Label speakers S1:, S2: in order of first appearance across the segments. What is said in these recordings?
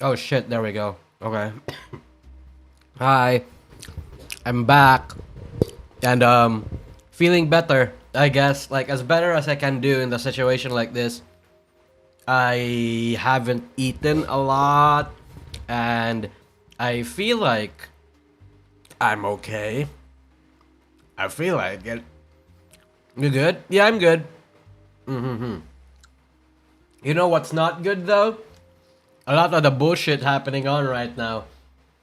S1: Oh shit, there we go. Okay. Hi. I'm back. And feeling better, I guess. Like as better as I can do in the situation like this. I haven't eaten a lot and I feel like I'm okay. I feel like it. You good? Yeah, I'm good. You know what's not good though? A lot of the bullshit happening on right now.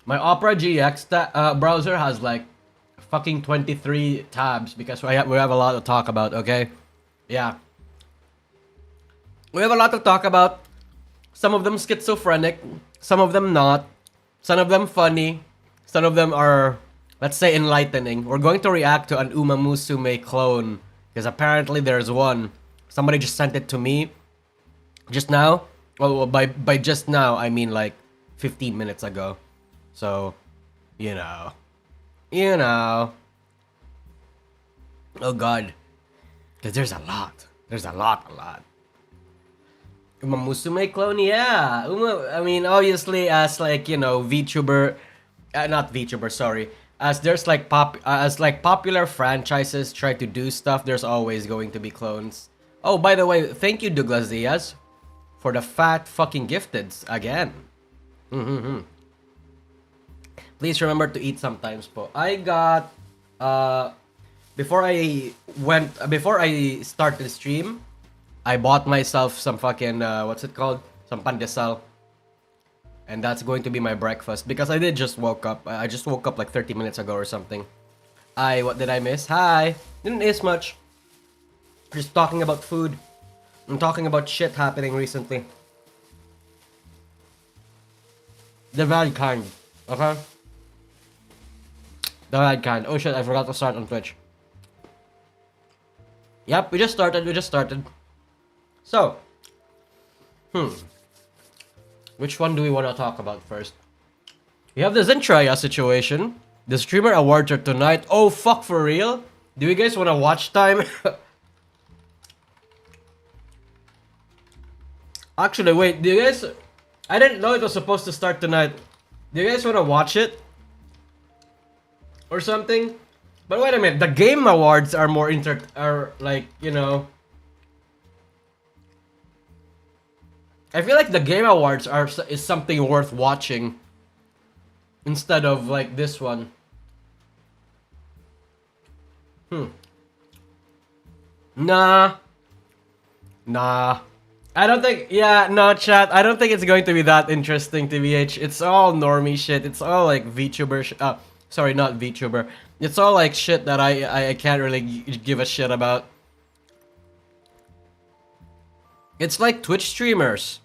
S1: My Opera GX browser has like fucking 23 tabs because we have a lot to talk about, okay? Yeah. We have a lot to talk about. Some of them schizophrenic, some of them not, some of them funny, some of them are, let's say, enlightening. We're going to react to an Uma Musume clone because apparently there's one. Somebody just sent it to me just now. Well, by just now, I mean like 15 minutes ago. So, you know. Oh god. Because there's a lot. There's a lot. Uma Musume clone, yeah. I mean, obviously, as like, you know, VTuber, not VTuber, sorry. As there's like popular franchises try to do stuff, there's always going to be clones. Oh, by the way, thank you, Douglas Diaz, for the fat fucking gifteds again. Please remember to eat sometimes, po. I got before I started the stream, I bought myself some fucking what's it called? Some pandesal. And that's going to be my breakfast because I did just woke up. I just woke up like 30 minutes ago or something. What did I miss? Hi. Didn't miss much. Just talking about food. I'm talking about shit happening recently. The bad kind. Okay? The bad kind. Oh shit, I forgot to start on Twitch. Yep, we just started. So. Which one do we want to talk about first? We have the Zentreya situation. The streamer awards are tonight. Oh fuck, for real? Do you guys want to watch time? Actually, wait, do you guys... I didn't know it was supposed to start tonight. Do you guys want to watch it? Or something? But wait a minute, the game awards are more are like, you know... I feel like the game awards is something worth watching. Instead of like this one. Nah. I don't think, yeah, no, chat. I don't think it's going to be that interesting, TBH. It's all normie shit. It's all like VTuber sorry, not VTuber. It's all like shit that I can't really give a shit about. It's like Twitch streamers.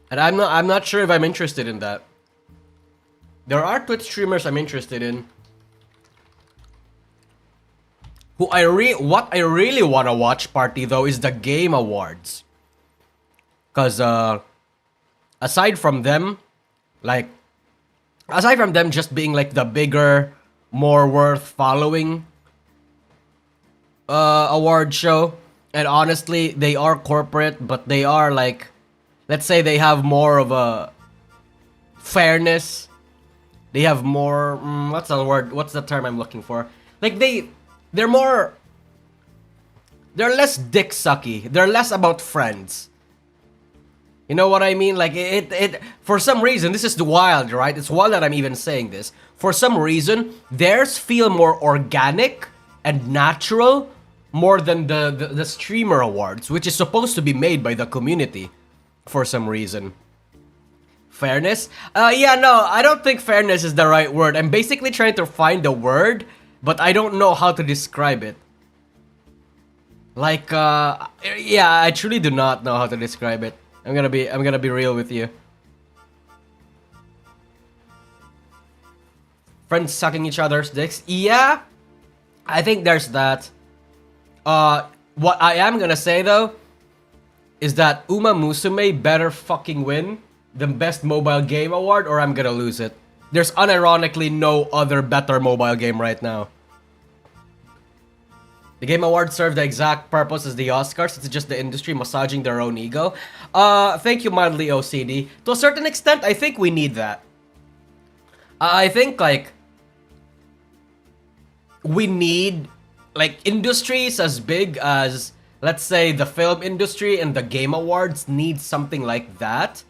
S1: And I'm not sure if I'm interested in that. There are Twitch streamers I'm interested in. What I really want to watch, party, though, is the Game Awards. Because, aside from them just being, like, the bigger, more worth following award show, and honestly, they are corporate, but they are, like, let's say they have more of a fairness. They have more, what's the term I'm looking for? Like, they're less dick sucky. They're less about friends. You know what I mean? Like, it for some reason, this is the wild, right? It's wild that I'm even saying this. For some reason, theirs feel more organic and natural more than the streamer awards, which is supposed to be made by the community for some reason. Fairness? Yeah, no, I don't think fairness is the right word. I'm basically trying to find a word, but I don't know how to describe it. Like, yeah, I truly do not know how to describe it. I'm gonna be real with you. Friends sucking each other's dicks? Yeah, I think there's that. What I am gonna say though is that Uma Musume better fucking win the Best Mobile Game Award or I'm gonna lose it. There's unironically no other better mobile game right now. The Game Awards serve the exact purpose as the Oscars. It's just the industry massaging their own ego. Thank you, mildly OCD. To a certain extent, I think we need that. I think, like, we need, like, industries as big as, let's say, the film industry and the Game Awards need something like that.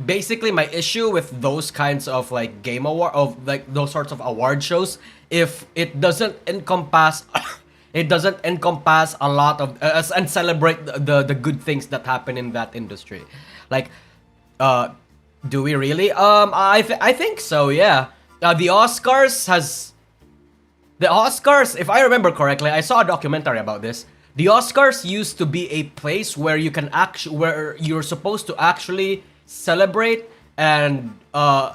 S1: Basically my issue with those kinds of, like, game award, of, like, those sorts of award shows, if it doesn't encompass a lot of and celebrate the good things that happen in that industry. Like, do we really? I think so, yeah. The Oscars, if I remember correctly, I saw a documentary about this. The Oscars used to be a place where where you're supposed to actually celebrate, and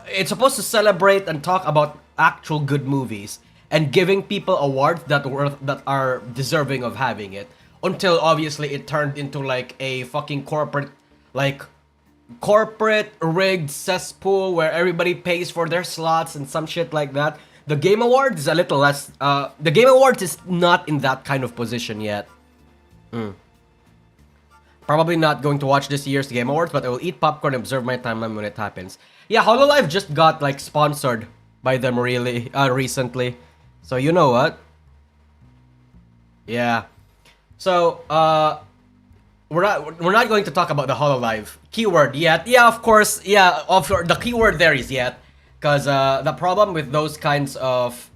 S1: it's supposed to celebrate and talk about actual good movies and giving people awards that are deserving of having it. Until obviously it turned into like a fucking corporate rigged cesspool where everybody pays for their slots and some shit like that. The Game Awards is a little less. The Game Awards is not in that kind of position yet. Probably not going to watch this year's Game Awards, but I will eat popcorn and observe my timeline when it happens. Yeah, HoloLive just got, like, sponsored by them really recently. So you know what? Yeah. So we're not going to talk about the HoloLive keyword yet. Yeah, of course. Yeah, the keyword there is yet, because the problem with those kinds of,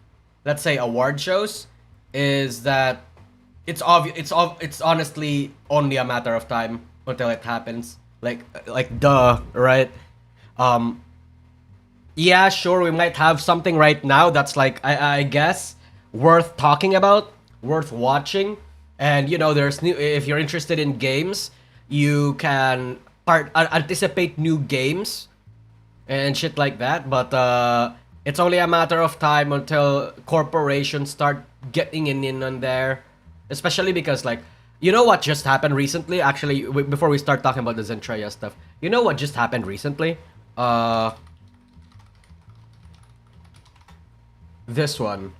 S1: let's say, award shows is that it's honestly only a matter of time until it happens. Like duh, right? Yeah, sure, we might have something right now that's like, I guess, worth talking about, worth watching. And, you know, there's if you're interested in games, you can anticipate new games and shit like that. But it's only a matter of time until corporations start getting in on there. Especially because, like, you know what just happened recently? Actually, before we start talking about the Zentreya stuff, you know what just happened recently? This one.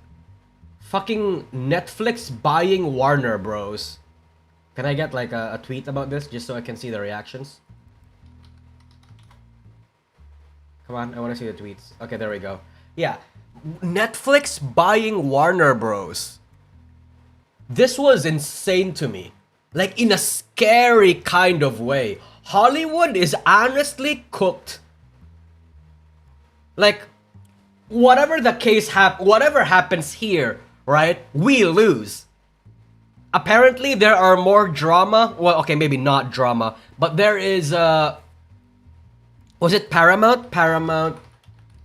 S1: Fucking Netflix buying Warner Bros. Can I get, like, a tweet about this just so I can see the reactions? Come on, I want to see the tweets. Okay, there we go. Yeah. Netflix buying Warner Bros. This was insane to me. Like, in a scary kind of way. Hollywood is honestly cooked. Like, whatever happens here, right? We lose. Apparently, there are more drama. Well, okay, maybe not drama. But there is, was it Paramount? Paramount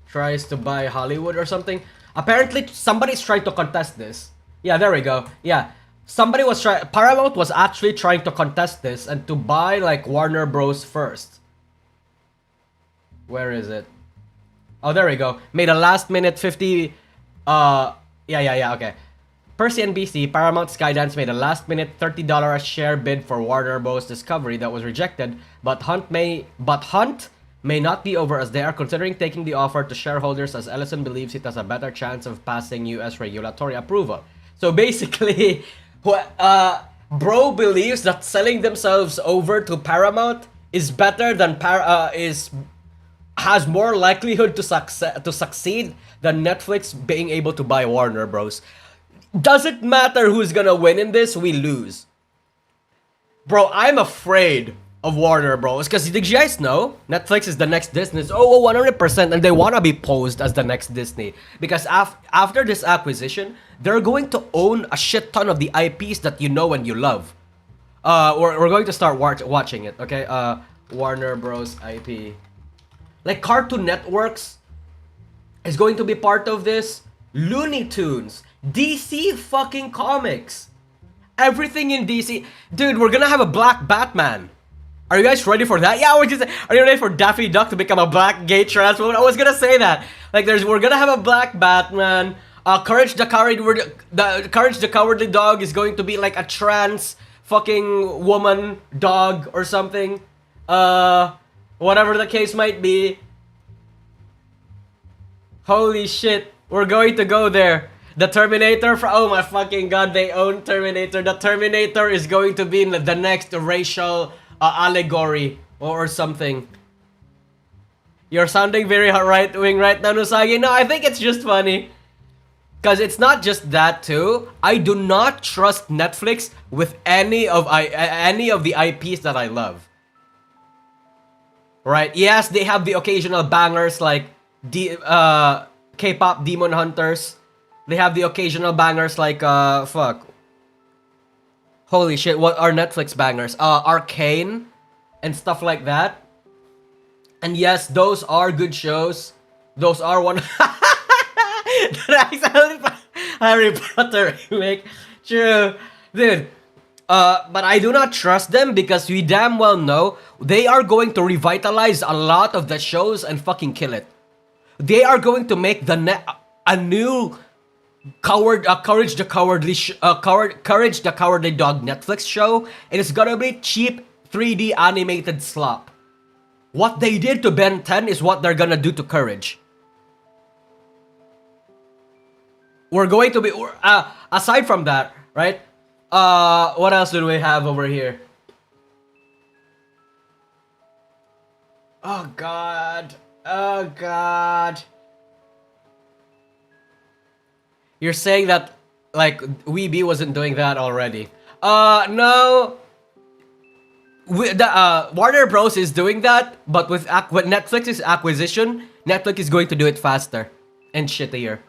S1: tries to buy Hollywood or something. Apparently, somebody's trying to contest this. Yeah, there we go. Yeah. Paramount was actually trying to contest this and to buy, like, Warner Bros. First. Where is it? Oh, there we go. Made a last minute 50. Yeah, okay. Per CNBC, Paramount Skydance made a last minute $30 a share bid for Warner Bros. Discovery that was rejected, but Hunt may not be over as they are considering taking the offer to shareholders as Ellison believes it has a better chance of passing US regulatory approval. So basically, bro believes that selling themselves over to Paramount is better than has more likelihood to succeed than Netflix being able to buy Warner Bros. Doesn't matter who's gonna win in this, we lose. Bro, I'm afraid of Warner Bros. Because did you guys know Netflix is the next Disney? Oh, 100%. And they wanna be posed as the next Disney. Because after this acquisition, they're going to own a shit ton of the IPs that you know and you love. We're going to start watching it, okay? Warner Bros. IP. Like Cartoon Networks is going to be part of this. Looney Tunes. DC fucking Comics. Everything in DC. Dude, we're gonna have a black Batman. Are you guys ready for that? Yeah, are you ready for Daffy Duck to become a black gay trans woman? I was gonna say that. Like, we're gonna have a black Batman. Courage the Cowardly Dog is going to be like a trans fucking woman dog or something. Whatever the case might be. Holy shit, we're going to go there. The Terminator, oh my fucking god, they own Terminator. The Terminator is going to be the next racial allegory or something. You're sounding very right-wing right now, Nusagi. No, I think it's just funny. Because it's not just that too. I do not trust Netflix with any of the IPs that I love. Right? Yes, they have the occasional bangers like K-pop Demon Hunters. They have the occasional bangers like, fuck. Holy shit, what are Netflix bangers? Arcane and stuff like that. And yes, those are good shows. Those are one... Harry Potter remake. True. Dude. But I do not trust them because we damn well know they are going to revitalize a lot of the shows and fucking kill it. They are going to make a new... Courage the Cowardly Dog Netflix show, and it's gonna be cheap 3D animated slop. What they did to Ben 10 is what they're gonna do to Courage. We're going to be aside from that, right? What else do we have over here? Oh god. Oh god. You're saying that, like, Weeby wasn't doing that already. No. Warner Bros. Is doing that, but with Netflix's acquisition, Netflix is going to do it faster and shittier.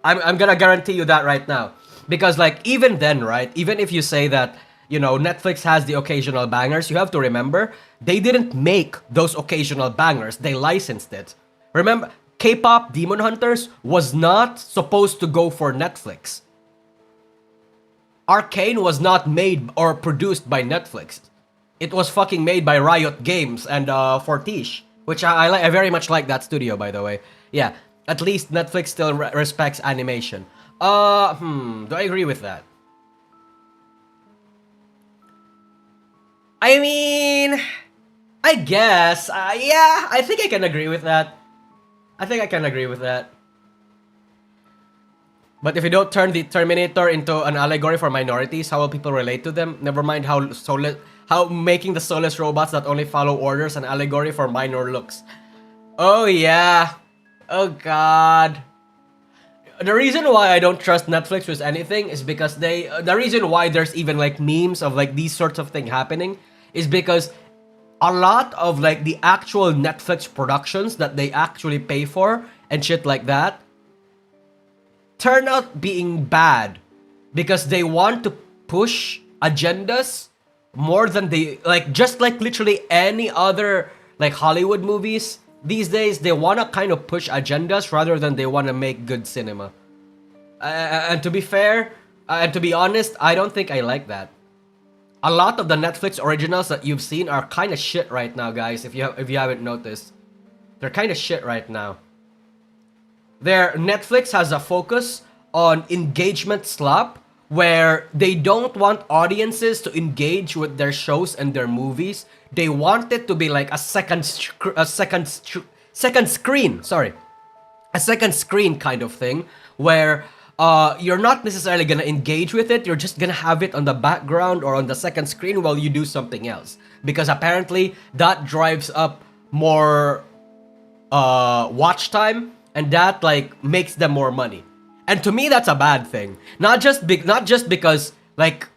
S1: I'm gonna guarantee you that right now. Because, like, even then, right, even if you say that, you know, Netflix has the occasional bangers, you have to remember, they didn't make those occasional bangers. They licensed it. Remember... K-pop Demon Hunters was not supposed to go for Netflix. Arcane was not made or produced by Netflix. It was fucking made by Riot Games and Fortiche, which I very much like that studio, by the way. Yeah, at least Netflix still respects animation. Do I agree with that? I mean, I guess. Yeah, I think I can agree with that. But if you don't turn the Terminator into an allegory for minorities, how will people relate to them? Never mind how making the soulless robots that only follow orders an allegory for minor looks. Oh yeah. Oh god. The reason why I don't trust Netflix with anything is because the reason why there's even like memes of like these sorts of things happening is because a lot of like the actual Netflix productions that they actually pay for and shit like that turn out being bad because they want to push agendas more than they like, just like literally any other like Hollywood movies these days. They want to kind of push agendas rather than they want to make good cinema. And to be fair and to be honest, I don't think I like that. A lot of the Netflix originals that you've seen are kind of shit right now, guys, if you haven't noticed. They're kind of shit right now. Their Netflix has a focus on engagement slop, where they don't want audiences to engage with their shows and their movies. They want it to be like a second screen. Sorry, a second screen kind of thing, where you're not necessarily gonna engage with it. You're just gonna have it on the background or on the second screen while you do something else, because apparently that drives up more watch time, and that like makes them more money. And to me, that's a bad thing. Not just because Netflix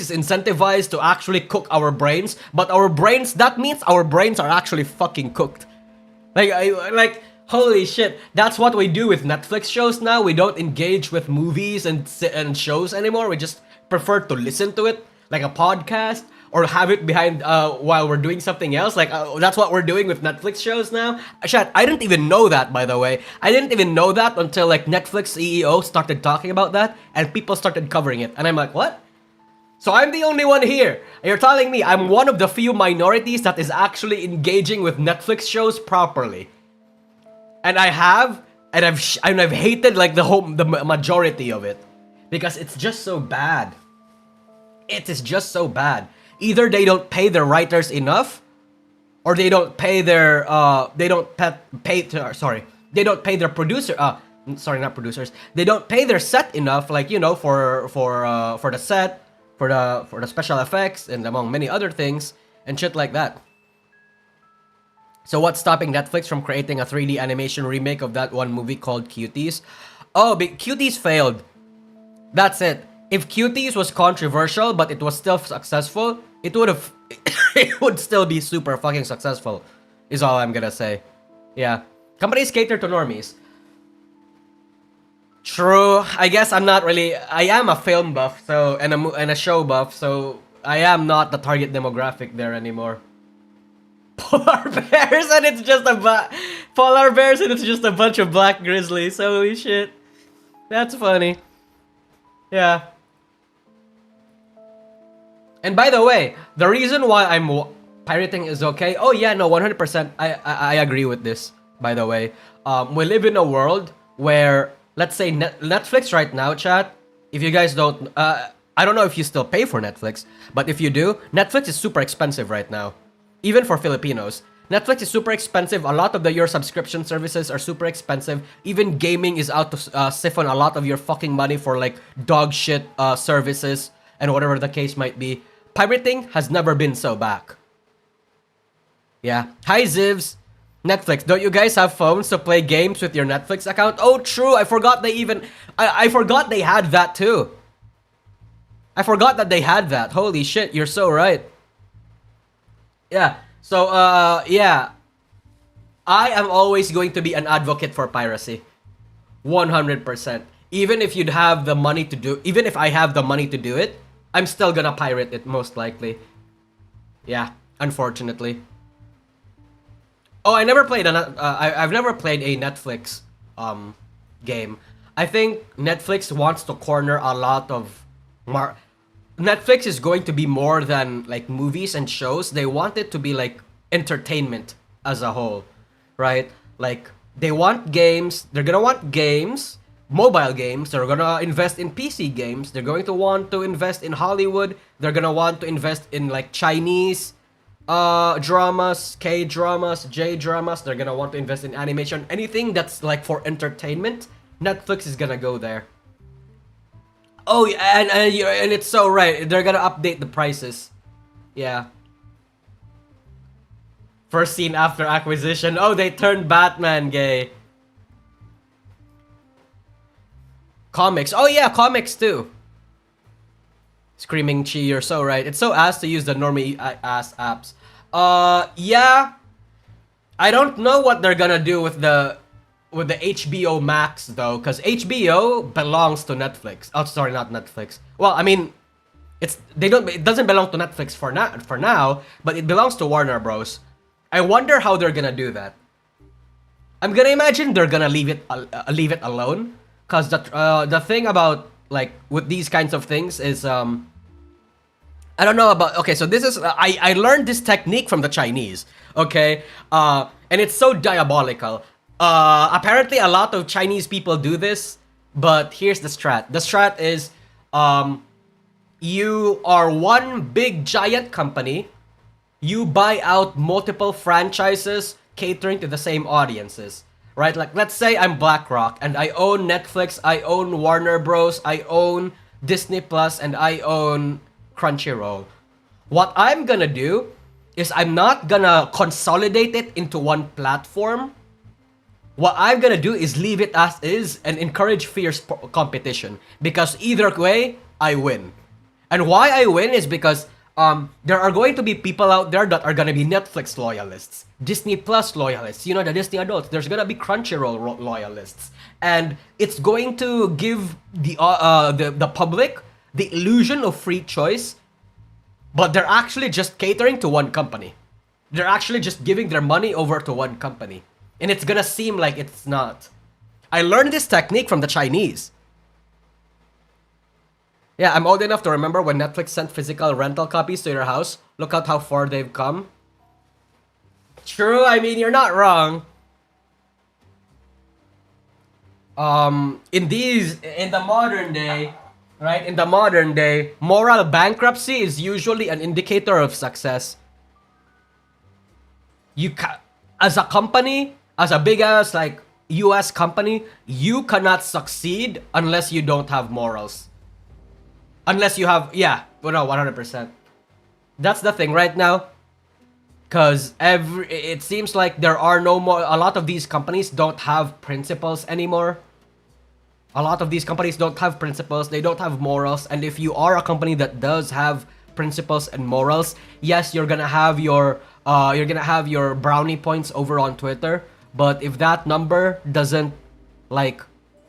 S1: is incentivized to actually cook our brains, but our brains, that means our brains are actually fucking cooked. Like holy shit, that's what we do with Netflix shows now. We don't engage with movies and shows anymore. We just prefer to listen to it like a podcast, or have it behind while we're doing something else. Like that's what we're doing with Netflix shows now. Chat, I didn't even know that, by the way. I didn't even know that until like Netflix CEO started talking about that and people started covering it. And I'm like, what? So I'm the only one here. You're telling me I'm one of the few minorities that is actually engaging with Netflix shows properly. And I've hated like the majority of it, because it's just so bad. It is just so bad. Either they don't pay their writers enough, or they don't pay their they don't pay their producer sorry, not producers. They don't pay their set enough, like, you know, for the set, for the special effects, and among many other things and shit like that. So what's stopping Netflix from creating a 3D animation remake of that one movie called Cuties? Oh, Cuties failed. That's it. If Cuties was controversial but it was still successful, it would still be super fucking successful, is all I'm gonna say. Yeah. Companies cater to normies. True. I guess I'm not really... I am a film buff, so and a show buff, so I am not the target demographic there anymore. Polar bears and it's just a bunch of black grizzlies. Holy shit. That's funny. Yeah. And by the way, the reason why I'm pirating is okay. Oh yeah, no, 100%. I agree with this. By the way, we live in a world where, let's say Netflix right now, chat. If you guys don't, I don't know if you still pay for Netflix, but if you do, Netflix is super expensive right now. Even for Filipinos, Netflix is super expensive. A lot of your subscription services are super expensive. Even gaming is out to siphon a lot of your fucking money for like dog shit services and whatever the case might be. Pirating has never been so back. Yeah. Hi Zivs. Netflix, don't you guys have phones to play games with your Netflix account? Oh, true. I forgot they even... I forgot they had that too. I forgot that they had that. Holy shit, you're so right. Yeah. So, yeah. I am always going to be an advocate for piracy. 100%. Even if you'd have the money to do... Even if I have the money to do it, I'm still gonna pirate it, most likely. Yeah, unfortunately. Oh, I never played I've never played a Netflix game. I think Netflix wants to corner a lot of Netflix is going to be more than like movies and shows. They want it to be like entertainment as a whole, right? Like they want games. They're gonna want games, mobile games. They're gonna invest in PC games. They're going to want to invest in Hollywood. They're gonna want to invest in like Chinese dramas, K-dramas, J-dramas. They're gonna want to invest in animation. Anything that's like for entertainment, Netflix is gonna go there. Oh, and it's so right. They're gonna update the prices. Yeah. First scene after acquisition. Oh, they turned Batman gay. Comics. Oh yeah, comics too. Screaming Chi, you're so right. It's so ass to use the normie ass apps. Yeah. I don't know what they're gonna do with the HBO Max though, because HBO belongs to Netflix. Oh, sorry, not Netflix. Well, I mean, it doesn't belong to Netflix for now, but it belongs to Warner Bros. I wonder how they're gonna do that. I'm gonna imagine they're gonna leave it alone, because the thing about like with these kinds of things is I don't know about, okay, so this is, I learned this technique from the Chinese, okay? And it's so diabolical. Apparently a lot of Chinese people do this, but here's the strat. The strat is, you are one big giant company, you buy out multiple franchises catering to the same audiences, right? Like, let's say I'm BlackRock and I own Netflix, I own Warner Bros, I own Disney Plus, and I own Crunchyroll. What I'm gonna do is I'm not gonna consolidate it into one platform. What I'm gonna do is leave it as is and encourage fierce competition, because either way, I win. And why I win is because there are going to be people out there that are gonna be Netflix loyalists, Disney Plus loyalists, you know, the Disney adults. There's gonna be Crunchyroll loyalists, and it's going to give the public the illusion of free choice, but they're actually just catering to one company. They're actually just giving their money over to one company, and it's gonna seem like it's not. I learned this technique from the Chinese. Yeah, I'm old enough to remember when Netflix sent physical rental copies to your house. Look at how far they've come. True, I mean, you're not wrong. In the modern day, right? In the modern day, moral bankruptcy is usually an indicator of success. As a company, as a big ass like US company, you cannot succeed unless you don't have morals. Unless you have, yeah, well, no, 100%. That's the thing right now. Because it seems like there are no more, a lot of these companies don't have principles anymore. A lot of these companies don't have principles, they don't have morals, and if you are a company that does have principles and morals, yes, you're gonna have your brownie points over on Twitter, but if that number doesn't like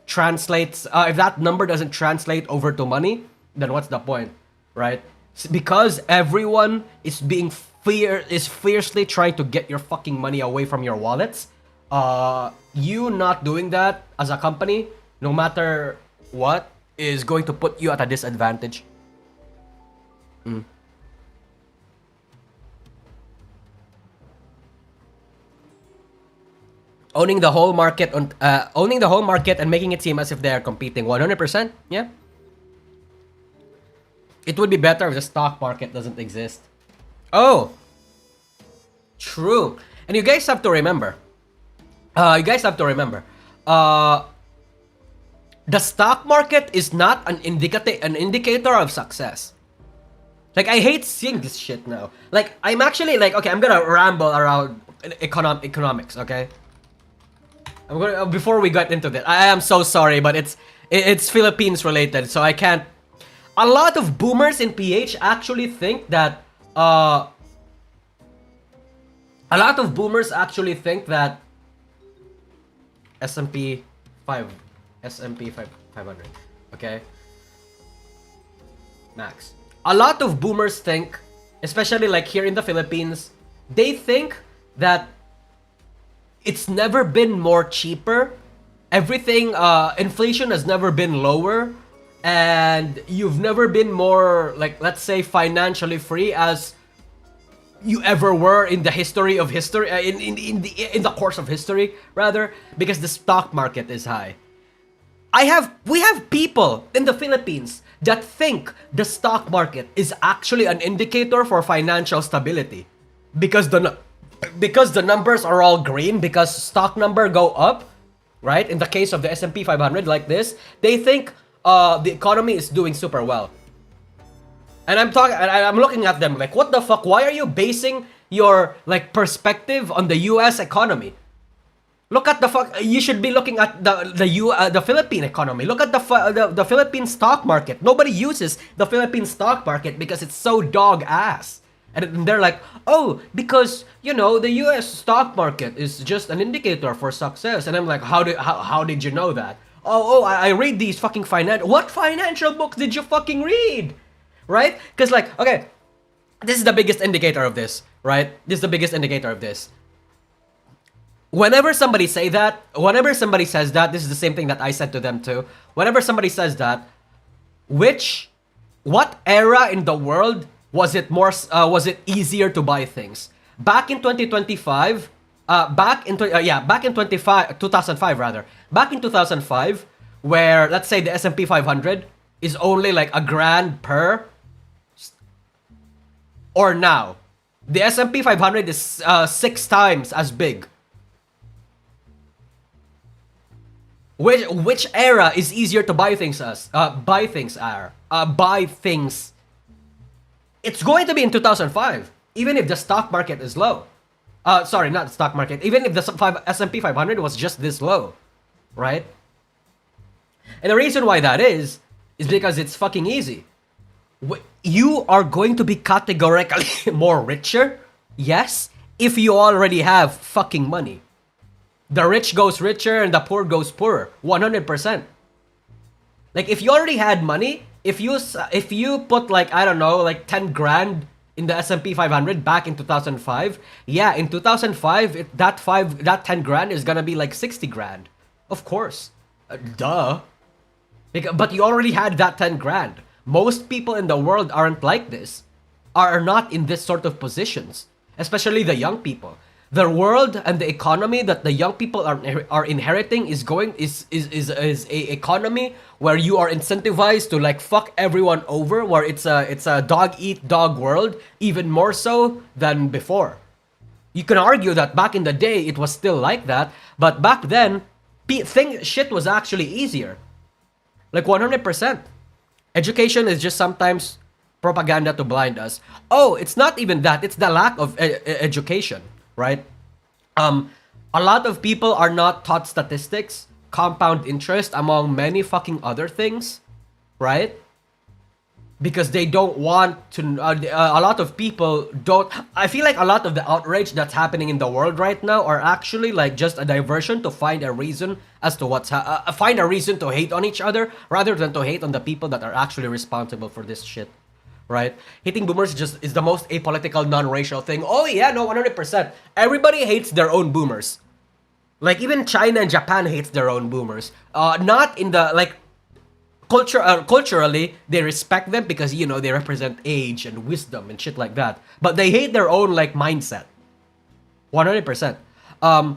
S1: if that number doesn't translate over to money, then what's the point, right? Because everyone is fiercely trying to get your fucking money away from your wallets. You not doing that as a company, no matter what, is going to put you at a disadvantage. Owning the whole market and making it seem as if they are competing. 100%, yeah. It would be better if the stock market doesn't exist. Oh, true. And you guys have to remember. The stock market is not an indicator of success. Like, I hate seeing this shit now. Like, I'm actually like, okay, I'm gonna ramble around economics, okay? I'm gonna, before we get into that, I am so sorry, but it's Philippines related, so I can't. A lot of boomers in PH actually think that S&P 500, okay? Max. A lot of boomers think, especially like here in the Philippines, they think that it's never been more cheaper. Everything, inflation has never been lower. And you've never been more, like, let's say, financially free as you ever were in the history of history, in the course of history, rather, because the stock market is high. We have people in the Philippines that think the stock market is actually an indicator for financial stability, because the numbers are all green, because stock number go up, right? In the case of the S&P 500, like this, they think the economy is doing super well. And I'm looking at them like, what the fuck? Why are you basing your like perspective on the US economy? Look at you should be looking at the Philippine economy. Look at the Philippine stock market. Nobody uses the Philippine stock market because it's so dog ass. And they're like, oh, because, you know, the US stock market is just an indicator for success. And I'm like, how did you know that? I read these fucking what financial books did you fucking read? Right? Because, like, okay, this is the biggest indicator of this, right? This is the biggest indicator of this. Whenever somebody says that, this is the same thing that I said to them too. Whenever somebody says that, what era in the world Was it more? Was it easier to buy things back in 2025? Back in 2005 rather. Back in 2005, where let's say the S&P 500 is only like $1,000 per, or now, the S&P 500 is 6 times as big. Which era is easier to buy things as? Buy things. It's going to be in 2005, even if the stock market is low. Sorry, not the stock market. Even if the S&P 500 was just this low, right? And the reason why that is because it's fucking easy. You are going to be categorically more richer, yes, if you already have fucking money. The rich goes richer and the poor goes poorer, 100%. Like if you already had money, if you put like, I don't know, like 10 grand in the S&P 500 back in 2005, yeah, in 2005 that 10 grand is gonna be like 60 grand, of course, duh. But you already had that 10 grand. Most people in the world aren't like this, are not in this sort of positions, especially the young people. The world and the economy that the young people are inheriting is a economy where you are incentivized to like fuck everyone over, where it's a dog eat dog world, even more so than before. You can argue that back in the day it was still like that, but back then shit was actually easier. Like 100%. Education is just sometimes propaganda to blind us. Oh, it's not even that. It's the lack of education, right? A lot of people are not taught statistics, compound interest, among many fucking other things, right? Because they don't want to. A lot of people don't. I feel like a lot of the outrage that's happening in the world right now are actually like just a diversion to find a reason as to find a reason to hate on each other rather than to hate on the people that are actually responsible for this shit, right? Hating boomers is the most apolitical, non-racial thing. Oh yeah, no, 100%. Everybody hates their own boomers. Like even China and Japan hates their own boomers. Not in the like. Culturally, they respect them because, you know, they represent age and wisdom and shit like that. But they hate their own, like, mindset. 100%. A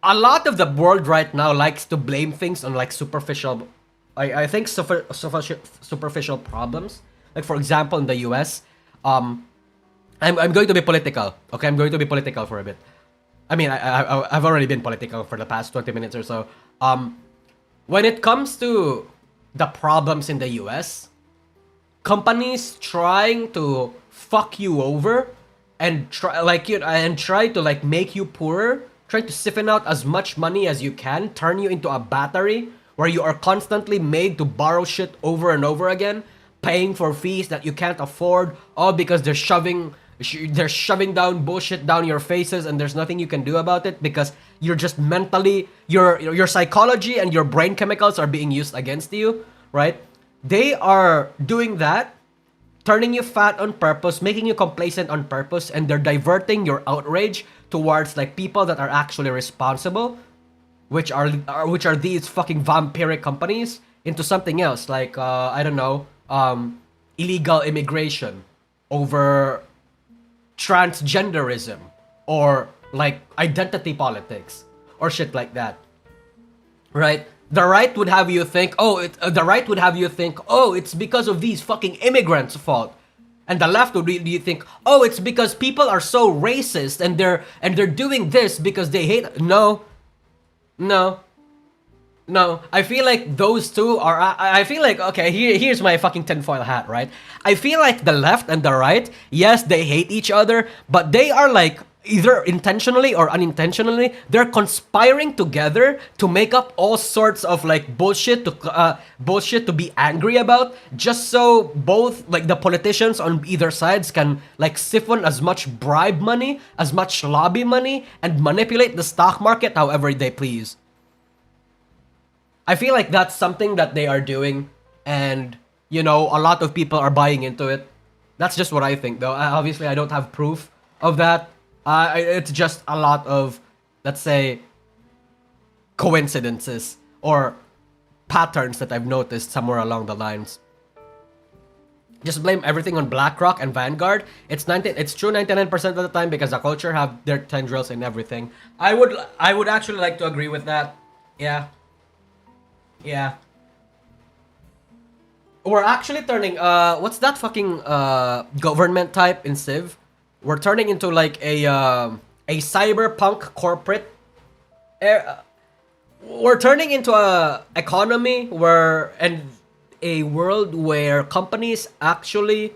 S1: lot of the world right now likes to blame things on, like, superficial... I think superficial problems. Like, for example, in the US, I'm going to be political. Okay, I'm going to be political for a bit. I mean, I've already been political for the past 20 minutes or so. When it comes to the problems in the US, companies trying to fuck you over and try to like make you poorer, try to siphon out as much money as you can, turn you into a battery where you are constantly made to borrow shit over and over again, paying for fees that you can't afford, all because they're shoving down bullshit down your faces and there's nothing you can do about it because you're just mentally, your psychology and your brain chemicals are being used against you, right? They are doing that, turning you fat on purpose, making you complacent on purpose, and they're diverting your outrage towards like people that are actually responsible, which are these fucking vampiric companies, into something else like I don't know, illegal immigration over transgenderism or like identity politics or shit like that, right? The right would have you think, it's because of these fucking immigrants' fault, and the left would really think, oh, it's because people are so racist and they're doing this because they hate. No. I feel like those two are. I feel like, okay, here's my fucking tinfoil hat, right? I feel like the left and the right, yes, they hate each other, but they are like either intentionally or unintentionally, they're conspiring together to make up all sorts of like bullshit to be angry about, just so both like the politicians on either sides can like siphon as much bribe money, as much lobby money, and manipulate the stock market however they please. I feel like that's something that they are doing, and, you know, a lot of people are buying into it. That's just what I think, though. Obviously, I don't have proof of that. It's just a lot of, let's say, coincidences or patterns that I've noticed somewhere along the lines. just blame everything on BlackRock and Vanguard. It's true 99% of the time because the culture have their tendrils in everything. I would actually like to agree with that. Yeah. Yeah. We're actually turning what's that fucking government type in Civ? We're turning into like a cyberpunk corporate we're turning into a economy where and a world where companies actually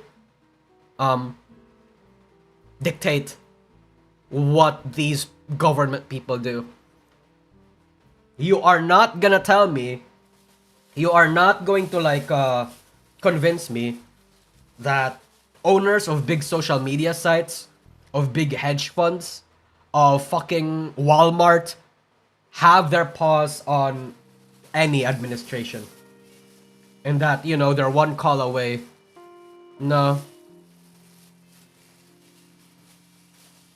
S1: dictate what these government people do. You are not gonna tell me, you are not going to like convince me that owners of big social media sites, of big hedge funds, of fucking Walmart have their paws on any administration. And that, you know, they're one call away. No.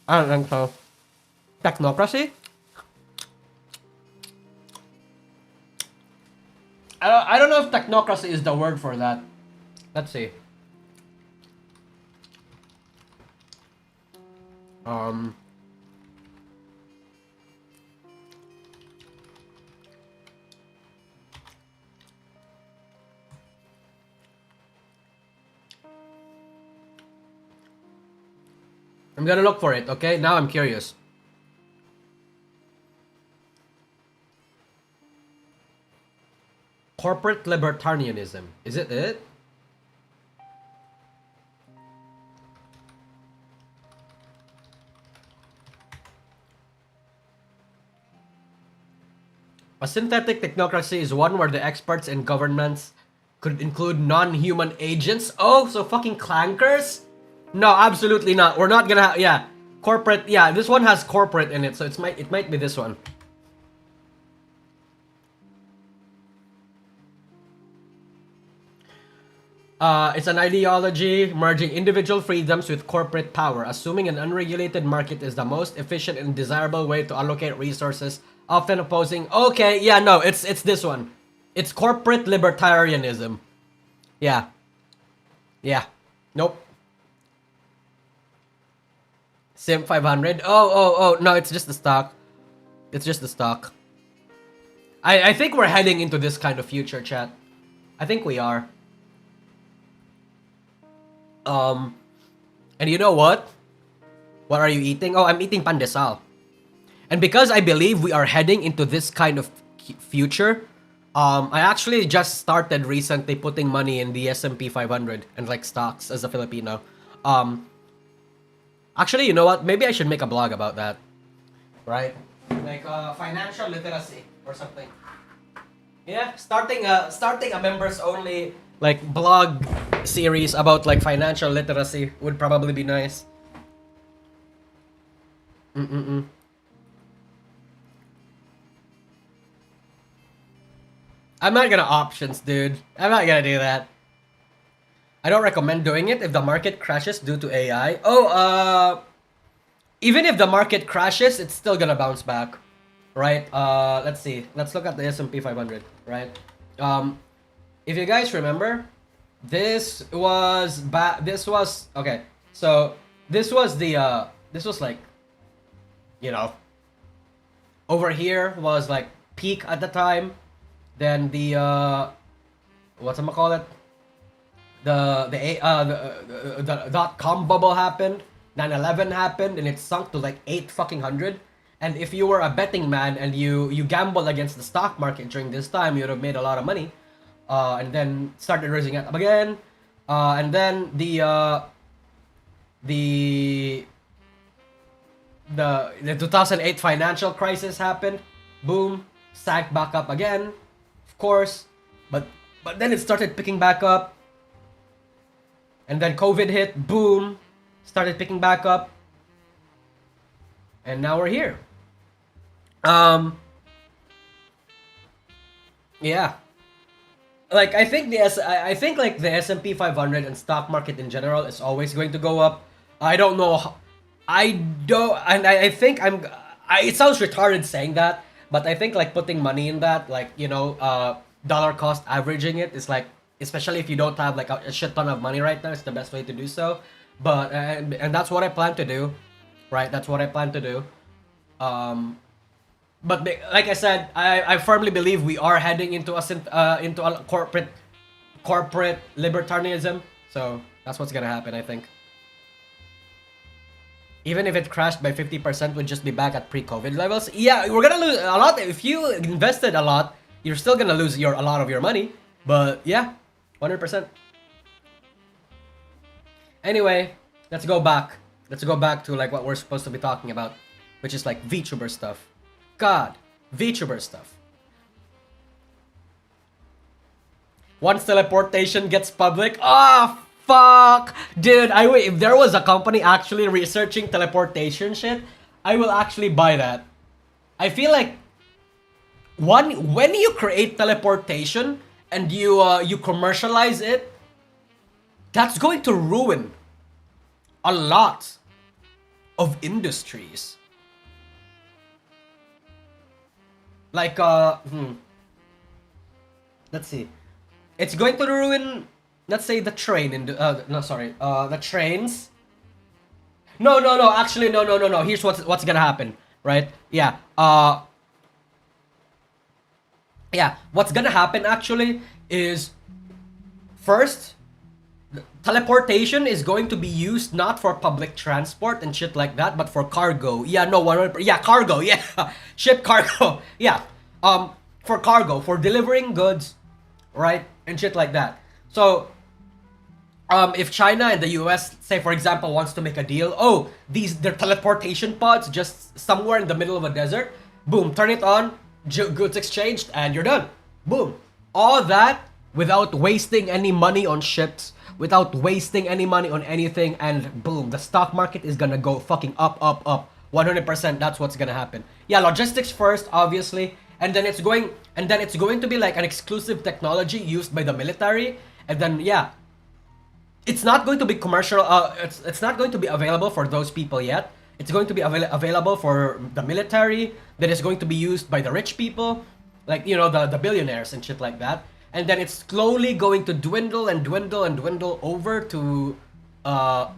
S1: I don't think so. Technocracy? I don't know if technocracy is the word for that. Let's see. I'm gonna look for it, okay? Now I'm curious. Corporate libertarianism. Is it it? A synthetic technocracy is one where the experts in governments could include non-human agents. Oh, so fucking clankers? No, absolutely not. We're not gonna have, yeah. Corporate, yeah, this one has corporate in it, so it might be this one. It's an ideology merging individual freedoms with corporate power, assuming an unregulated market is the most efficient and desirable way to allocate resources, often opposing... Okay, yeah, no, it's this one. It's corporate libertarianism. Yeah. Yeah. Nope. Sim 500. Oh, no, it's just the stock. It's just the stock. I think we're heading into this kind of future, chat. I think we are. And you know what? What are you eating? Oh, I'm eating pandesal. And because I believe we are heading into this kind of future, I actually just started recently putting money in the S&P 500 and like stocks as a Filipino. Actually, you know what? Maybe I should make a blog about that. Right? Like financial literacy or something. Yeah, starting a members only like blog series about like financial literacy would probably be nice. I'm not gonna options, dude. I'm not gonna do that. I don't recommend doing it if the market crashes due to AI. Oh, even if the market crashes, it's still gonna bounce back, right? Let's see. Let's look at the S&P 500, right? If you guys remember, this was okay. So this was the this was like, you know, over here was like peak at the time. Then the whatchamacallit? The dot-com bubble happened, 9/11 happened, and it sunk to like 8 fucking hundred. And if you were a betting man and you gambled against the stock market during this time, you would have made a lot of money. And then started raising it up again. And then the 2008 financial crisis happened. Boom, sank back up again, of course. But then it started picking back up. And then COVID hit, boom, started picking back up. And now we're here. Yeah. Like I think I think like the S&P 500 and stock market in general is always going to go up. I don't know. I think it sounds retarded saying that, but I think like putting money in that, like, you know, dollar cost averaging it is like especially if you don't have like a shit ton of money right now. It's the best way to do so. But and that's what I plan to do, right? That's what I plan to do. But like I said, I firmly believe we are heading into a corporate libertarianism. So that's what's gonna happen, I think. Even if it crashed by 50%, we'd just be back at pre-COVID levels. Yeah, we're gonna lose a lot. If you invested a lot, you're still gonna lose a lot of your money. But yeah, 100%. Anyway, let's go back. Let's go back to like what we're supposed to be talking about, which is like VTuber stuff. God, VTuber stuff. Once teleportation gets public, fuck, dude. If there was a company actually researching teleportation shit, I will actually buy that. I feel like when you create teleportation and you commercialize it, that's going to ruin a lot of industries. Like let's see. It's going to ruin, let's say, the train in the trains. No, actually, no. Here's what's gonna happen, right? Yeah, what's gonna happen actually is, first, teleportation is going to be used not for public transport and shit like that, but for cargo. Yeah, no, 100%. Yeah, cargo. Yeah, ship cargo. Yeah, for cargo, for delivering goods, right, and shit like that. So, if China and the US, say for example, wants to make a deal, they're teleportation pods just somewhere in the middle of a desert. Boom, turn it on, goods exchanged, and you're done. Boom. All that without wasting any money on ships, without wasting any money on anything, and boom, the stock market is gonna go fucking up. 100%. That's what's gonna happen. Yeah, logistics first, obviously, and then it's going to be like an exclusive technology used by the military, and then yeah, it's not going to be commercial. It's not going to be available for those people yet. It's going to be available for the military. That is going to be used by the rich people, like the billionaires and shit like that. And then it's slowly going to dwindle over to the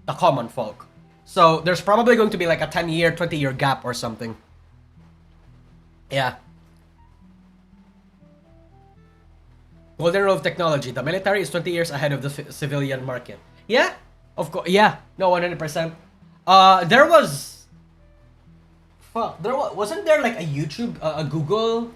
S1: common folk. So there's probably going to be like a 10-year, 20-year gap or something. Yeah. Golden rule of technology. The military is 20 years ahead of the civilian market. Yeah, of course. Yeah, no, 100%. There was... Fuck, wasn't there like a YouTube, a Google...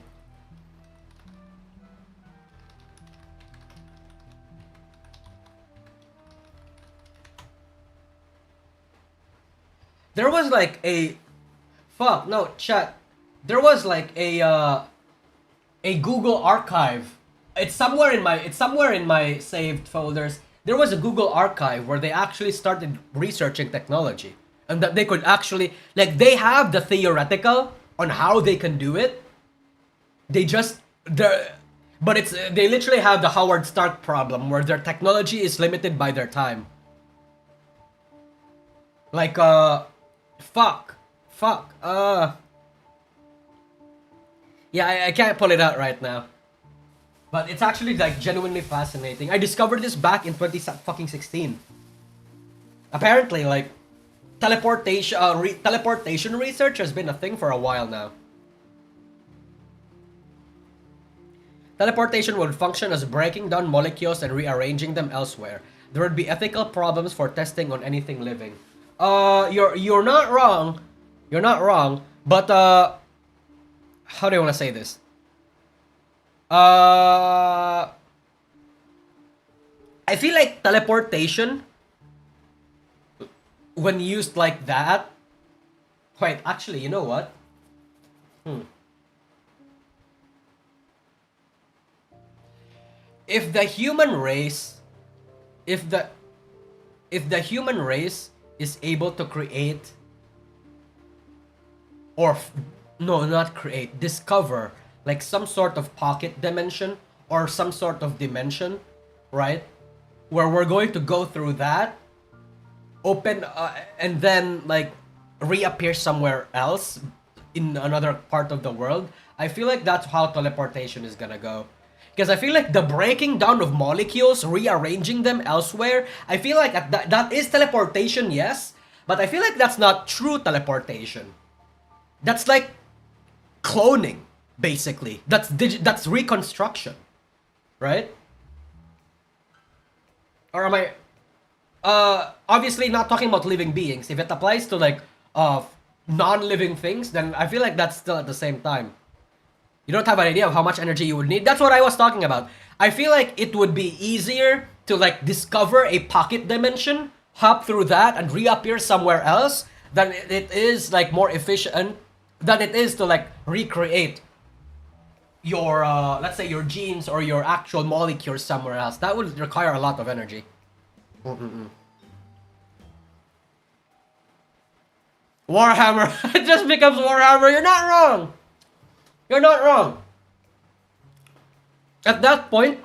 S1: There was like a... Fuck, no, chat. There was like a Google archive. It's somewhere in my saved folders. There was a Google archive where they actually started researching technology, and that they could actually, like, they have the theoretical on how they can do it. They literally have the Howard Stark problem where their technology is limited by their time. Like yeah, I can't pull it out right now. But it's actually like genuinely fascinating. I discovered this back in 2016. Apparently, like, teleportation research has been a thing for a while now. Teleportation would function as breaking down molecules and rearranging them elsewhere. There would be ethical problems for testing on anything living. You're not wrong. You're not wrong. But how do I want to say this? I feel like teleportation, when used like that... Wait, actually, you know what? If the human race is able to create, discover like some sort of pocket dimension or some sort of dimension, right, where we're going to go through that, open and then like reappear somewhere else in another part of the world, I feel like that's how teleportation is gonna go. Because I feel like the breaking down of molecules, rearranging them elsewhere, I feel like that is teleportation, yes, but I feel like that's not true teleportation. That's like cloning, basically. That's reconstruction, right? Or am I obviously not talking about living beings. If it applies to like non-living things, then I feel like that's still at the same time. You don't have an idea of how much energy you would need. That's what I was talking about. I feel like it would be easier to like discover a pocket dimension, hop through that, and reappear somewhere else than it is like more efficient than it is to like recreate your let's say your genes or your actual molecules somewhere else. That would require a lot of energy. Warhammer. It just becomes Warhammer. You're not wrong. You're not wrong. At that point,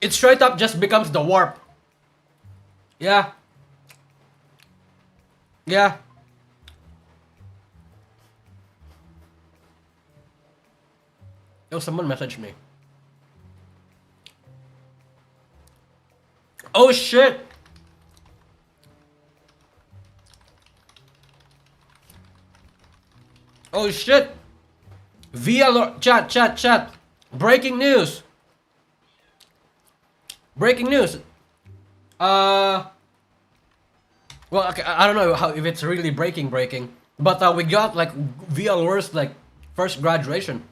S1: it straight up just becomes the warp. Yeah. Yeah. Oh, someone messaged me. Oh shit. Oh shit! Chat. Breaking news. Breaking news. Well, okay, I don't know if it's really breaking, but we got like VLOR's like first graduation.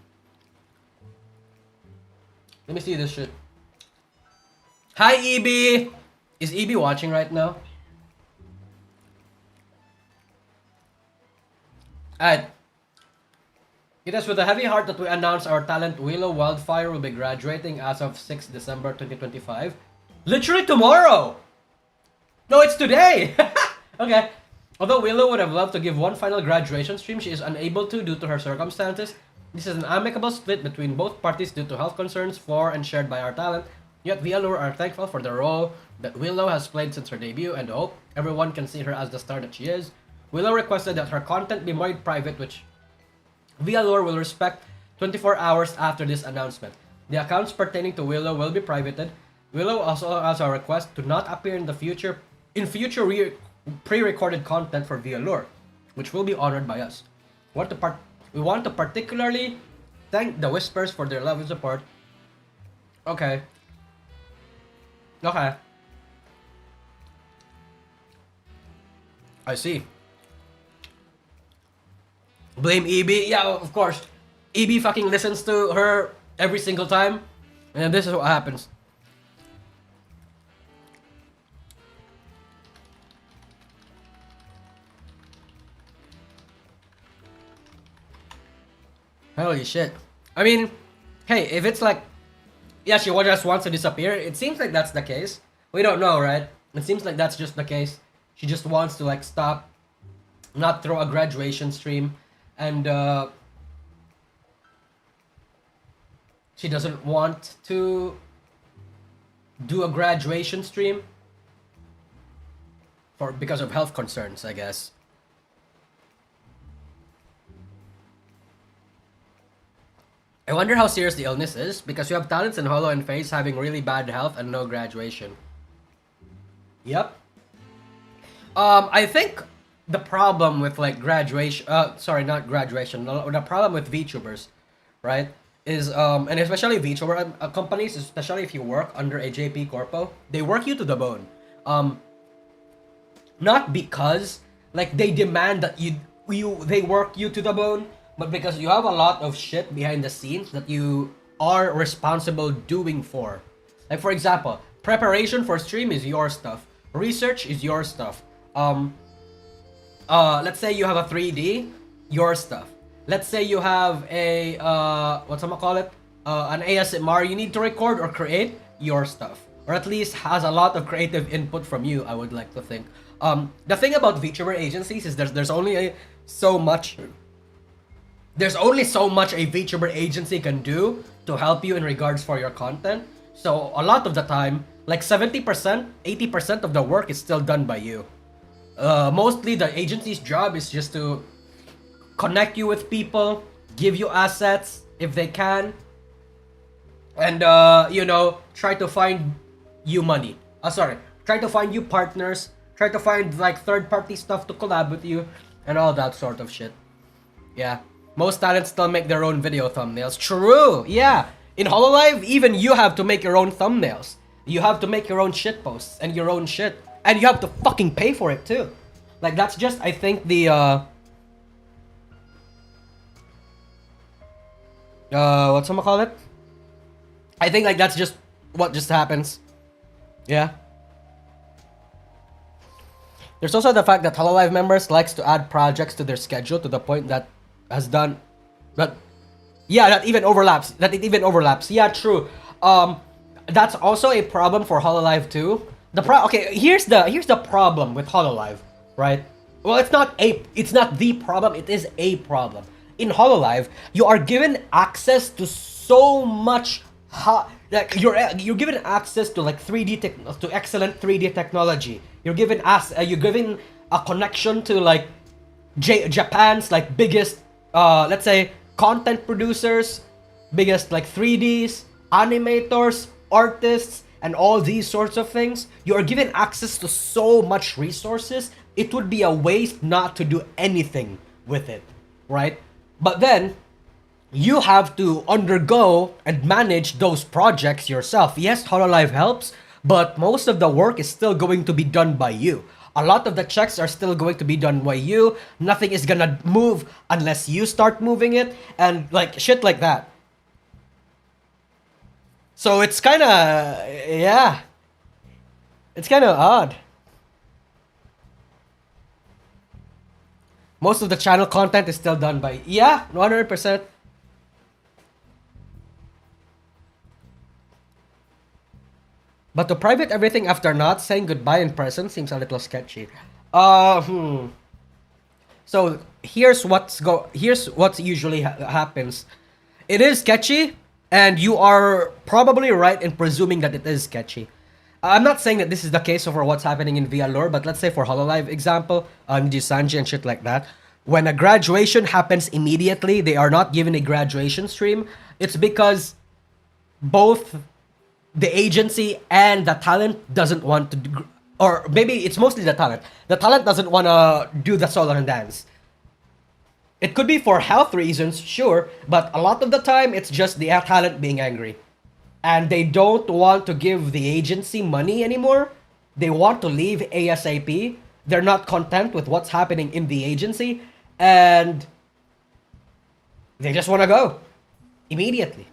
S1: Let me see this shit. Hi, EB. Is EB watching right now? Alright. It is with a heavy heart that we announce our talent Willow Wildfire will be graduating as of 6 December 2025. Literally tomorrow! No, it's today! Okay. Although Willow would have loved to give one final graduation stream, she is unable to due to her circumstances. This is an amicable split between both parties due to health concerns for and shared by our talent. Yet VLOR are thankful for the role that Willow has played since her debut and hope everyone can see her as the star that she is. Willow requested that her content be made private, which VLOR will respect 24 hours after this announcement. The accounts pertaining to Willow will be privated. Willow also has a request to not appear in future pre-recorded content for VLOR, which will be honored by us. We want to particularly thank the Whispers for their love and support. Okay. Okay. I see. Blame EB? Yeah, of course. EB fucking listens to her every single time. And this is what happens. Holy shit. I mean, hey, if it's like, yeah, she just wants to disappear, it seems like that's the case. We don't know, right? It seems like that's just the case. She just wants to like stop, not throw a graduation stream, and she doesn't want to do a graduation stream because of health concerns, I guess. I wonder how serious the illness is, because you have talents in Hollow and FaZe having really bad health and no graduation. Yep. I think the problem with like graduation, sorry, not graduation, the problem with VTubers, right, is, and especially VTuber companies, especially if you work under a JP Corpo, they work you to the bone. Not because, like, they demand that they work you to the bone, but because you have a lot of shit behind the scenes that you are responsible doing for. Like, for example, preparation for stream is your stuff. Research is your stuff. Let's say you have a 3D, your stuff. Let's say you have a, an ASMR you need to record or create, your stuff. Or at least has a lot of creative input from you, I would like to think. The thing about VTuber agencies is there's only so much a VTuber agency can do to help you in regards for your content. So a lot of the time, like 70%, 80% of the work is still done by you. Mostly the agency's job is just to connect you with people, give you assets, if they can, and you know, try to find you money. Try to find you partners. Try to find like third-party stuff to collab with you, and all that sort of shit. Yeah, most talents still make their own video thumbnails. True. Yeah, in Hololive, even you have to make your own thumbnails. You have to make your own shit posts and your own shit, and you have to fucking pay for it too. Like that's just, I think, the whatchamacallit? I think like that's just what just happens. Yeah. There's also the fact that Hololive members likes to add projects to their schedule to the point that has done that. Yeah, that even overlaps. That it even overlaps. Yeah, true. That's also a problem for Hololive too. Okay, here's the problem with Hololive, right? Well, it's not the problem. It is a problem. In Hololive, you are given access to so much like you're given access to like to excellent 3D technology. You're given a connection to like Japan's like biggest let's say content producers, biggest like 3Ds, animators, artists, and all these sorts of things. You are given access to so much resources. It would be a waste not to do anything with it, right? But then you have to undergo and manage those projects yourself. Yes, Hololive helps, but most of the work is still going to be done by you. A lot of the checks are still going to be done by you. Nothing is gonna move unless you start moving it, and like shit like that. So it's kind of, yeah, it's kind of odd. Most of the channel content is still done by, yeah, 100%. But to private everything after not saying goodbye in person seems a little sketchy. So here's what usually happens. It is sketchy, and you are probably right in presuming that it is sketchy. I'm not saying that this is the case for what's happening in VLore, but let's say for Hololive example, Jisanji and shit like that. When a graduation happens immediately, they are not given a graduation stream. It's because both the agency and the talent doesn't want to do, or maybe it's mostly the talent. The talent doesn't want to do the solo and dance. It could be for health reasons, sure, but a lot of the time it's just the talent being angry. And they don't want to give the agency money anymore. They want to leave ASAP. They're not content with what's happening in the agency, and they just want to go immediately.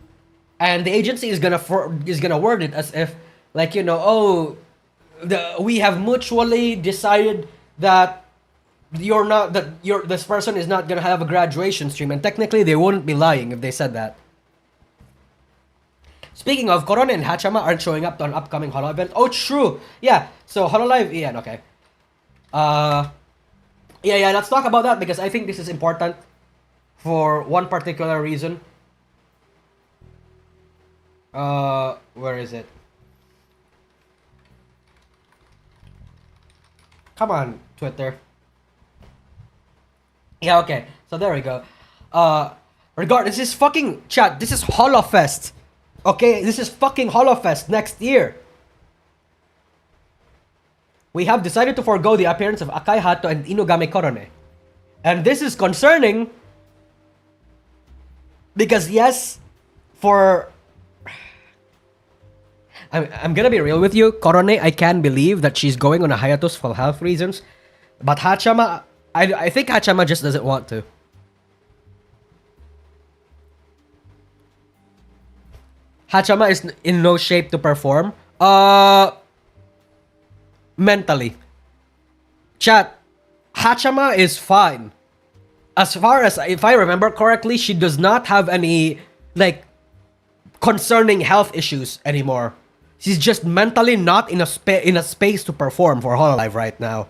S1: And the agency is gonna word it as if, like, you know, we have mutually decided that this person is not gonna have a graduation stream, and technically they wouldn't be lying if they said that. Speaking of, Korone and Hachama aren't showing up to an upcoming Holo event. Oh, true. Yeah. So Hololive, yeah, okay. Yeah. Let's talk about that because I think this is important for one particular reason. Where is it? Come on, Twitter. Yeah, okay. So there we go. This is fucking chat. This is HoloFest. Okay, this is fucking HoloFest next year. We have decided to forego the appearance of Akai Hato and Inugami Korone. And this is concerning because yes, I'm gonna be real with you, Korone, I can believe that she's going on a hiatus for health reasons. But Hachama, I think Hachama just doesn't want to. Hachama is in no shape to perform. Mentally. Chat, Hachama is fine. As far as, if I remember correctly, she does not have any, like, concerning health issues anymore. She's just mentally not in a space to perform for Hololive right now.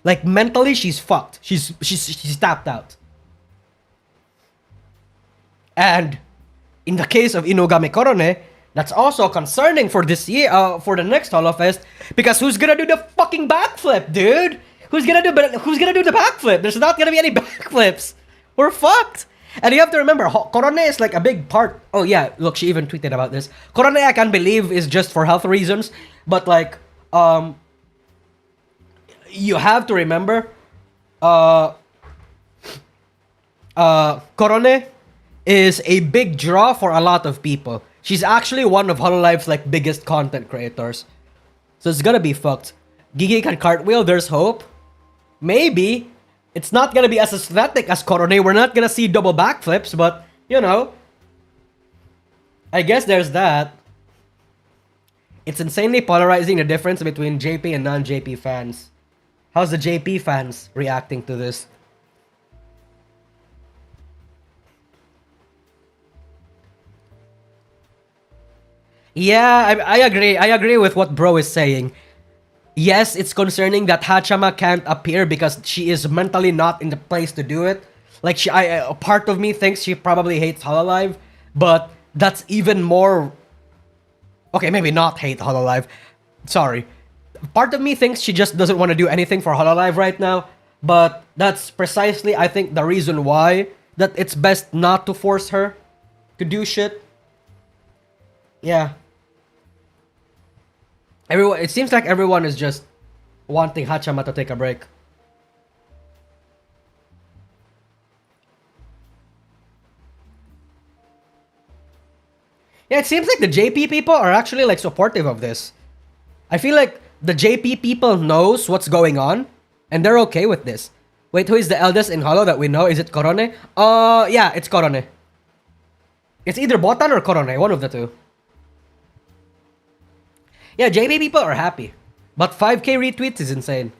S1: Like, mentally, she's fucked. She's tapped out. And in the case of Inugami Korone, that's also concerning for this year, for the next HoloFest, because who's gonna do the fucking backflip, dude? Who's gonna do the backflip? There's not gonna be any backflips. We're fucked. And you have to remember, Korone is like a big part. Oh yeah, look, she even tweeted about this. Korone, I can believe, is just for health reasons, but like, you have to remember, Korone is a big draw for a lot of people. She's actually one of Hololife's like biggest content creators. So it's gonna be fucked. Gigi can cartwheel, there's hope. Maybe. It's not gonna be as aesthetic as Korone. We're not gonna see double backflips, but, you know. I guess there's that. It's insanely polarizing, the difference between JP and non-JP fans. How's the JP fans reacting to this? Yeah, I agree. I agree with what bro is saying. Yes, it's concerning that Hachama can't appear because she is mentally not in the place to do it. Like, a part of me thinks she probably hates Hololive, but that's even more... Okay, maybe not hate Hololive. Sorry. Part of me thinks she just doesn't want to do anything for Hololive right now, but that's precisely, I think, the reason why that it's best not to force her to do shit. Yeah. It seems like everyone is just wanting Hachama to take a break. Yeah, it seems like the JP people are actually like supportive of this. I feel like the JP people knows what's going on, and they're okay with this. Wait, who is the eldest in Holo that we know? Is it Korone? Yeah, it's Korone. It's either Botan or Korone, one of the two. Yeah, JP people are happy. But 5k retweets is insane.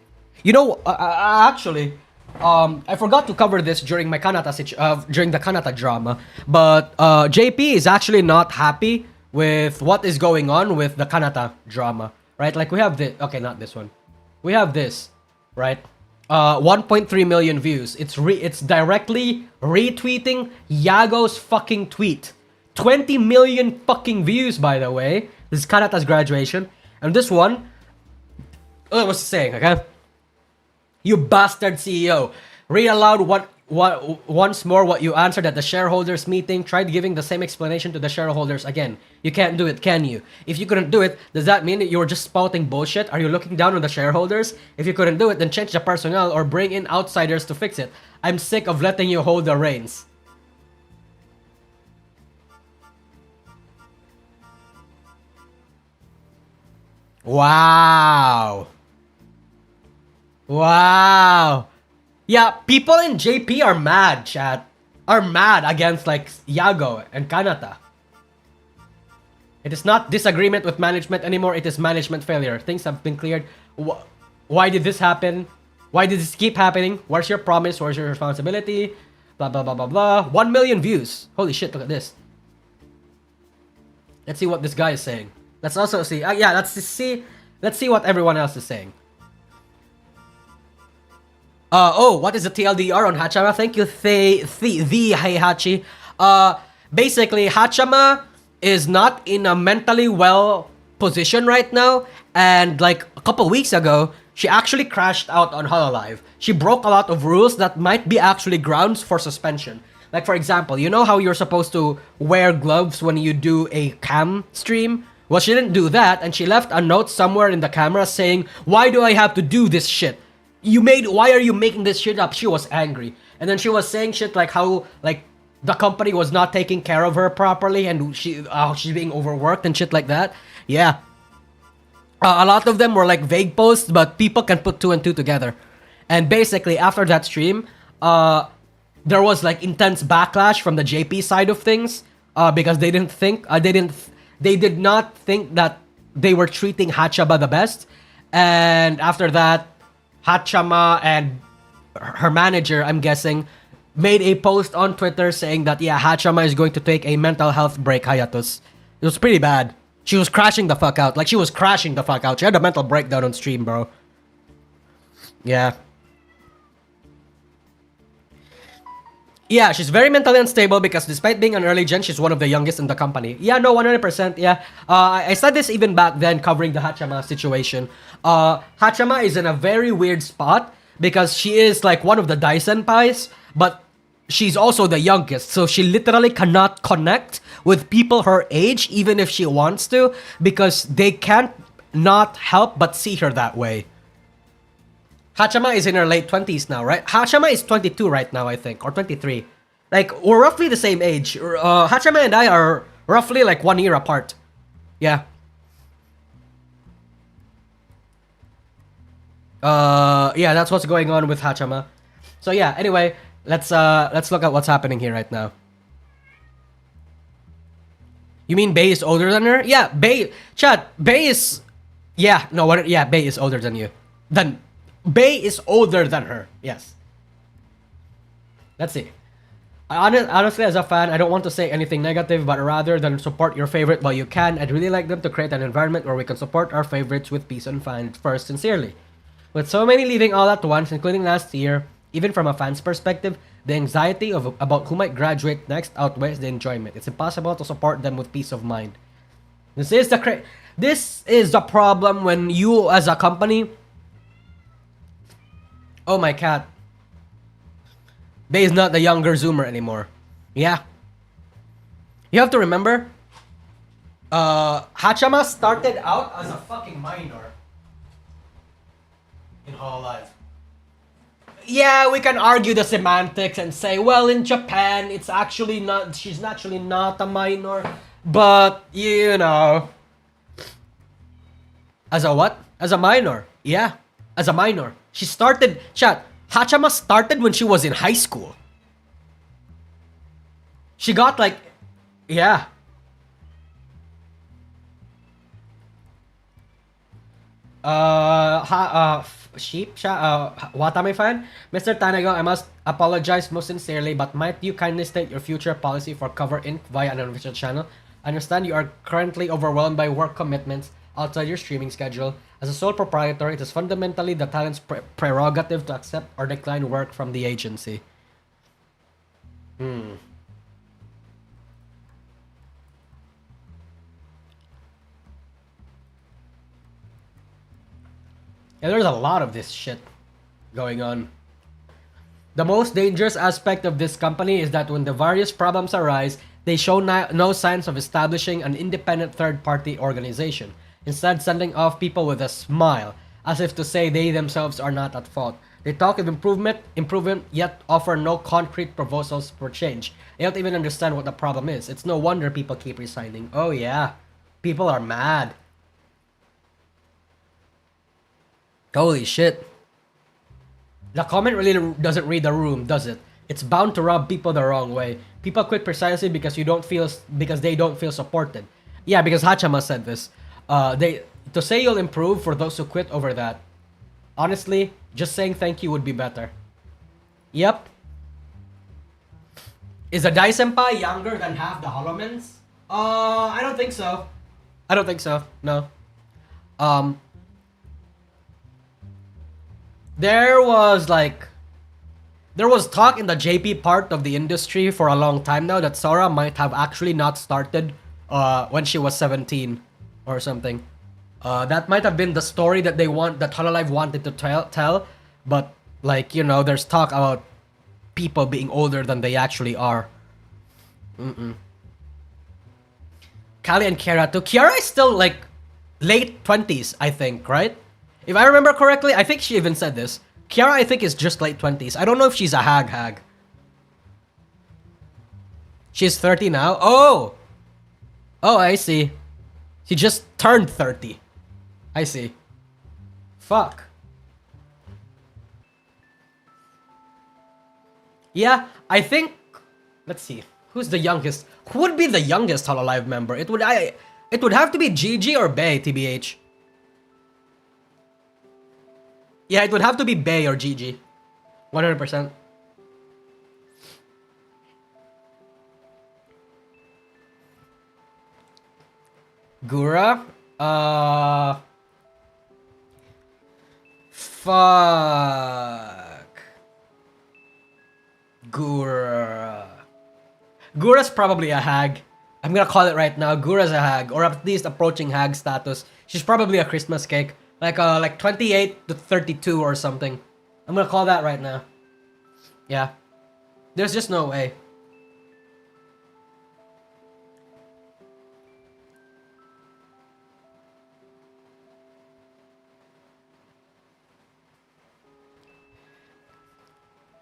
S1: You know, actually, I forgot to cover this during my during the Kanata drama. But JP is actually not happy with what is going on with the Kanata drama. Right? Like, we have this. Okay, not this one. We have this. Right? 1.3 million views. It's directly retweeting Yago's fucking tweet. 20 million fucking views, by the way. This is Kanata's graduation. And this one... Oh, what's it saying, okay? You bastard CEO. Read aloud once more what you answered at the shareholders meeting. Tried giving the same explanation to the shareholders again. You can't do it, can you? If you couldn't do it, does that mean that you were just spouting bullshit? Are you looking down on the shareholders? If you couldn't do it, then change the personnel or bring in outsiders to fix it. I'm sick of letting you hold the reins. Wow. Wow. Yeah, people in JP are mad, chat. Are mad against, like, Yago and Kanata. It is not disagreement with management anymore, it is management failure. Things have been cleared. Why did this happen? Why did this keep happening? Where's your promise? Where's your responsibility? Blah, blah, blah, blah, blah. 1 million views. Holy shit, look at this. Let's see what this guy is saying. Let's also see. Yeah, let's see what everyone else is saying. Oh, what is the TLDR on Hachama? Thank you, the Heihachi. Basically, Hachama is not in a mentally well position right now, and like a couple weeks ago, she actually crashed out on Hololive. She broke a lot of rules that might be actually grounds for suspension. Like, for example, you know how you're supposed to wear gloves when you do a cam stream? Well, she didn't do that, and she left a note somewhere in the camera saying, "Why do I have to do this shit? Why are you making this shit up?" She was angry. And then she was saying shit like how, like, the company was not taking care of her properly, and she's being overworked and shit like that. Yeah. A lot of them were like vague posts, but people can put two and two together. And basically, after that stream, there was like intense backlash from the JP side of things, because they did not think that they were treating Hachama the best. And after that, Hachama and her manager, I'm guessing, made a post on Twitter saying that, yeah, Hachama is going to take a mental health break hiatus. It was pretty bad. She was crashing the fuck out. Like, she was crashing the fuck out. She had a mental breakdown on stream, bro. Yeah. Yeah, she's very mentally unstable because despite being an early gen, she's one of the youngest in the company. Yeah, no, 100%, yeah. I said this even back then covering the Hachama situation. Hachama is in a very weird spot because she is like one of the Dai senpais, but she's also the youngest, so she literally cannot connect with people her age, even if she wants to, because they can't not help but see her that way. Hachama is in her late 20s now, right? Hachama is 22 right now, I think, or 23. Like, we're roughly the same age. Hachama and I are roughly like 1 year apart. Yeah. Yeah, that's what's going on with Hachama. So yeah, anyway, let's look at what's happening here right now. You mean Bay is older than her? Yeah, Bay, chat, Bay is, yeah, no, what, yeah, Bay is older than you. Bay is older than her, yes. Let's see. Honestly, as a fan, I don't want to say anything negative, but rather than support your favorite while you can, I'd really like them to create an environment where we can support our favorites with peace and fun first, sincerely. With so many leaving all at once, including last year, even from a fan's perspective, the anxiety about who might graduate next outweighs the enjoyment. It's impossible to support them with peace of mind. This is the problem when you, as a company... Oh, my cat. Bay is not the younger Zoomer anymore. Yeah. You have to remember, Hachama started out as a fucking minor in Hololive. Yeah, we can argue the semantics and say, well, in Japan, it's actually not, she's actually not a minor, but, you know. As a what? As a minor. Yeah, as a minor. She started, chat, Hachama started when she was in high school. She got like, yeah. Watame fan? Mr. Tanago, I must apologize most sincerely, but might you kindly state your future policy for Cover Inc. via an unofficial channel? I understand you are currently overwhelmed by work commitments outside your streaming schedule. As a sole proprietor, it is fundamentally the talent's prerogative to accept or decline work from the agency. Yeah, there's a lot of this shit going on. The most dangerous aspect of this company is that when the various problems arise, they show no signs of establishing an independent third-party organization, instead sending off people with a smile, as if to say they themselves are not at fault. They talk of improvement, yet offer no concrete proposals for change. They don't even understand what the problem is. It's no wonder people keep resigning. Oh yeah, people are mad. Holy shit. The comment really doesn't read the room, does it? It's bound to rub people the wrong way. People quit precisely because they don't feel supported. Yeah, because Hachama said this. To say you'll improve for those who quit over that. Honestly, just saying thank you would be better. Yep. Is a Dai Senpai younger than half the Holomans? I don't think so. I don't think so. No. There was talk in the JP part of the industry for a long time now that Sora might have actually not started when she was 17 or something. That might have been the story that Hololive wanted to tell, but like, you know, there's talk about people being older than they actually are. Kali and Kiara too. Kiara is still like late 20s, I think, right? If I remember correctly, I think she even said this. Kiara, I think, is just late 20s. I don't know if she's a hag. She's 30 now? Oh! Oh, I see. She just turned 30. I see. Fuck. Yeah, I think... Let's see. Who's the youngest? Who would be the youngest Hololive member? It would have to be Gigi or Bae, TBH. Yeah, it would have to be Bae or Gigi. 100%. Gura? Fuck. Gura's probably a hag. I'm gonna call it right now. Gura's a hag, or at least approaching hag status. She's probably a Christmas cake. Like 28 to 32 or something. I'm gonna call that right now. Yeah. There's just no way.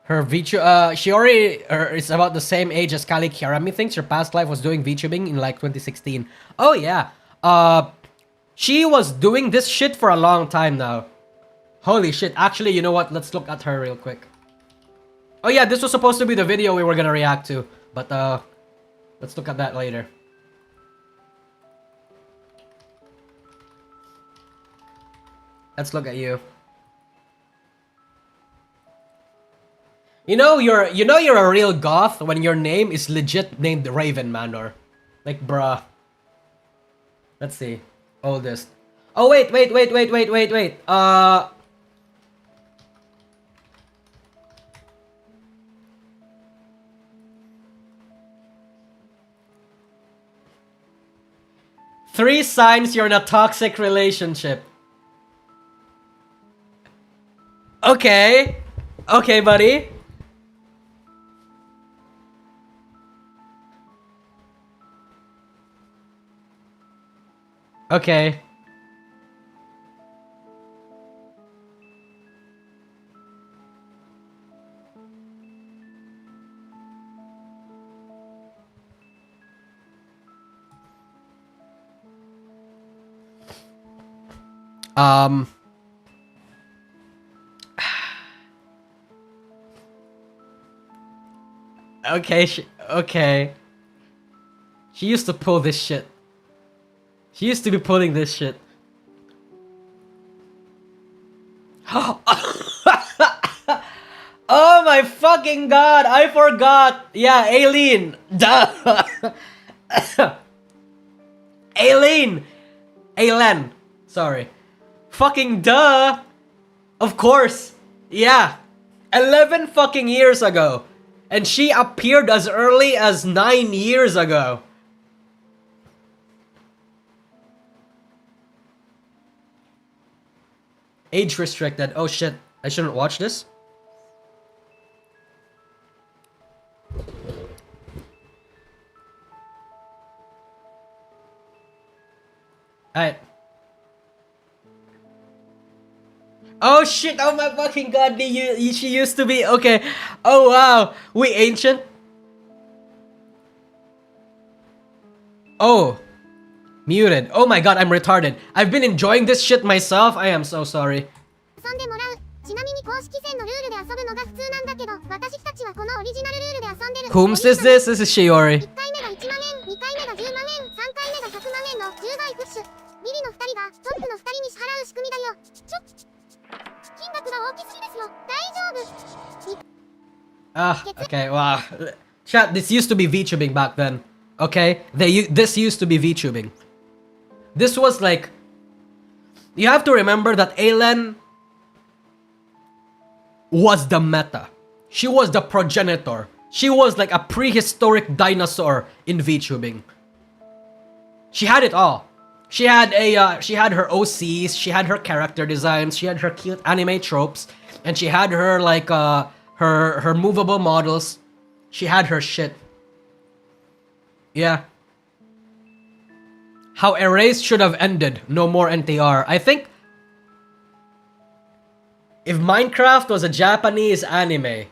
S1: Her VTuber, she already is about the same age as Kali Kiarami thinks. Her past life was doing VTubing in like 2016. Oh yeah. She was doing this shit for a long time now. Holy shit. Actually, you know what? Let's look at her real quick. Oh yeah, this was supposed to be the video we were gonna react to. But let's look at that later. Let's look at you. You know you're a real goth when your name is legit named Raven Manor. Like bruh. Let's see. Oldest. Oh wait. 3 signs you're in a toxic relationship. Okay. Okay, buddy. Okay. Okay, okay. She used to pull this shit. She used to be pulling this shit. Oh my fucking god, I forgot. Yeah, Aileen. Duh. Aileen. Sorry. Fucking duh. Of course. Yeah. 11 fucking years ago. And she appeared as early as 9 years ago. Age restricted. Oh shit. I shouldn't watch this. Alright. Oh shit, oh my fucking god, she used to be, okay. Oh wow, we ancient? Oh. Muted. Oh my god, I'm retarded. I've been enjoying this shit myself. I am so sorry. Whom's is this? This is Shiori. Okay, wow. Chat, this used to be VTubing back then. Okay? This used to be VTubing. This was like... You have to remember that Aileen was the meta. She was the progenitor. She was like a prehistoric dinosaur in VTubing. She had it all. She had her OCs, she had her character designs, she had her cute anime tropes, and she had her like her movable models. She had her shit. Yeah. How Erased should have ended. No more NTR. I think if Minecraft was a Japanese anime,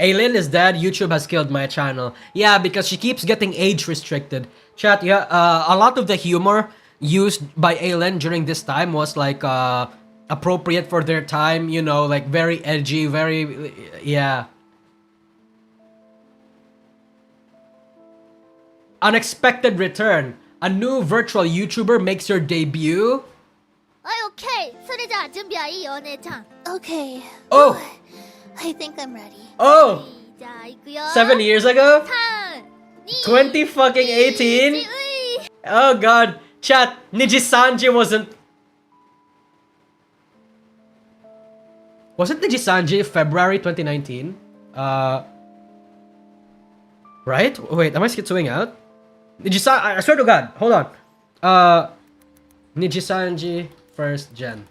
S1: Aileen is dead, YouTube has killed my channel. Yeah, because she keeps getting age restricted. Chat, yeah, a lot of the humor used by Aileen during this time was like appropriate for their time, you know, like very edgy, very, yeah. Unexpected return. A new virtual YouTuber makes your debut.
S2: Okay. Okay.
S1: Oh.
S2: I think I'm ready.
S1: Oh. 7 years ago? 20 fucking 18? Oh god. Chat, Nijisanji wasn't... Wasn't Nijisanji February 2019? Right? Wait, am I schizoing out? Nijisanji, I swear to god, hold on. Nijisanji first gen.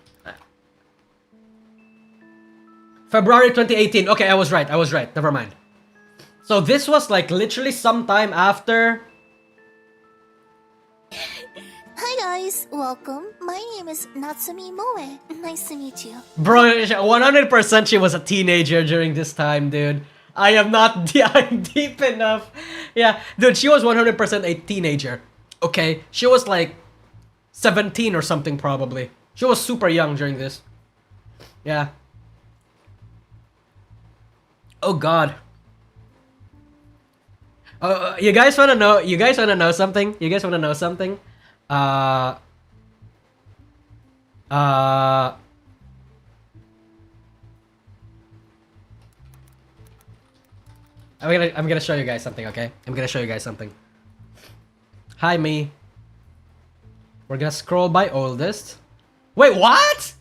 S1: February 2018. Okay, I was right. Never mind. So this was like literally sometime after.
S2: Hi guys, welcome. My name is Natsumi Moe. Nice to meet you.
S1: Bro, 100% she was a teenager during this time, dude. I am not I'm deep enough. Yeah, dude, she was 100% a teenager. Okay, she was like 17 or something probably. She was super young during this. Yeah. Oh god. You guys wanna know? You guys wanna know something? You guys wanna know something? Uh. I'm gonna show you guys something, okay? I'm gonna show you guys something. Hi, me. We're gonna scroll by oldest. Wait, what?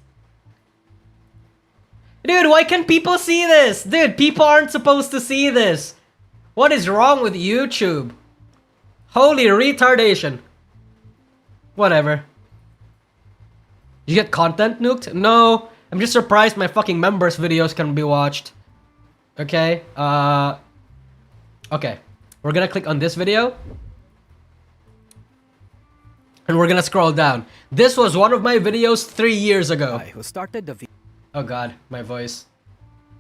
S1: Dude, why can't people see this? Dude, people aren't supposed to see this. What is wrong with YouTube? Holy retardation. Whatever. Did you get content nuked? No. I'm just surprised my fucking members videos can be watched. Okay. Okay. We're gonna click on this video. And we're gonna scroll down. This was one of my videos 3 years ago.
S3: Who started the
S1: Oh god, my voice.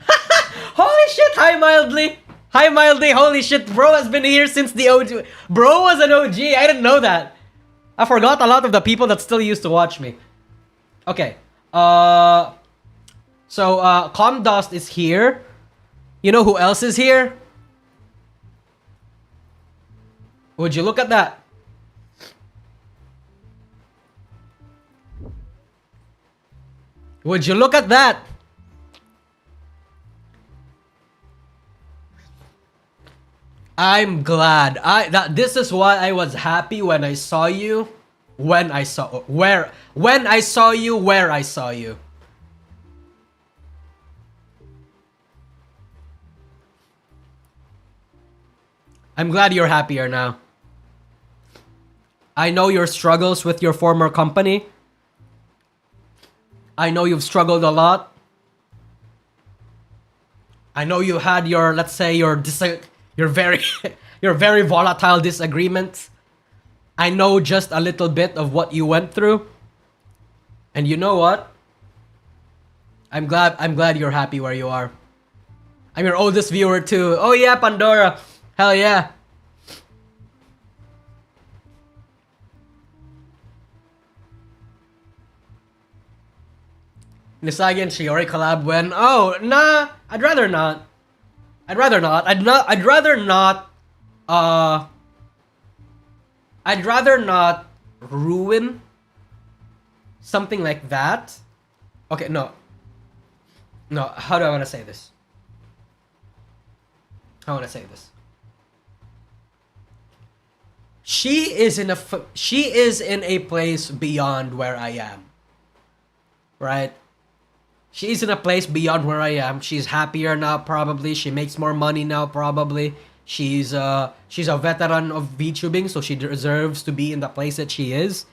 S1: Holy shit, hi Mildly! Hi Mildly, holy shit, bro has been here since the OG. Bro was an OG, I didn't know that. I forgot a lot of the people that still used to watch me. Okay, so, Comdust is here. You know who else is here? Would you look at that? Would you look at that? I'm glad. This is why I was happy when I saw you. When I saw you, where I saw you. I'm glad you're happier now. I know your struggles with your former company. I know you've struggled a lot. I know you had your, let's say, your very your very volatile disagreements. I know just a little bit of what you went through. And you know what? I'm glad you're happy where you are. I'm your oldest viewer too. Oh yeah, Pandora. Hell yeah. Nisagi and Shiori collab when? Oh, nah. I'd rather not. I'd rather not ruin something like that. Okay, no. No, how do I want to say this? I want to say this. She is in a place beyond where I am. Right? She's in a place beyond where I am. She's happier now, probably. She makes more money now, probably. She's a veteran of VTubing, so she deserves to be in the place that she is.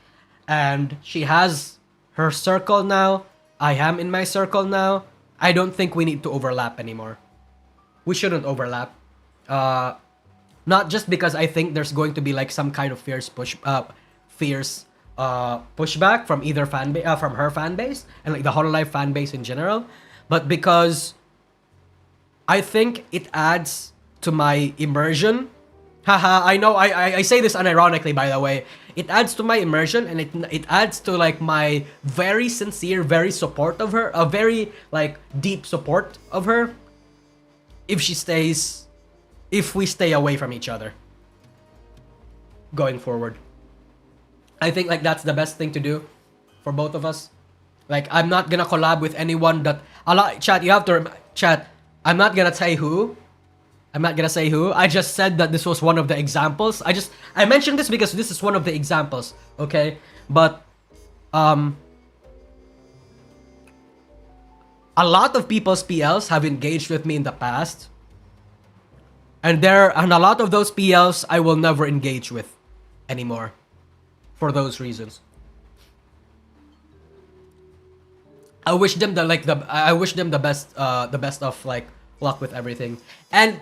S1: And she has her circle now. I am in my circle now. I don't think we need to overlap anymore. We shouldn't overlap. Not just because I think there's going to be like some kind of fierce pushback from either from her fan base and like the Hololive fan base in general, but because I think it adds to my immersion. Haha, I know I say this unironically, by the way. It adds to my immersion, and it adds to like my very sincere, very support of her, a very like deep support of her. If we stay away from each other going forward. I think like that's the best thing to do for both of us. Like I'm not gonna collab with anyone that chat. You have to chat. I'm not gonna say who. I just said that this was one of the examples. I mentioned this because this is one of the examples. Okay, but a lot of people's PLs have engaged with me in the past, and a lot of those PLs I will never engage with anymore. For those reasons. I wish them I wish them the best of like luck with everything. And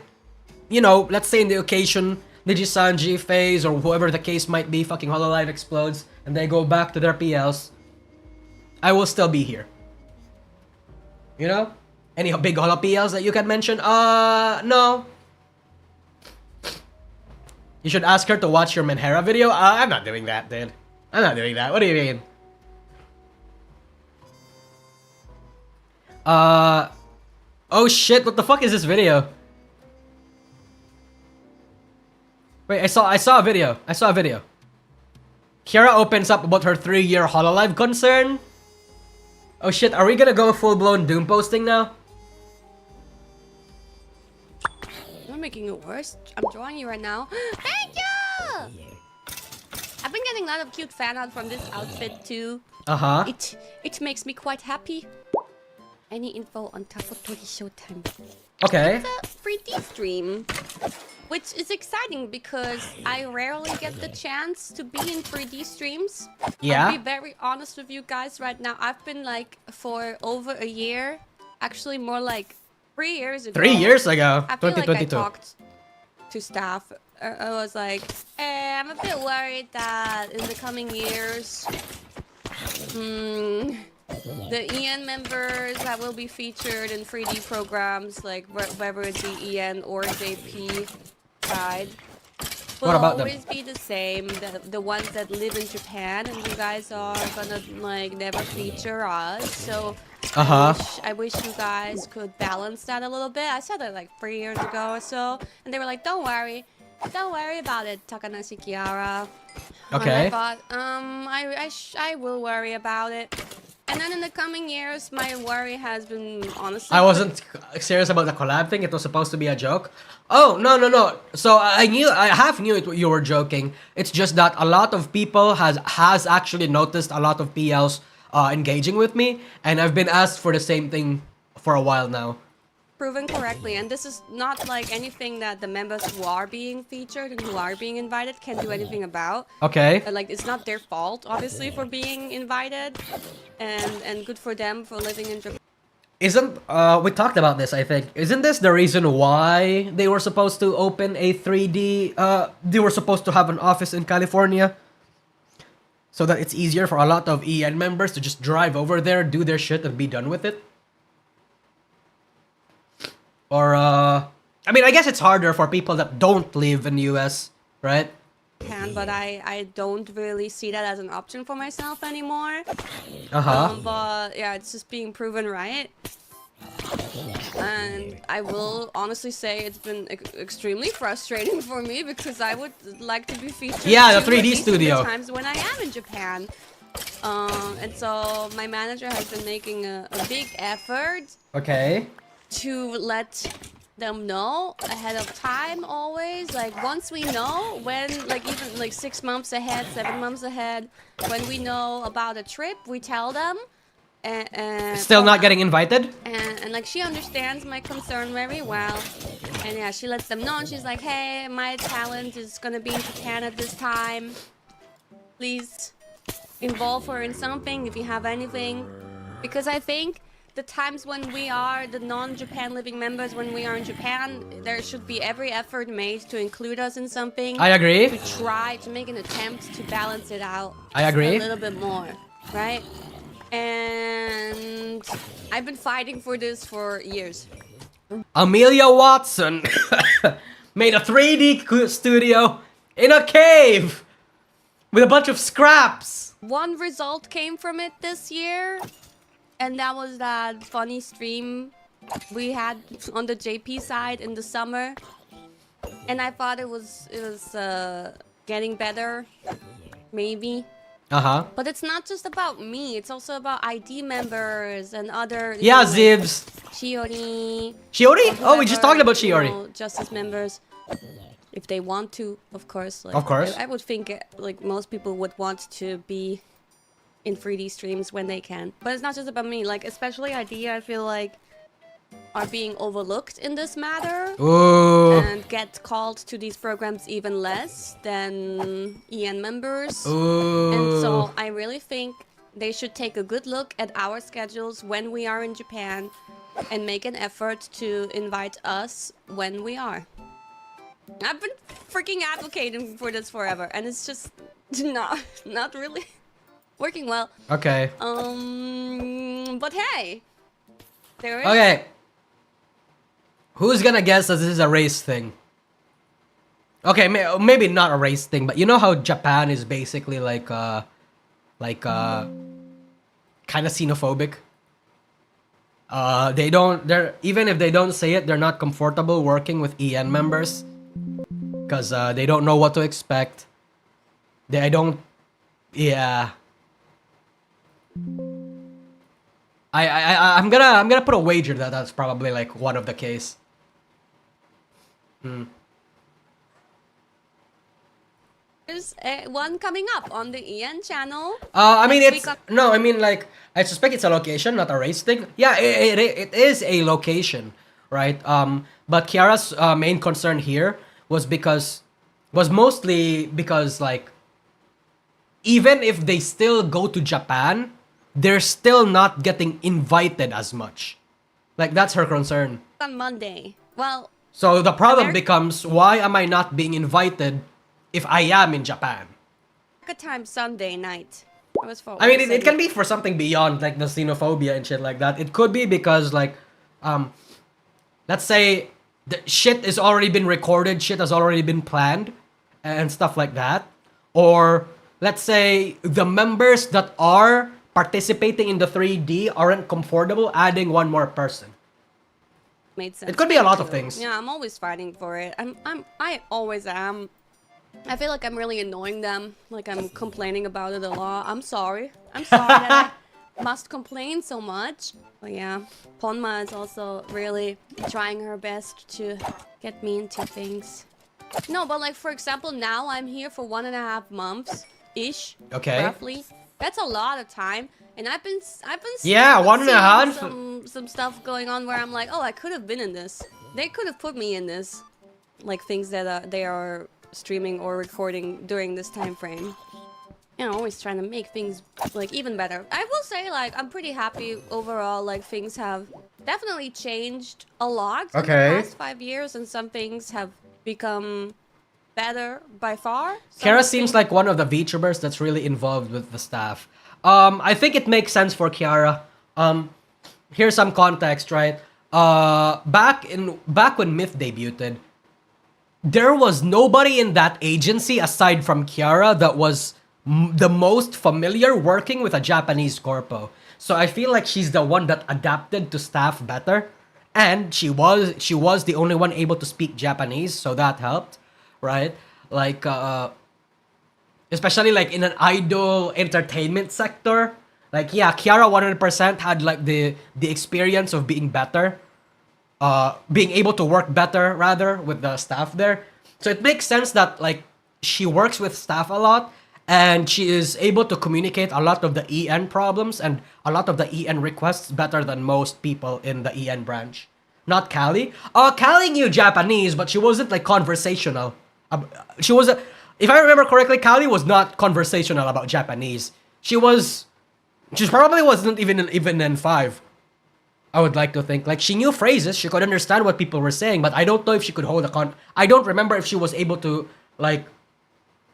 S1: you know, let's say in the occasion Nijisanji phase or whoever the case might be, fucking Hololive explodes and they go back to their PLs, I will still be here. You know? Any big holo PLs that you can mention? No. You should ask her to watch your Menhera video. I'm not doing that, dude. I'm not doing that. What do you mean? Oh shit, what the fuck is this video? Wait, I saw a video. I saw a video. Kiara opens up about her 3-year Hololive concern. Oh shit, are we gonna go full-blown Doom posting now?
S3: You're making it worse. I'm drawing you right now. Thank you! I've been getting a lot of cute fan art from this outfit too.
S1: Uh-huh.
S3: It makes me quite happy. Any info on Takotori Showtime?
S1: Okay.
S3: It's a 3D stream, which is exciting because I rarely get the chance to be in 3D streams.
S1: Yeah.
S3: I'll be very honest with you guys right now. I've been like for over a year, actually more like 3 years ago.
S1: 3 years ago,
S3: I feel like I
S1: 2022.
S3: talked to staff. I was like, I'm a bit worried that in the coming years, the EN members that will be featured in 3D programs, like whether it be EN or JP side, will
S1: What about them?
S3: always be the same. The ones that live in Japan, and you guys are gonna like never feature us. So I wish you guys could balance that a little bit. I said that like 3 years ago or so, and they were like, don't worry about it, Takanashi Kiara.
S1: Okay.
S3: And I thought, I will worry about it. And then in the coming years, my worry has been honestly.
S1: I wasn't serious about the collab thing. It was supposed to be a joke. Oh, no. So I half knew you were joking. It's just that a lot of people has actually noticed a lot of PLs engaging with me, and I've been asked for the same thing for a while now.
S3: Proven correctly, and this is not like anything that the members who are being featured and who are being invited can do anything about.
S1: Okay.
S3: Like, it's not their fault, obviously, for being invited, and good for them for living in Japan.
S1: Isn't we talked about this, I think. Isn't this the reason why they were supposed to open a 3D they were supposed to have an office in California? So that it's easier for a lot of EN members to just drive over there, do their shit and be done with it? Or I mean, I guess it's harder for people that don't live in the US, right?
S3: But I don't really see that as an option for myself anymore. But yeah, it's just being proven right. And I will honestly say it's been extremely frustrating for me because I would like to be featured.
S1: Yeah, the 3D
S3: at least
S1: studio.
S3: the times when I am in Japan. And so my manager has been making a big effort.
S1: Okay.
S3: To let them know ahead of time always, like once we know when, like even like 6 months ahead, 7 months ahead, when we know about a trip, we tell them.
S1: Still not getting invited?
S3: And like she understands my concern very well, and yeah, she lets them know, and she's like, hey, my talent is gonna be in Japan at this time, please involve her in something if you have anything, because I think the times when we are the non-Japan living members, when we are in Japan, there should be every effort made to include us in something.
S1: I agree.
S3: To try to make an attempt to balance it out.
S1: I agree.
S3: A little bit more, right? And I've been fighting for this for years.
S1: Amelia Watson made a 3D studio in a cave with a bunch of scraps.
S3: One result came from it this year. And that was that funny stream we had on the JP side in the summer. And I thought it was getting better, maybe. But it's not just about me. It's also about ID members and other.
S1: Yeah, Zibs.
S3: Shiori.
S1: Shiori? Oh, we just talked about Shiori.
S3: You know, Justice members, if they want to, of course. Like,
S1: of course.
S3: I would think like most people would want to be in 3D streams when they can. But it's not just about me, like especially ID, I feel like are being overlooked in this matter.
S1: Ooh.
S3: And get called to these programs even less than EN members.
S1: Ooh.
S3: And so I really think they should take a good look at our schedules when we are in Japan and make an effort to invite us when we are. I've been freaking advocating for this forever, and it's just not really working well.
S1: Okay.
S3: But hey, there is.
S1: Okay. Who's gonna guess that this is a race thing? Okay, maybe not a race thing, but you know how Japan is basically like kind of xenophobic. They're even if they don't say it, they're not comfortable working with EN members because they don't know what to expect. They don't. Yeah. I'm gonna put a wager that that's probably like one of the case.
S3: There's one coming up on the EN channel.
S1: I mean,
S3: Next
S1: it's
S3: week
S1: no. I mean, like, I suspect it's a location, not a race thing. Yeah, it is a location, right? But Kiara's main concern here was mostly because like, even if they still go to Japan, they're still not getting invited as much. Like, that's her concern.
S3: on Monday. Well,
S1: So the problem becomes, why am I not being invited if I am in Japan?
S3: America time Sunday night.
S1: I mean, it can be for something beyond like the xenophobia and shit like that. It could be because like, let's say the shit has already been recorded, shit has already been planned, and stuff like that. Or let's say the members that are participating in the 3D aren't comfortable adding one more person.
S3: Made sense.
S1: It could be a lot of things.
S3: Yeah, I'm always fighting for it. I always am. I feel like I'm really annoying them. Like I'm complaining about it a lot. I'm sorry. I'm sorry that I must complain so much. But yeah, Ponma is also really trying her best to get me into things. No, but like for example, now I'm here for 1.5 months ish.
S1: Okay.
S3: Roughly. That's a lot of time. And I've been
S1: Yeah, 1.5.
S3: some stuff going on where I'm like, oh, I could have been in this. They could have put me in this, like things that they are streaming or recording during this time frame. You know, always trying to make things like even better. I will say, like, I'm pretty happy overall. Like things have definitely changed a lot in the past 5 years, and some things have become better by far.
S1: Kara seems like one of the VTubers that's really involved with the staff. I think it makes sense for Kiara. Here's some context, right? Back when Myth debuted, there was nobody in that agency aside from Kiara that was the most familiar working with a Japanese corpo. So I feel like she's the one that adapted to staff better, and she was the only one able to speak Japanese, so that helped, right? Like especially like in an idol entertainment sector. Like, yeah, Kiara 100% had like the experience of being better, being able to work better rather with the staff there. So it makes sense that like she works with staff a lot, and she is able to communicate a lot of the EN problems and a lot of the EN requests better than most people in the EN branch. Not Callie. Callie knew Japanese, but she wasn't like conversational. She was if I remember correctly, Callie was not conversational about Japanese. She probably wasn't even in N5. I would like to think. Like, she knew phrases, she could understand what people were saying, but I don't know if she could hold I don't remember if she was able to, like,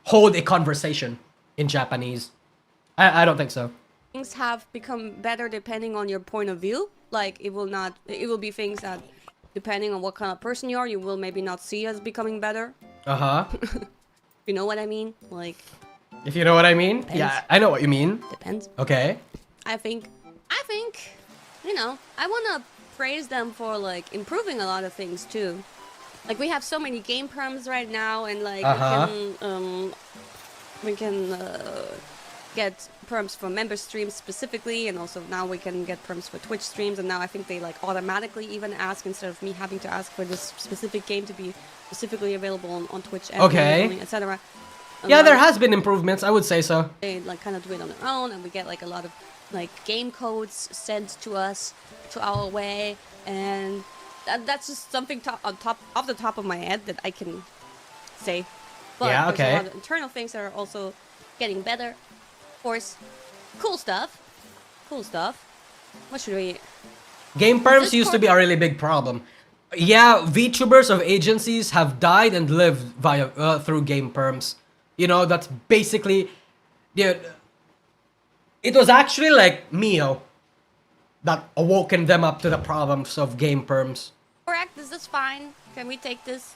S1: hold a conversation in Japanese. I don't think so.
S3: Things have become better depending on your point of view. Like, it will be things that, depending on what kind of person you are, you will maybe not see as becoming better.
S1: Uh-huh.
S3: You know what I mean? Like,
S1: if you know what I mean?
S3: Depends.
S1: Yeah, I know what you mean.
S3: Depends.
S1: Okay.
S3: I think, you know, I want to praise them for, like, improving a lot of things, too. Like, we have so many game perms right now, and, like, we can get perms for member streams specifically, and also now we can get perms for Twitch streams, and now I think they, like, automatically even ask, instead of me having to ask for this specific game to be specifically available on Twitch, and etc.
S1: Yeah, there has been improvements, I would say so.
S3: They like kind of do it on their own, and we get like a lot of like game codes sent to us to our way, and that's just something off the top of my head that I can say. But
S1: yeah, okay.
S3: there's a lot of internal things that are also getting better, of course. Cool stuff. Cool stuff. What should we...
S1: Game perms used to be a really big problem. Yeah, VTubers of agencies have died and lived via through game perms. You know, that's basically... Dude, it was actually like Mio that awoken them up to the problems of game perms.
S3: Correct, this is fine. Can we take this?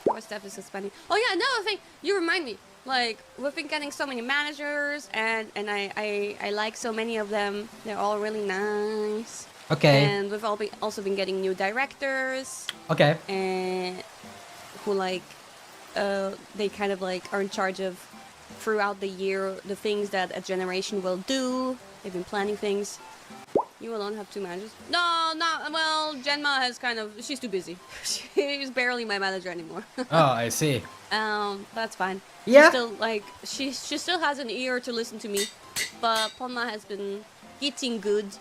S3: More stuff is suspending. Oh yeah, another thing, you remind me. Like, we've been getting so many managers, and I like so many of them. They're all really nice.
S1: Okay.
S3: And we've also been getting new directors.
S1: Okay.
S3: And who like, they kind of like are in charge of throughout the year the things that a generation will do. They've been planning things. You alone have 2 managers? No, not well. Genma has kind of. She's too busy. She's barely my manager anymore.
S1: Oh, I see.
S3: That's fine.
S1: Yeah.
S3: She's still like she still has an ear to listen to me, but Ponma has been eating good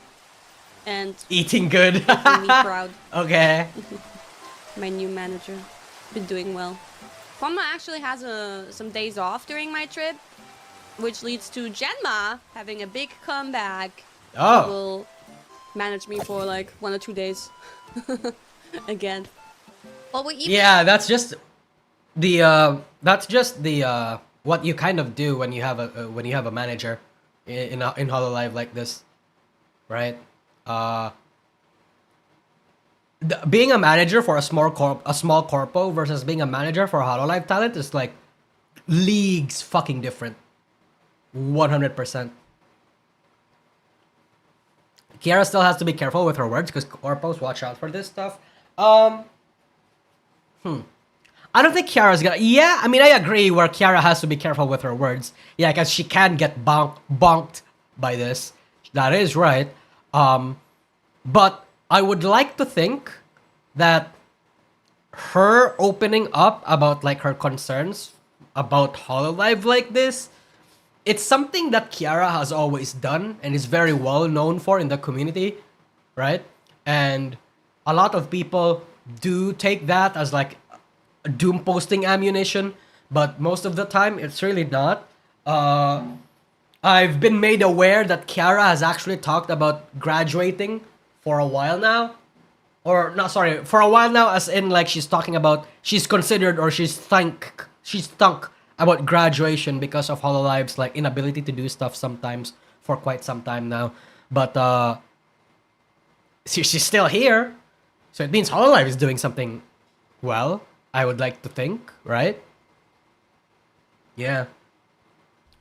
S3: and
S1: Eating good.
S3: making me proud.
S1: Okay.
S3: My new manager been doing well. Ponma actually has some days off during my trip, which leads to Genma having a big comeback.
S1: Oh.
S3: Will manage me for like 1 or 2 days again. Well, we even
S1: Yeah, that's just the what you kind of do when you have a manager in Hololive like this, right? Being a manager for a small corpo versus being a manager for a Hololive talent is like leagues fucking different. 100%. Kiara still has to be careful with her words because corpos watch out for this stuff. I don't think Kiara's gonna... Yeah, I mean, I agree where Kiara has to be careful with her words. Yeah, because she can get bonked by this. That is right. But I would like to think that her opening up about, like, her concerns about Hololive like this, it's something that Kiara has always done and is very well known for in the community, right? And a lot of people do take that as, like, doom posting ammunition, but most of the time it's really not. I've been made aware that Kiara has actually talked about graduating for a while now. Or, no, sorry, for a while now, as in, like, she's talking about, she's considered or she's thunk about graduation because of Hololive's, like, inability to do stuff sometimes for quite some time now. But, she's still here. So it means Hololive is doing something well, I would like to think, right? Yeah.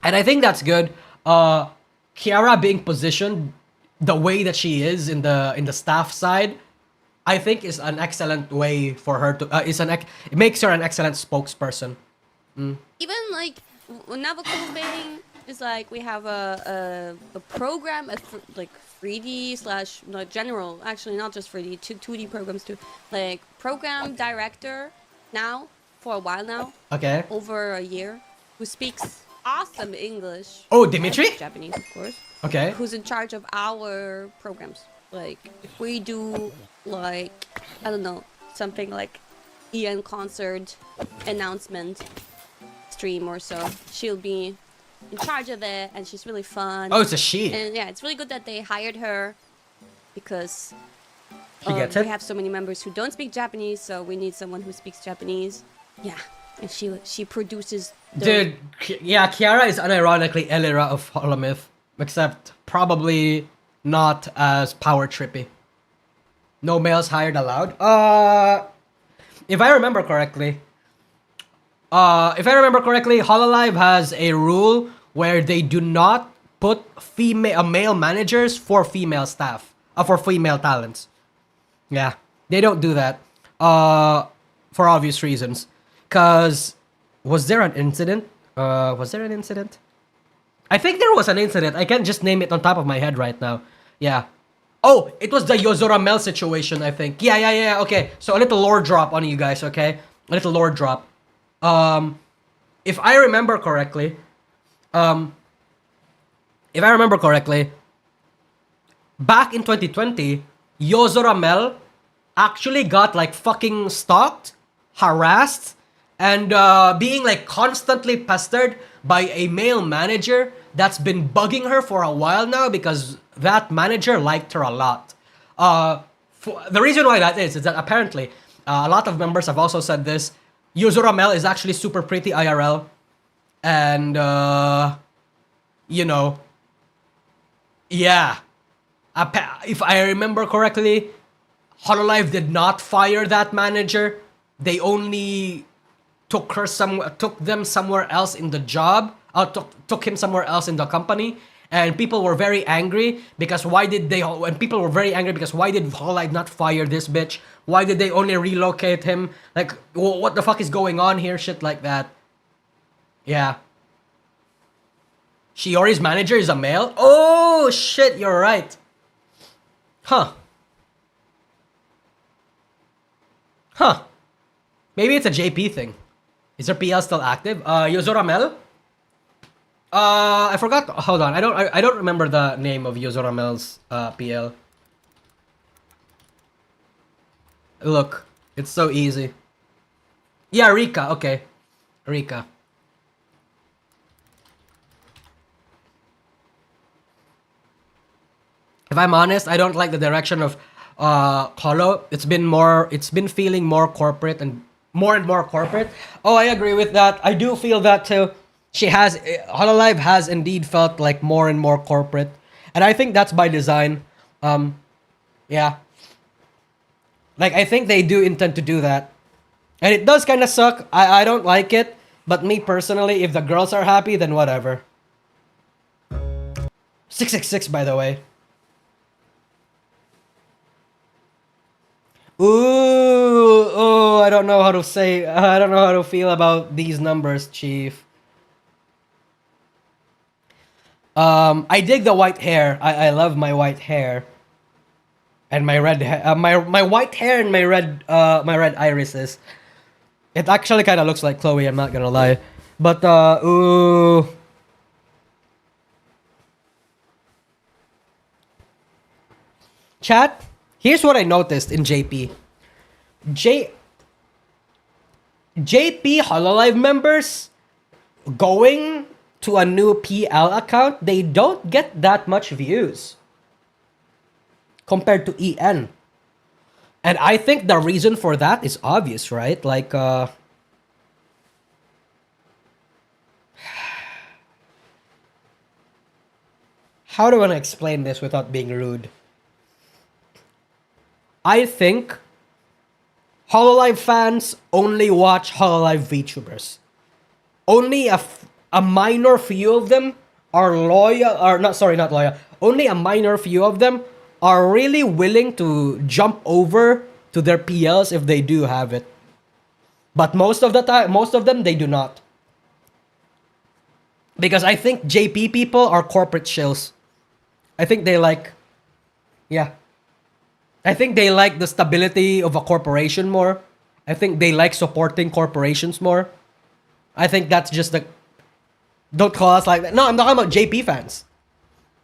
S1: And I think that's good. Kiara being positioned the way that she is in the staff side, I think is an excellent way for her to it makes her an excellent spokesperson.
S3: even like another cool thing is like we have a program, like 3D slash no, general, actually not just 3D, 2D programs too. Like program director now for a while now,
S1: Okay.
S3: over a year, who speaks awesome English.
S1: Oh, Dimitri?
S3: And Japanese, of course.
S1: Okay.
S3: Who's in charge of our programs. Like, if we do, like, I don't know, something like Ian concert announcement stream or so, she'll be in charge of it, and she's really fun.
S1: Oh, it's a she.
S3: And yeah, it's really good that they hired her, because
S1: She gets
S3: we
S1: it?
S3: have so many members who don't speak Japanese, so we need someone who speaks Japanese. Yeah, and she produces the...
S1: Dude, yeah, Kiara is unironically Elira of Holomyth, except probably not as power trippy. No males hired allowed. If I remember correctly, Hololive has a rule where they do not put male managers for female staff, for female talents. Yeah, they don't do that, for obvious reasons. Cause was there an incident? Was there an incident? I think there was an incident. I can't just name it on top of my head right now. Yeah. Oh, it was the Yozora Mel situation, I think. Yeah. Okay, so a little lore drop on you guys, okay? A little lore drop. If I remember correctly, back in 2020, Yozora Mel actually got like fucking stalked, harassed, and being like constantly pestered by a male manager that's been bugging her for a while now because that manager liked her a lot. The reason why that is that apparently a lot of members have also said this. Yuzura Mel is actually super pretty IRL, and you know, yeah. If I remember correctly, Hololive did not fire that manager. They only took them somewhere else in the job. Took him somewhere else in the company. And people were very angry because why did Hololive not fire this bitch? Why did they only relocate him? Like, what the fuck is going on here? Shit like that. Yeah. Shiori's manager is a male? Oh, shit, you're right. Huh. Huh. Maybe it's a JP thing. Is her PL still active? Yozora Mel? I forgot. Hold on. I don't remember the name of Yozora Mel's PL. Look, it's so easy. Yeah, Rika. Okay, Rika. If I'm honest, I don't like the direction of Holo. It's been feeling more corporate and more corporate. Oh, I agree with that. I do feel that too. Hololive has indeed felt like more and more corporate. And I think that's by design. Yeah. Like, I think they do intend to do that. And it does kind of suck. I don't like it. But me personally, if the girls are happy, then whatever. 666, by the way. Ooh, I don't know how to say, I don't know how to feel about these numbers, Chief. I dig the white hair. I love my white hair. And my red hair, my white hair and my red irises. It actually kind of looks like Chloe, I'm not gonna lie. But, ooh. Chat, here's what I noticed in JP. JP Hololive members going to a new PL account, they don't get that much views compared to EN. And I think the reason for that is obvious, right? Like, how do I want to explain this without being rude? I think Hololive fans only watch Hololive VTubers. Only a minor few of them are loyal, or not loyal. Only a minor few of them are really willing to jump over to their PLs if they do have it. But most of them, they do not. Because I think JP people are corporate shills. I think they like, yeah. I think they like the stability of a corporation more. I think they like supporting corporations more. I think that's just the... Don't call us like that. No, I'm talking about JP fans.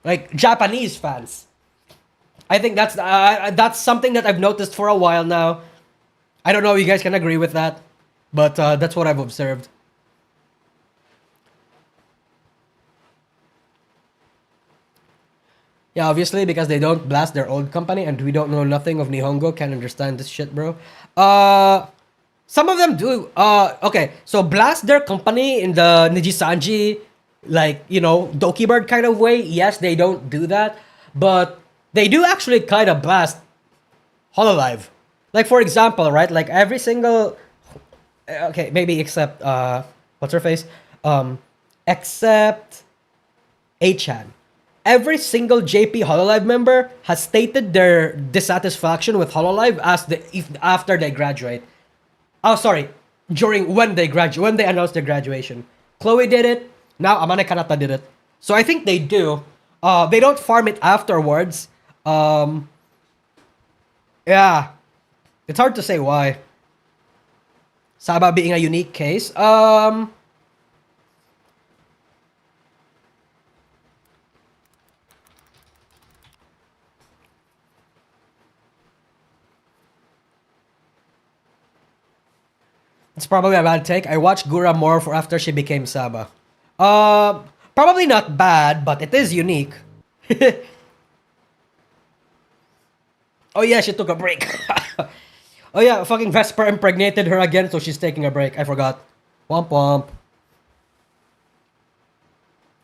S1: Like, Japanese fans. I think that's something that I've noticed for a while now. I don't know if you guys can agree with that. But that's what I've observed. Yeah, obviously, because they don't blast their old company and we don't know nothing of Nihongo, can't understand this shit, bro. Some of them do. Okay, so blast their company in the Nijisanji, like, you know, Dockey Bird kind of way. Yes, they don't do that. But they do actually kind of blast Hololive. Like, for example, right? Like, every single... Okay, maybe except... what's her face? Except... Achan. Every single JP Hololive member has stated their dissatisfaction with Hololive after they graduate. Oh, sorry. When they announced their graduation. Chloe did it. Now Amane Kanata did it. So I think they do. They don't farm it afterwards. Yeah. It's hard to say why. Saba being a unique case. It's probably a bad take. I watched Gura more for after she became Saba. Probably not bad, but it is unique. Oh yeah, she took a break. Oh yeah, fucking Vesper impregnated her again, so she's taking a break. I forgot. Womp womp.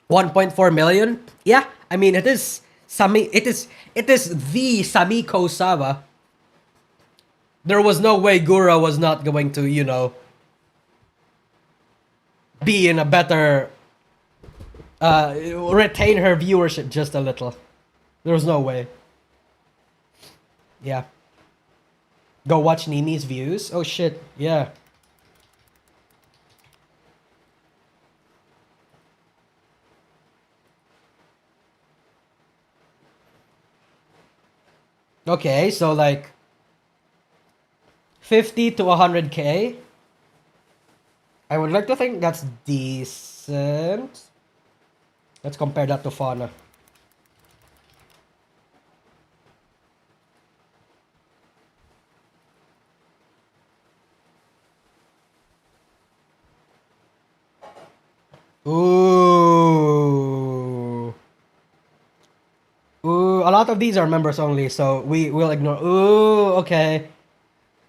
S1: 1.4 million? Yeah, I mean it is it is the Samiko Saba. There was no way Gura was not going to, you know, be in a better retain her viewership just a little. There was no way. Yeah. Go watch Nimi's views. Oh shit, yeah. Okay, so like 50 to 100k. I would like to think that's decent. Let's compare that to Fauna. Ooh. Ooh, a lot of these are members only, so we will ignore. Ooh, okay.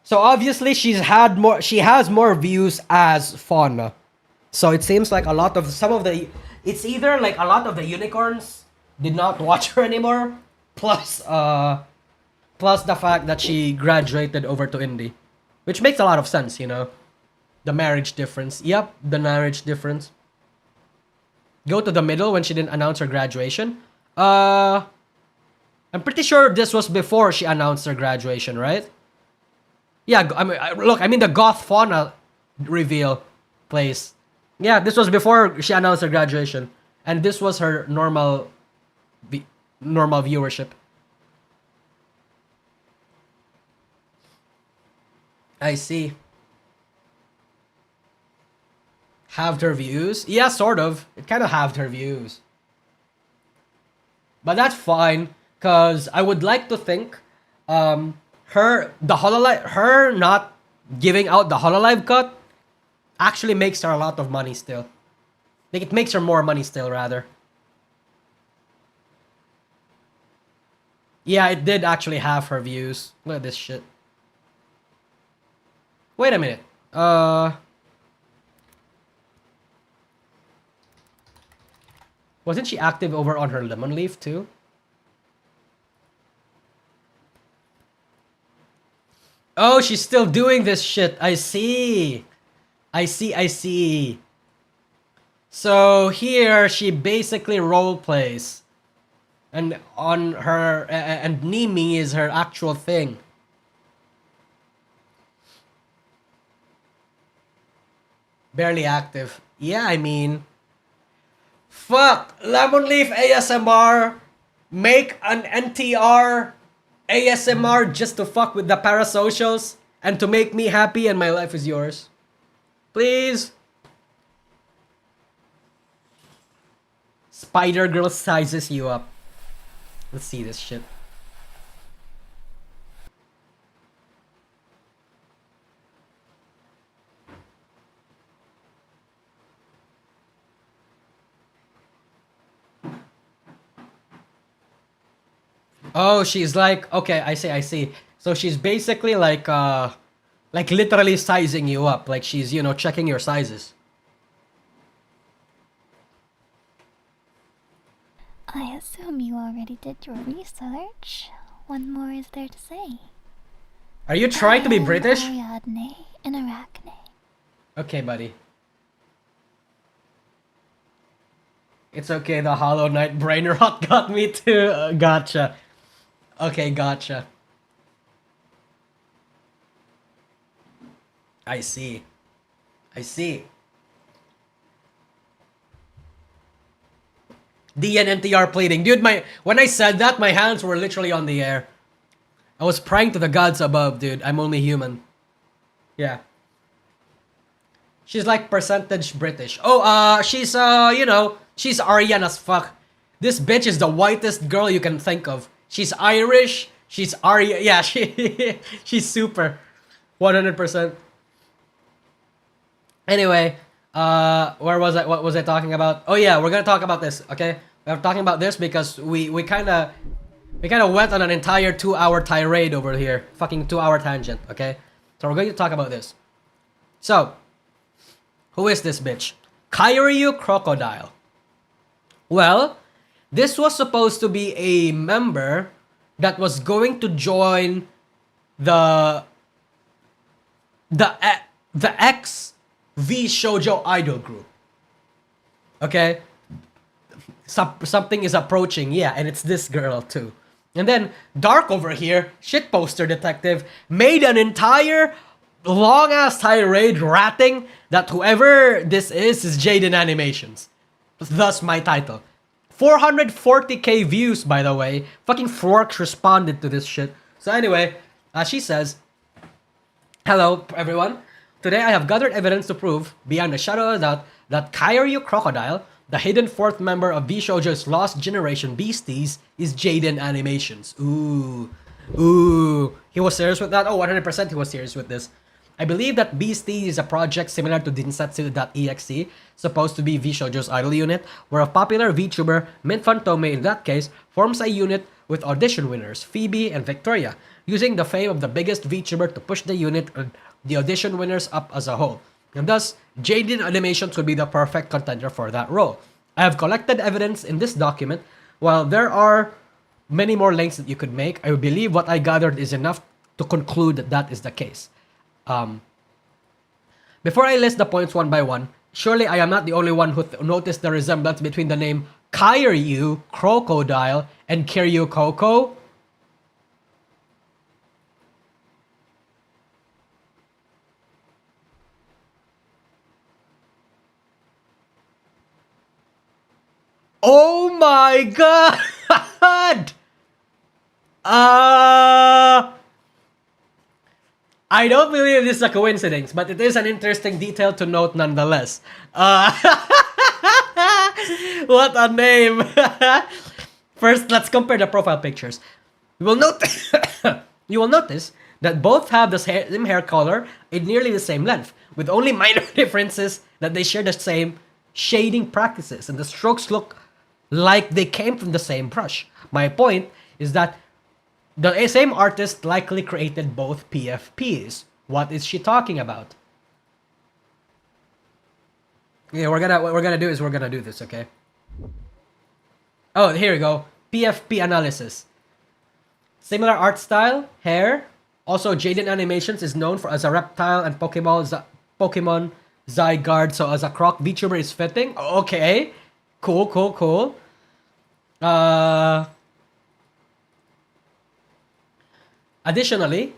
S1: So obviously she has more views as Fauna. So it seems like it's either like a lot of the unicorns did not watch her anymore, plus the fact that she graduated over to indie. Which makes a lot of sense, you know. The marriage difference. Yep, the marriage difference. Go to the middle when she didn't announce her graduation. I'm pretty sure this was before she announced her graduation, right? Yeah, I mean the Goth Fauna reveal place. Yeah, this was before she announced her graduation. And this was her normal viewership. I see. Halved her views? Yeah, sort of. It kind of halved her views. But that's fine, because I would like to think her not giving out the Hololive cut actually makes her a lot of money still. Like, it makes her more money still, rather. Yeah, it did actually halve her views. Look at this shit. Wait a minute. Wasn't she active over on her Lemon Leaf too? Oh, she's still doing this shit. I see. I see. So here she basically role plays. And on her and Nimi is her actual thing. Barely active. Yeah, I mean, fuck, Lemon Leaf ASMR, make an NTR ASMR just to fuck with the parasocials and to make me happy and my life is yours. Please. Spider Girl sizes you up. Let's see this shit. Oh, she's like, okay, I see. So she's basically like literally sizing you up. Like she's, you know, checking your sizes.
S2: I assume you already did your research. What more is there to say?
S1: Are you trying to be British?
S2: Ariadne and Arachne.
S1: Okay, buddy. It's okay, the Hollow Knight brain rot got me too. Gotcha. Okay, gotcha. I see. DNNTR pleading. Dude, when I said that, my hands were literally on the air. I was praying to the gods above, dude. I'm only human. Yeah. She's like percentage British. Oh, she's, you know, she's Aryan as fuck. This bitch is the whitest girl you can think of. She's Irish. She's Aryan. Yeah, she's super. 100%. Anyway, where was I? What was I talking about? Oh yeah, we're gonna talk about this. Okay, we're talking about this because we kind of went on an entire 2-hour tirade over here, fucking 2-hour tangent. Okay, so we're going to talk about this. So, who is this bitch? Kairyu Crocodile. Well, this was supposed to be a member that was going to join the ex VShojo idol group. Okay? Something is approaching, yeah, and it's this girl too. And then Dark over here, shitposter detective, made an entire long ass tirade ratting that whoever this is JaidenAnimations. Thus my title. 440k views, by the way. Fucking Forks responded to this shit. So anyway, she says, "Hello, everyone. Today I have gathered evidence to prove, beyond a shadow of a doubt, that Kairyu Crocodile, the hidden fourth member of VShojo's Lost Generation Beasties, is JaidenAnimations." Ooh. Ooh. He was serious with that? Oh, 100% he was serious with this. "I believe that Beasties is a project similar to Densetsu.exe, supposed to be VShojo's idol unit, where a popular VTuber, Mint Fantome in that case, forms a unit with audition winners, Phoebe and Victoria, using the fame of the biggest VTuber to push the unit and the audition winners up as a whole. And thus, JaidenAnimations would be the perfect contender for that role. I have collected evidence in this document. While there are many more links that you could make, I believe what I gathered is enough to conclude that that is the case. Before I list the points one by one, surely I am not the only one who noticed the resemblance between the name Kairyu Crocodile and Kiryu Koko. Oh my god! I don't believe this is a coincidence, but it is an interesting detail to note nonetheless. What a name! First, let's compare the profile pictures. You will notice that both have the same hair color and nearly the same length, with only minor differences that they share the same shading practices, and the strokes look like they came from the same brush. My point is that the same artist likely created both PFPs. What is she talking about? Yeah, what we're gonna do is we're gonna do this, okay? Oh, here we go. PFP analysis. Similar art style, hair. Also, JaidenAnimations is known for as a reptile and Pokemon Zygarde, so as a croc VTuber is fitting. Okay, cool. Additionally,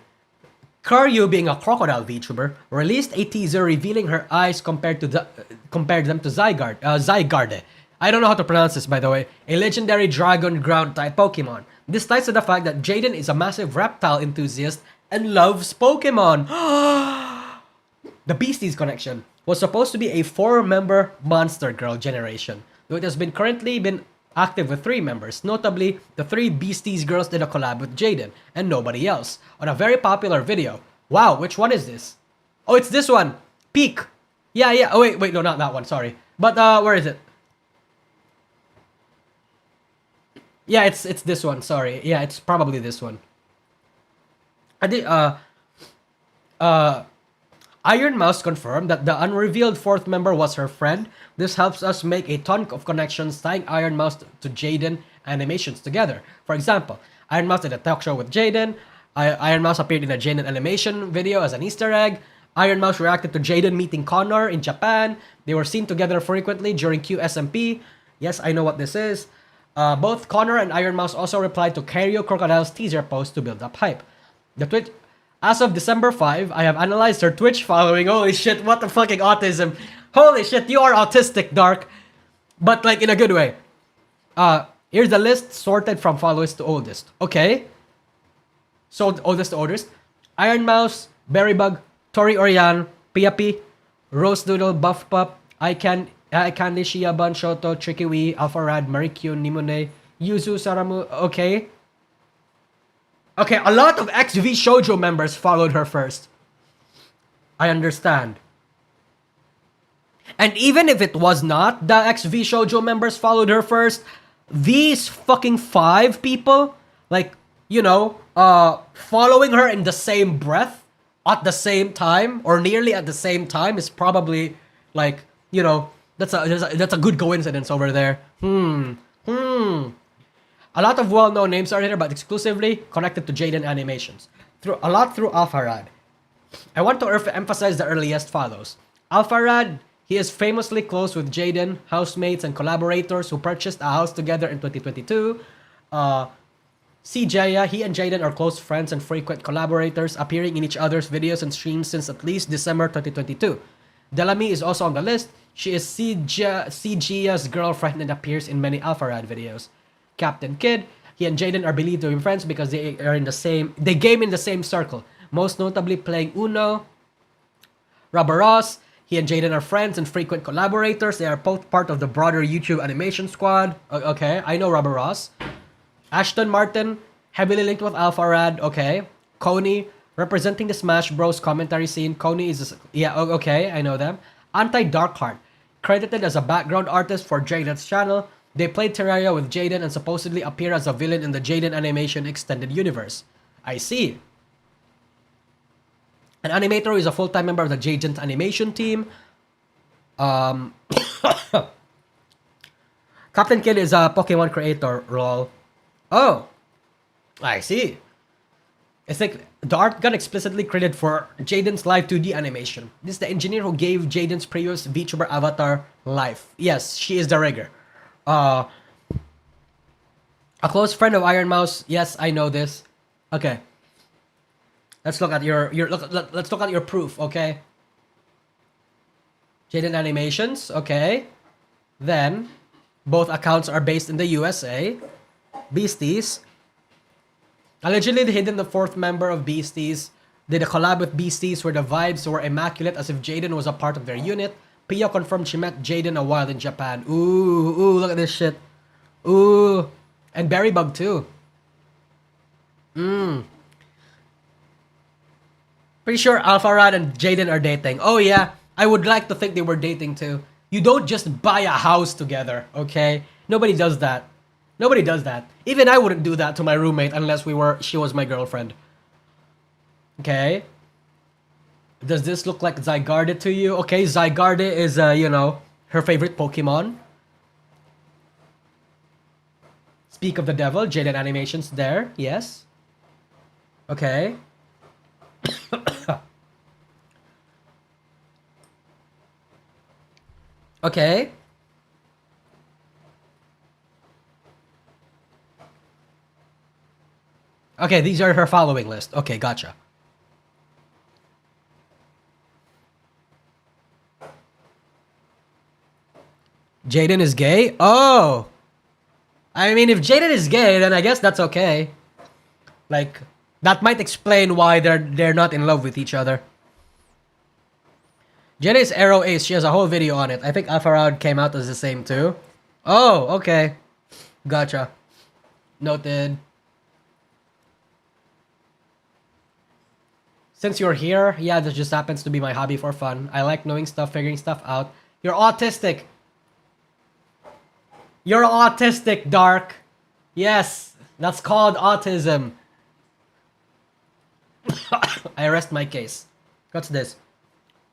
S1: Kairyu, being a crocodile VTuber, released a teaser revealing her eyes compared them to Zygarde. I don't know how to pronounce this, by the way. A legendary dragon ground type Pokemon. This ties to the fact that Jaiden is a massive reptile enthusiast and loves Pokemon. The Beasties connection was supposed to be a 4-member Monster Girl generation, though it has currently been active with 3 members. Notably, the 3 Beasties girls did a collab with Jaiden and nobody else on a very popular video. Wow, which one is this? Oh, it's this one. Peak. Yeah. Oh wait, no, not that one. Sorry. But where is it? Yeah, it's this one. Sorry. Yeah, it's probably this one. Iron Mouse confirmed that the unrevealed 4th member was her friend. This helps us make a ton of connections tying Iron Mouse to JaidenAnimations together. For example, Iron Mouse did a talk show with Jaiden. Iron Mouse appeared in a JaidenAnimation video as an Easter egg. Iron Mouse reacted to Jaiden meeting Connor in Japan. They were seen together frequently during QSMP. Yes, I know what this is. Both Connor and Iron Mouse also replied to Kairyu Crocodile's teaser post to build up hype. As of December 5, I have analyzed her Twitch following. Holy shit, what the fucking autism. Holy shit, you are autistic, Dark. But like in a good way. Here's the list sorted from followers to oldest. Okay. So oldest to oldest. Iron Mouse, Berrybug, Tori Orion, Piapi, Rose Doodle, Buff Pup, Candy, Shiaban, Shoto, Tricky Wee, Alpha Rad, Marikyu, Nimone, Yuzu, Saramu. Okay, a lot of ex-VShojo members followed her first. I understand. And even if it was not, the ex-VShojo members followed her first. These fucking 5 people, like, you know, following her in the same breath at the same time or nearly at the same time is probably like, you know, that's a good coincidence over there. A lot of well-known names are here, but exclusively connected to JaidenAnimations. Through Alpharad. I want to emphasize the earliest follows. Alpharad, he is famously close with Jaiden, housemates, and collaborators who purchased a house together in 2022. Zentreya, he and Jaiden are close friends and frequent collaborators, appearing in each other's videos and streams since at least December 2022. Delamy is also on the list. She is Zentreya's girlfriend and appears in many Alpharad videos. Captain Kid, he and Jaiden are believed to be friends because they game in the same circle, most notably playing Uno. Rubber Ross, he and Jaiden are friends and frequent collaborators. They are both part of the broader YouTube animation squad. Okay, I know Rubber Ross. Ashton Martin, heavily linked with Alpharad. Okay. Coney, representing the Smash Bros. Commentary scene. Coney is... okay, I know them. Anti-Darkheart, credited as a background artist for Jaiden's channel. They played Terraria with Jaiden and supposedly appear as a villain in the JaidenAnimation extended universe. I see. An animator who is a full-time member of the JaidenAnimation team. Captain Kid is a Pokemon creator, lol. Oh, I see. It's like the art got explicitly credited for Jaiden's live 2D animation. This is the engineer who gave Jaiden's previous VTuber avatar life. Yes, she is the rigger. A close friend of Iron Mouse. Yes, I know this. Okay. Let's look at let's look at your proof, okay? JaidenAnimations, okay. Then both accounts are based in the USA. Beasties. Allegedly, they hidden the 4th member of Beasties. Did a collab with Beasties where the vibes were immaculate as if Jaiden was a part of their unit. Pia confirmed she met Jaiden a while in Japan. Ooh, look at this shit. Ooh. And Berrybug too. Pretty sure Alpharad and Jaiden are dating. Oh yeah, I would like to think they were dating too. You don't just buy a house together, okay? Nobody does that. Nobody does that. Even I wouldn't do that to my roommate unless she was my girlfriend. Okay. Does this look like Zygarde to you? Okay, Zygarde is, you know, her favorite Pokemon. Speak of the Devil, JaidenAnimations there, yes. Okay. Okay. Okay, these are her following list. Okay, gotcha. Jaiden is gay? Oh! I mean, if Jaiden is gay, then I guess that's okay. Like, that might explain why they're not in love with each other. Jaiden is Arrow Ace. She has a whole video on it. I think Alpharad came out as the same too. Oh, okay. Gotcha. Noted. Since you're here, yeah, this just happens to be my hobby for fun. I like knowing stuff, figuring stuff out. You're autistic. You're autistic, Dark. Yes, that's called autism. I rest my case. What's this?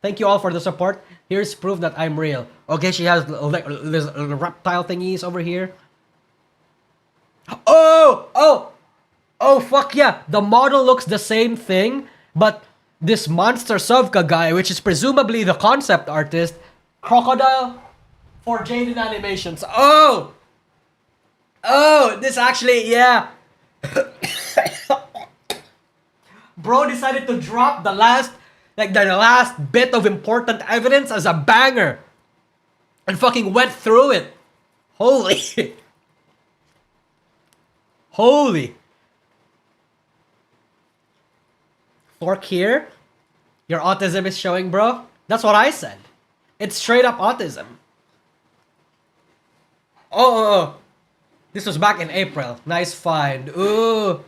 S1: Thank you all for the support. Here's proof that I'm real. Okay, she has like reptile thingies over here. Oh, fuck yeah. The model looks the same thing, but this Monster Sovka guy, which is presumably the concept artist, Crocodile for JaidenAnimations. Oh, this actually, yeah. Bro decided to drop the last bit of important evidence as a banger. And fucking went through it. Holy. Holy. Fork here. Your autism is showing, bro. That's what I said. It's straight up autism. Oh. This was back in April. Nice find. Ooh.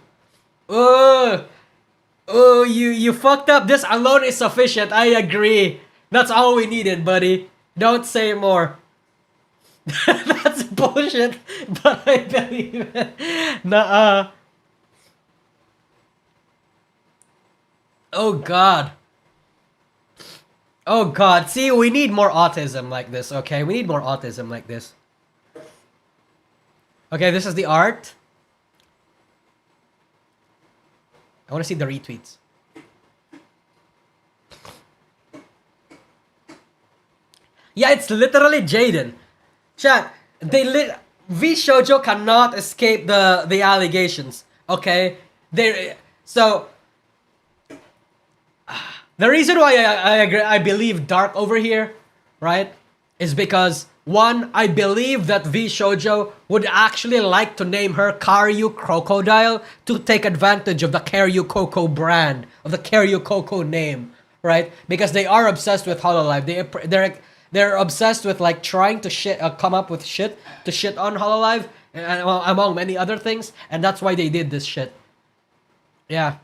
S1: You fucked up. This alone is sufficient. I agree. That's all we needed, buddy. Don't say more. That's bullshit, but I believe it. Nuh-uh. Oh god. Oh god. See, we need more autism like this, okay? We need more autism like this. Okay, this is the art. I want to see the retweets. Yeah, it's literally Jaiden. Chat, VShojo cannot escape the allegations. Okay? So the reason why I agree, I believe Dark over here, right, is because one, I believe that VShojo would actually like to name her Karyu Crocodile to take advantage of the Karyu Coco brand, of the Karyu Coco name, right? Because they are obsessed with Hololive. They're obsessed with like trying to come up with shit to shit on Hololive, and well, among many other things, and that's why they did this shit. Yeah.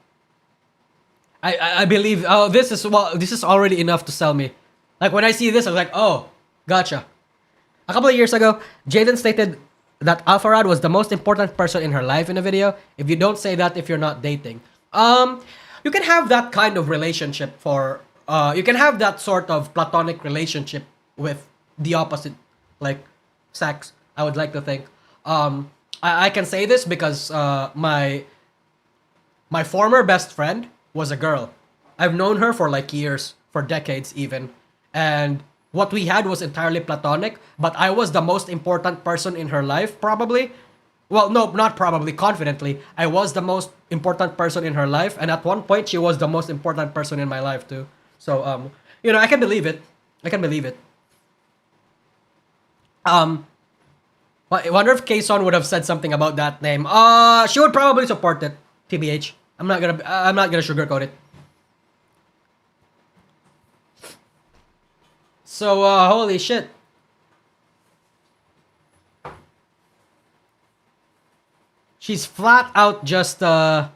S1: I believe this is already enough to sell me. Like when I see this, I was like, oh, gotcha. A couple of years ago, Jaiden stated that Alpharad was the most important person in her life in a video. If you don't say that if you're not dating, you can have that kind of relationship you can have that sort of platonic relationship with the opposite, like, sex. I would like to think. I can say this because my former best friend was a girl. I've known her for like years, for decades even. And what we had was entirely platonic, but I was the most important person in her life, probably. Well, no, not probably, confidently. I was the most important person in her life, and at one point, she was the most important person in my life, too. So, I can believe it. I can believe it. I wonder if Kason would have said something about that name. She would probably support it, TBH. I'm not gonna sugarcoat it. So, holy shit. She's flat out just, now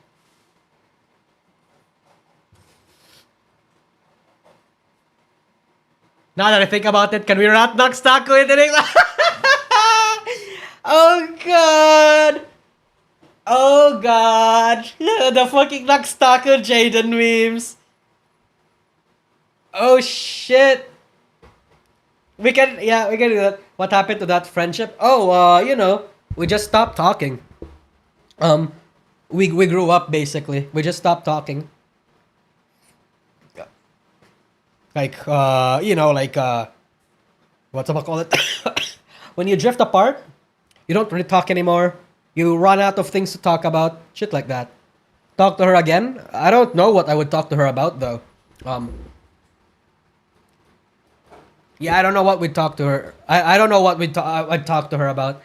S1: that I think about it, can we rat Nox Taco into it? Oh god! Oh god! The fucking Nox Taco Jaiden memes! Oh shit! We can do that. What happened to that friendship? Oh, we just stopped talking. We grew up, basically. We just stopped talking. Like, what's up, call it? When you drift apart, you don't really talk anymore. You run out of things to talk about. Shit like that. Talk to her again? I don't know what I would talk to her about, though. Yeah, I don't know what we'd talk to her. I don't know what I'd talk to her about.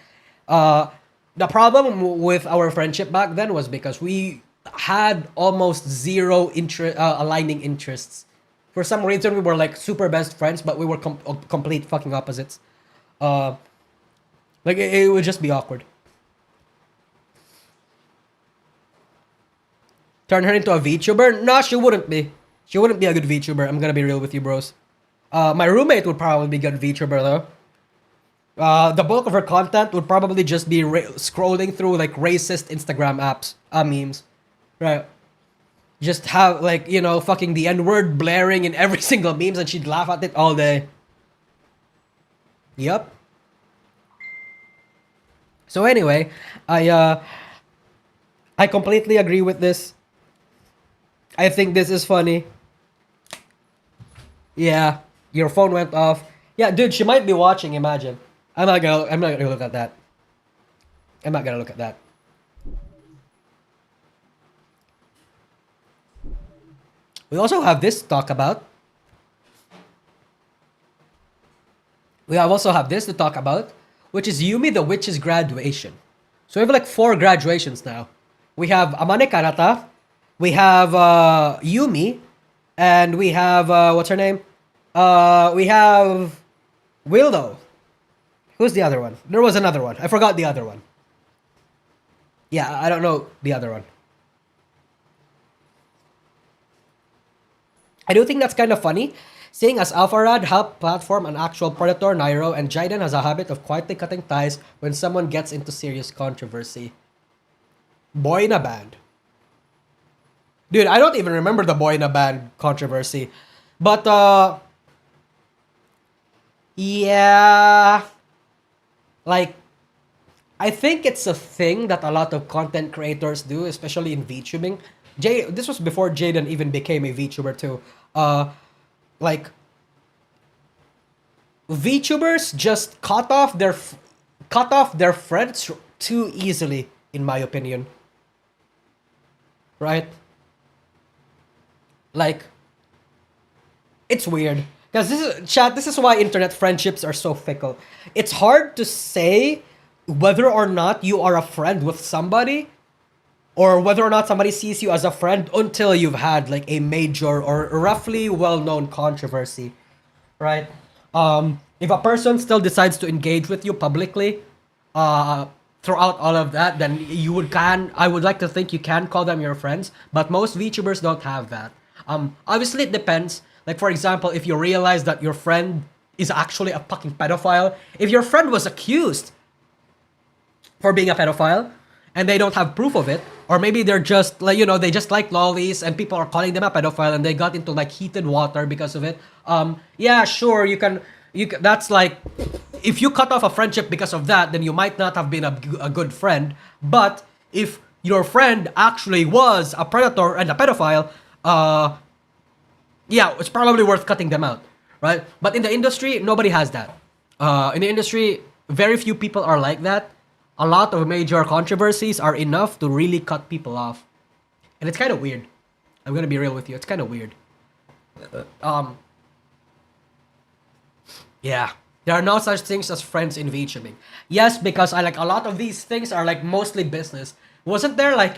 S1: The problem with our friendship back then was because we had almost zero aligning interests. For some reason, we were like super best friends, but we were complete fucking opposites. Like it would just be awkward. Turn her into a VTuber? Nah, she wouldn't be. She wouldn't be a good VTuber. I'm gonna be real with you, bros. My roommate would probably be a good VTuber though. The bulk of her content would probably just be scrolling through like racist Instagram apps, memes, right? Just have like fucking the N-word blaring in every single memes, and she'd laugh at it all day. Yup. So anyway, I completely agree with this. I think this is funny. Yeah, your phone went off. Yeah, dude, she might be watching. Imagine. I'm not gonna look at that. I'm not gonna look at that. We also have this to talk about. Which is Yumi the Witch's graduation. So we have like 4 graduations now. We have Amane Kanata, we have Yumi, and we have what's her name? We have Willow. Who's the other one? There was another one. I forgot the other one. Yeah, I don't know the other one. I do think that's kind of funny, Seeing as Alpharad helped platform an actual predator, Nairo, and Jaiden has a habit of quietly cutting ties when someone gets into serious controversy. Boy in a band. Dude, I don't even remember the boy in a band controversy. But, yeah. Like, I think it's a thing that a lot of content creators do, especially in VTubing. This was before Jaiden even became a VTuber too. Like, VTubers just cut off their friends too easily, in my opinion. Right? Like, it's weird. Because this is why internet friendships are so fickle. It's hard to say whether or not you are a friend with somebody, or whether or not somebody sees you as a friend until you've had like a major or roughly well-known controversy, right? If a person still decides to engage with you publicly, throughout all of that, then I would like to think you can call them your friends, but most VTubers don't have that. Obviously it depends. Like, for example, if you realize that your friend is actually a fucking pedophile, if your friend was accused for being a pedophile and they don't have proof of it, or maybe they're just like, they just like lollies and people are calling them a pedophile and they got into like heated water because of it. Yeah, sure, you can that's like, if you cut off a friendship because of that, then you might not have been a good friend. But if your friend actually was a predator and a pedophile, yeah, it's probably worth cutting them out, right? But in the industry, nobody has that. In the industry, very few people are like that. A lot of major controversies are enough to really cut people off. And it's kind of weird. I'm gonna be real with you. It's kind of weird. Yeah. There are no such things as friends in VTubing. Yes, because I like a lot of these things are like mostly business. Wasn't there like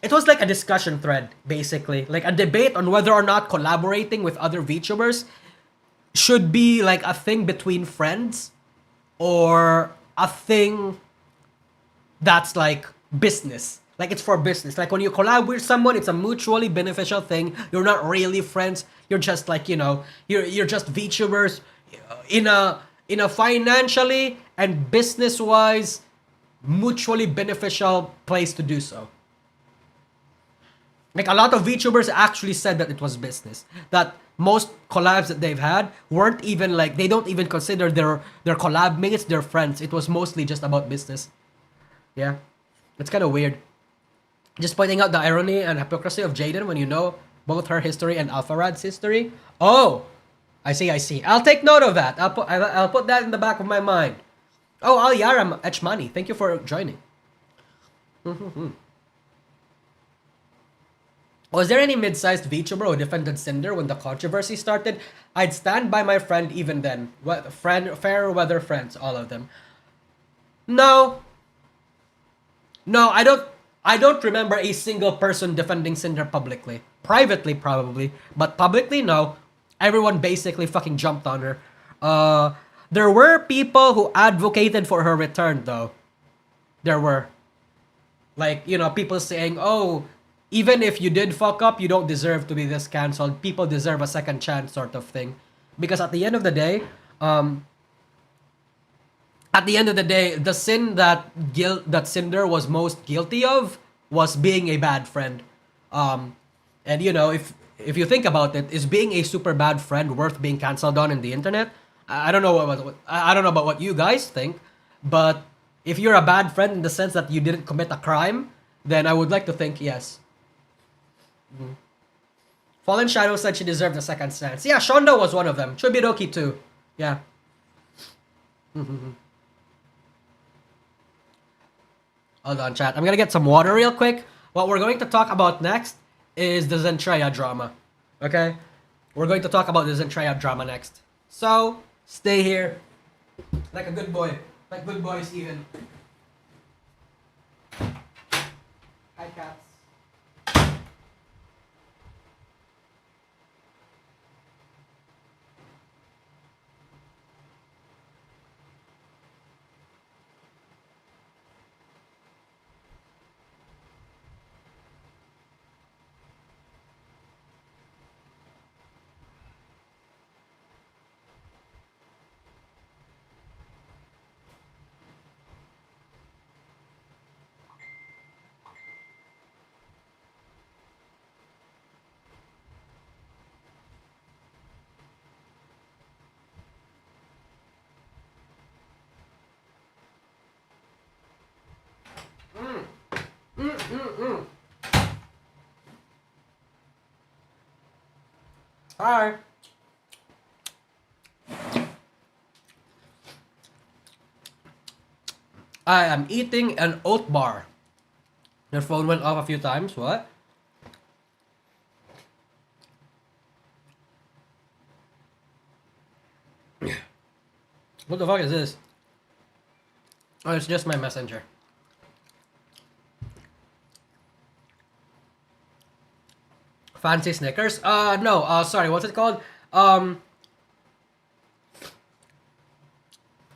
S1: it was like a discussion thread, basically. Like a debate on whether or not collaborating with other VTubers should be like a thing between friends, or a thing that's like business. Like, it's for business. Like, when you collab with someone, it's a mutually beneficial thing. You're not really friends. You're just like, you're just VTubers in a financially and business-wise mutually beneficial place to do so. Like, a lot of VTubers actually said that it was business. That most collabs that they've had weren't even like, they don't even consider their collab mates their friends. It was mostly just about business. Yeah. It's kind of weird. Just pointing out the irony and hypocrisy of Jaiden when you know both her history and Alpharad's history. Oh, I see. I'll take note of that. I'll put that in the back of my mind. Oh, Al Yaram Echmani, thank you for joining. Was there any mid-sized VTuber who defended Cinder when the controversy started? I'd stand by my friend even then. Fair weather friends, all of them. No, I don't remember a single person defending Cinder publicly. Privately, probably. But publicly, no. Everyone basically fucking jumped on her. There were people who advocated for her return, though. There were. Like, people saying, oh, even if you did fuck up, you don't deserve to be this cancelled. People deserve a second chance, sort of thing. Because at the end of the day, the sin that Cinder was most guilty of was being a bad friend. And if you think about it, is being a super bad friend worth being cancelled on in the internet? I don't know I don't know about what you guys think, but if you're a bad friend in the sense that you didn't commit a crime, then I would like to think yes. Fallen Shadow said she deserved a second chance. Yeah, Shonda was one of them. Chubidoki too. Yeah. Hold on, chat. I'm gonna get some water real quick. What we're going to talk about next is the Zentreya drama. Okay? We're going to talk about the Zentreya drama next. So, stay here. Like a good boy. Like good boys even. Hi, cats. Hi. I am eating an oat bar. Your phone went off a few times. What? What the fuck is this? Oh, it's just my messenger. Fancy Snickers? No. Sorry. What's it called?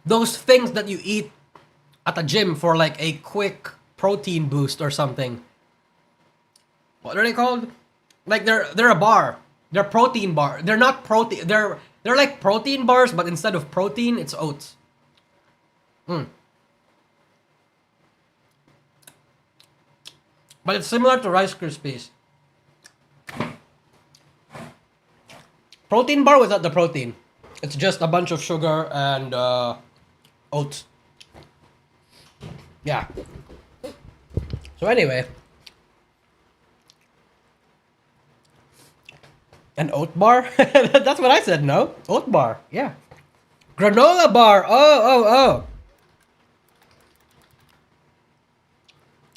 S1: Those things that you eat at a gym for like a quick protein boost or something. What are they called? Like they're a bar. They're protein bar. They're not protein. They're like protein bars, but instead of protein, it's oats. But it's similar to Rice Krispies. Protein bar without the protein. It's just a bunch of sugar and oats. Yeah. So anyway. An oat bar? That's what I said, no? Oat bar, yeah. Granola bar! Oh.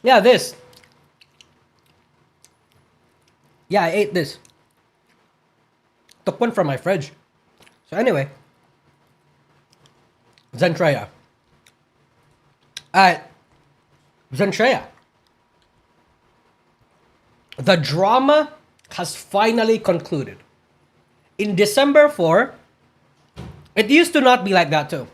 S1: Yeah, this. Yeah, I ate this. Took one from my fridge. So anyway. Zentreya. Zentreya. The drama has finally concluded. In December 4, it used to not be like that too.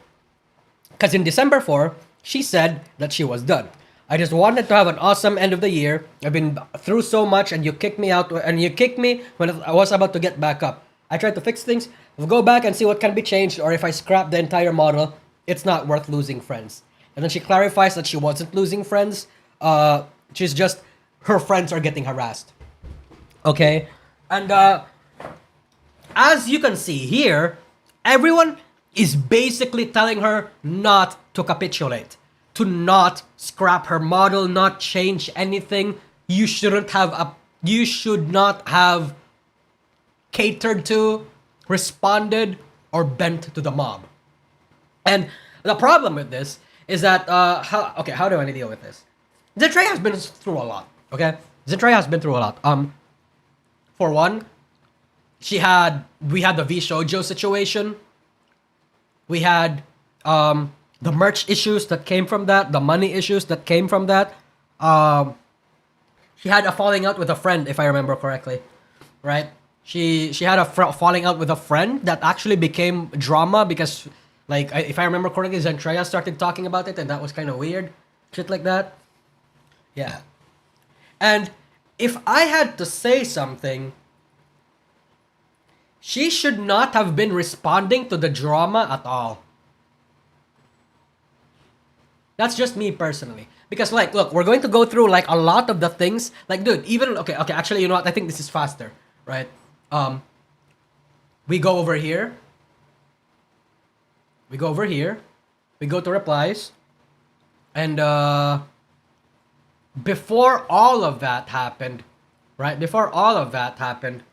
S1: Because in December 4, she said that she was done. I just wanted to have an awesome end of the year. I've been through so much and you kicked me out and you kicked me when I was about to get back up. I tried to fix things. I'll go back and see what can be changed, or if I scrap the entire model, it's not worth losing friends. And then she clarifies that she wasn't losing friends. She's just, her friends are getting harassed. Okay? And as you can see here, everyone is basically telling her not to capitulate, to not scrap her model, not change anything. You should not have catered to, responded, or bent to the mob. And the problem with this is that, how do I deal with this? Zentreya has been through a lot, okay? Zentreya has been through a lot. For one, we had the VShojo situation. We had the merch issues that came from that, the money issues that came from that. She had a falling out with a friend, if I remember correctly, right? She had a falling out with a friend that actually became drama because, like, if I remember correctly, Zentreya started talking about it, and that was kind of weird, shit like that. Yeah, and if I had to say something, she should not have been responding to the drama at all. That's just me personally. Because, like, look, we're going to go through, like, a lot of the things. Like, dude, even, okay, actually, you know what? I think this is faster, right? We go over here. We go over here. We go to replies. And, before all of that happened, right? Before all of that happened,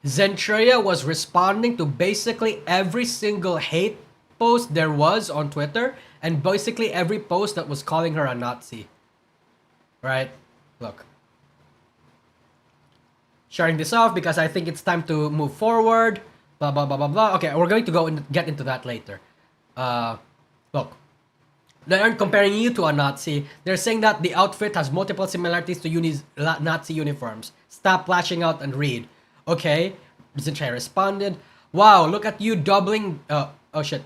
S1: Zentreya was responding to basically every single hate post there was on Twitter, and basically every post that was calling her a Nazi. Right? Look. Sharing this off because I think it's time to move forward. Blah, blah, blah, blah, blah. Okay, we're going to go and get into that later. Look. They aren't comparing you to a Nazi. They're saying that the outfit has multiple similarities to Nazi uniforms. Stop lashing out and read. Okay. Zentreya responded. Wow, look at you doubling... oh shit.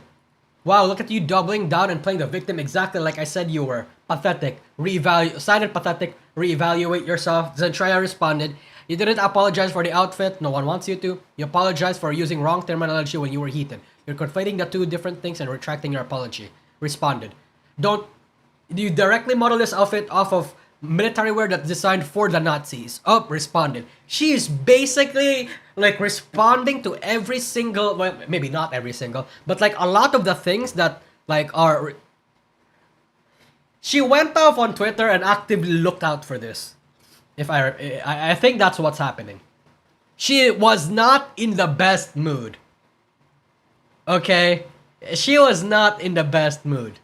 S1: Wow, look at you doubling down and playing the victim exactly like I said you were. Pathetic. Silent pathetic. Reevaluate yourself. Zentreya responded. You didn't apologize for the outfit. No one wants you to. You apologized for using wrong terminology when you were heated. You're conflating the two different things and retracting your apology. Responded. You directly model this outfit off of military wear that's designed for the Nazis. Oh, responded. She is basically like responding to every single, well, maybe not every single, but like a lot of the things that like are. She went off on Twitter and actively looked out for this. If I think that's what's happening. She was not in the best mood. Okay? She was not in the best mood.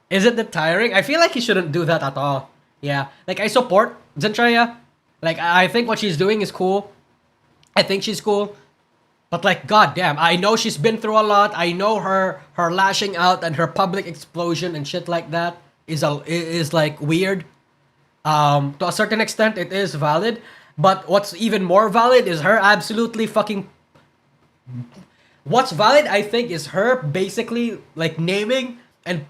S1: Is it that tiring? I feel like he shouldn't do that at all. Yeah. Like, I support Zentreya. Like, I think what she's doing is cool. I think she's cool. But like, goddamn, I know she's been through a lot. I know her lashing out and her public explosion and shit like that is like weird. To a certain extent, it is valid. But what's even more valid is her absolutely fucking. What's valid, I think, is her basically like naming and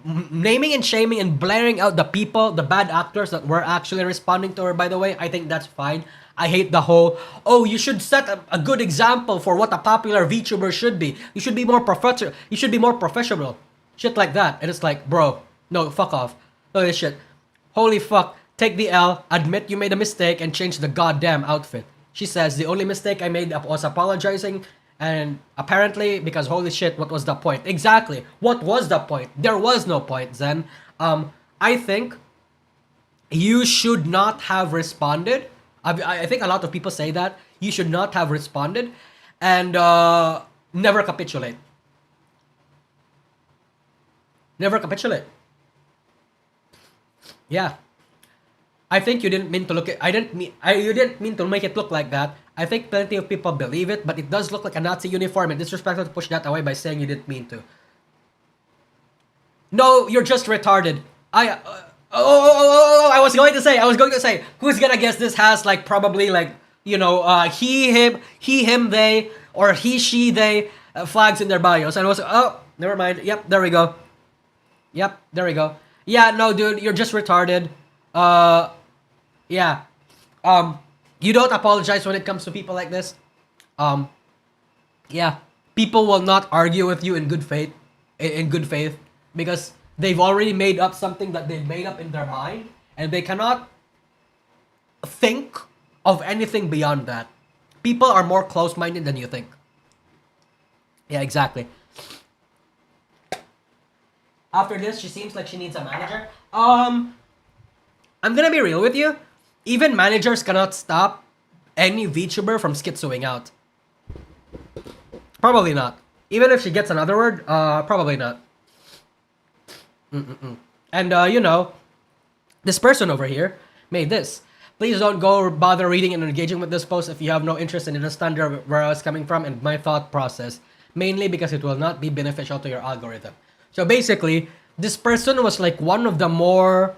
S1: shaming and blaring out the people, the bad actors that were actually responding to her. By the way, I think that's fine. I hate the whole, oh, you should set a good example for what a popular VTuber should be. You should be more professional. You should be more professional. Shit like that. And it's like, bro, no, fuck off. Look at this shit. Holy fuck. Take the L, admit you made a mistake, and change the goddamn outfit. She says, the only mistake I made was apologizing, and apparently, because holy shit, what was the point? Exactly. What was the point? There was no point, Zen. I think you should not have responded. I think a lot of people say that. You should not have responded, and never capitulate. Never capitulate. Yeah. I think you didn't mean to look at. You didn't mean to make it look like that. I think plenty of people believe it, but it does look like a Nazi uniform, and disrespectful to push that away by saying you didn't mean to. No, you're just retarded. I was going to say. Who's gonna guess this has like probably like he, him, they, or he, she, they flags in their bios, and I was never mind. Yep, there we go. Yeah, no, dude, you're just retarded. Yeah. You don't apologize when it comes to people like this. Yeah. People will not argue with you in good faith. In good faith. Because they've already made up something that they've made up in their mind. And they cannot think of anything beyond that. People are more close-minded than you think. Yeah, exactly. After this, she seems like she needs a manager. I'm gonna be real with you. Even managers cannot stop any VTuber from schizoing out. Probably not. Even if she gets another word, probably not. And, this person over here made this. Please don't go bother reading and engaging with this post if you have no interest in understanding where I was coming from and my thought process. Mainly because it will not be beneficial to your algorithm. So basically, this person was like one of the more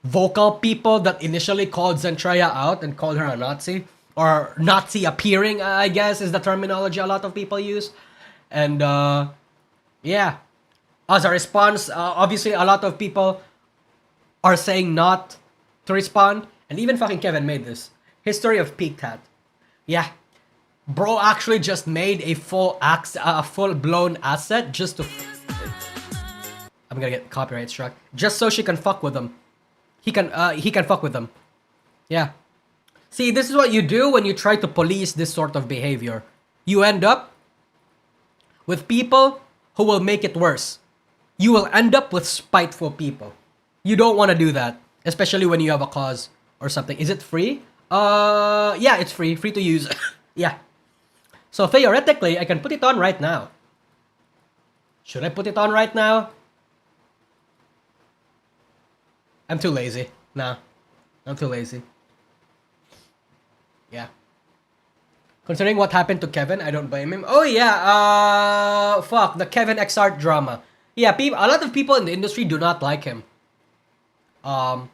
S1: vocal people that initially called Zentreya out and called her a Nazi. Or Nazi appearing, I guess, is the terminology a lot of people use. And, yeah. As a response, obviously a lot of people are saying not to respond. And even fucking Kevin made this. History of Peak Tat. Yeah. Bro actually just made a full-blown asset just to... I'm gonna get copyright struck. Just so she can fuck with them. He can fuck with them. Yeah. See, this is what you do when you try to police this sort of behavior. You end up with people who will make it worse. You will end up with spiteful people. You don't want to do that. Especially when you have a cause or something. Is it free? Yeah, it's free. Free to use. Yeah. So theoretically, I can put it on right now. Should I put it on right now? I'm too lazy. Nah. I'm too lazy. Yeah. Considering what happened to Kevin, I don't blame him. Oh yeah, fuck, the Kevin XR drama. Yeah, a lot of people in the industry do not like him. Yeah,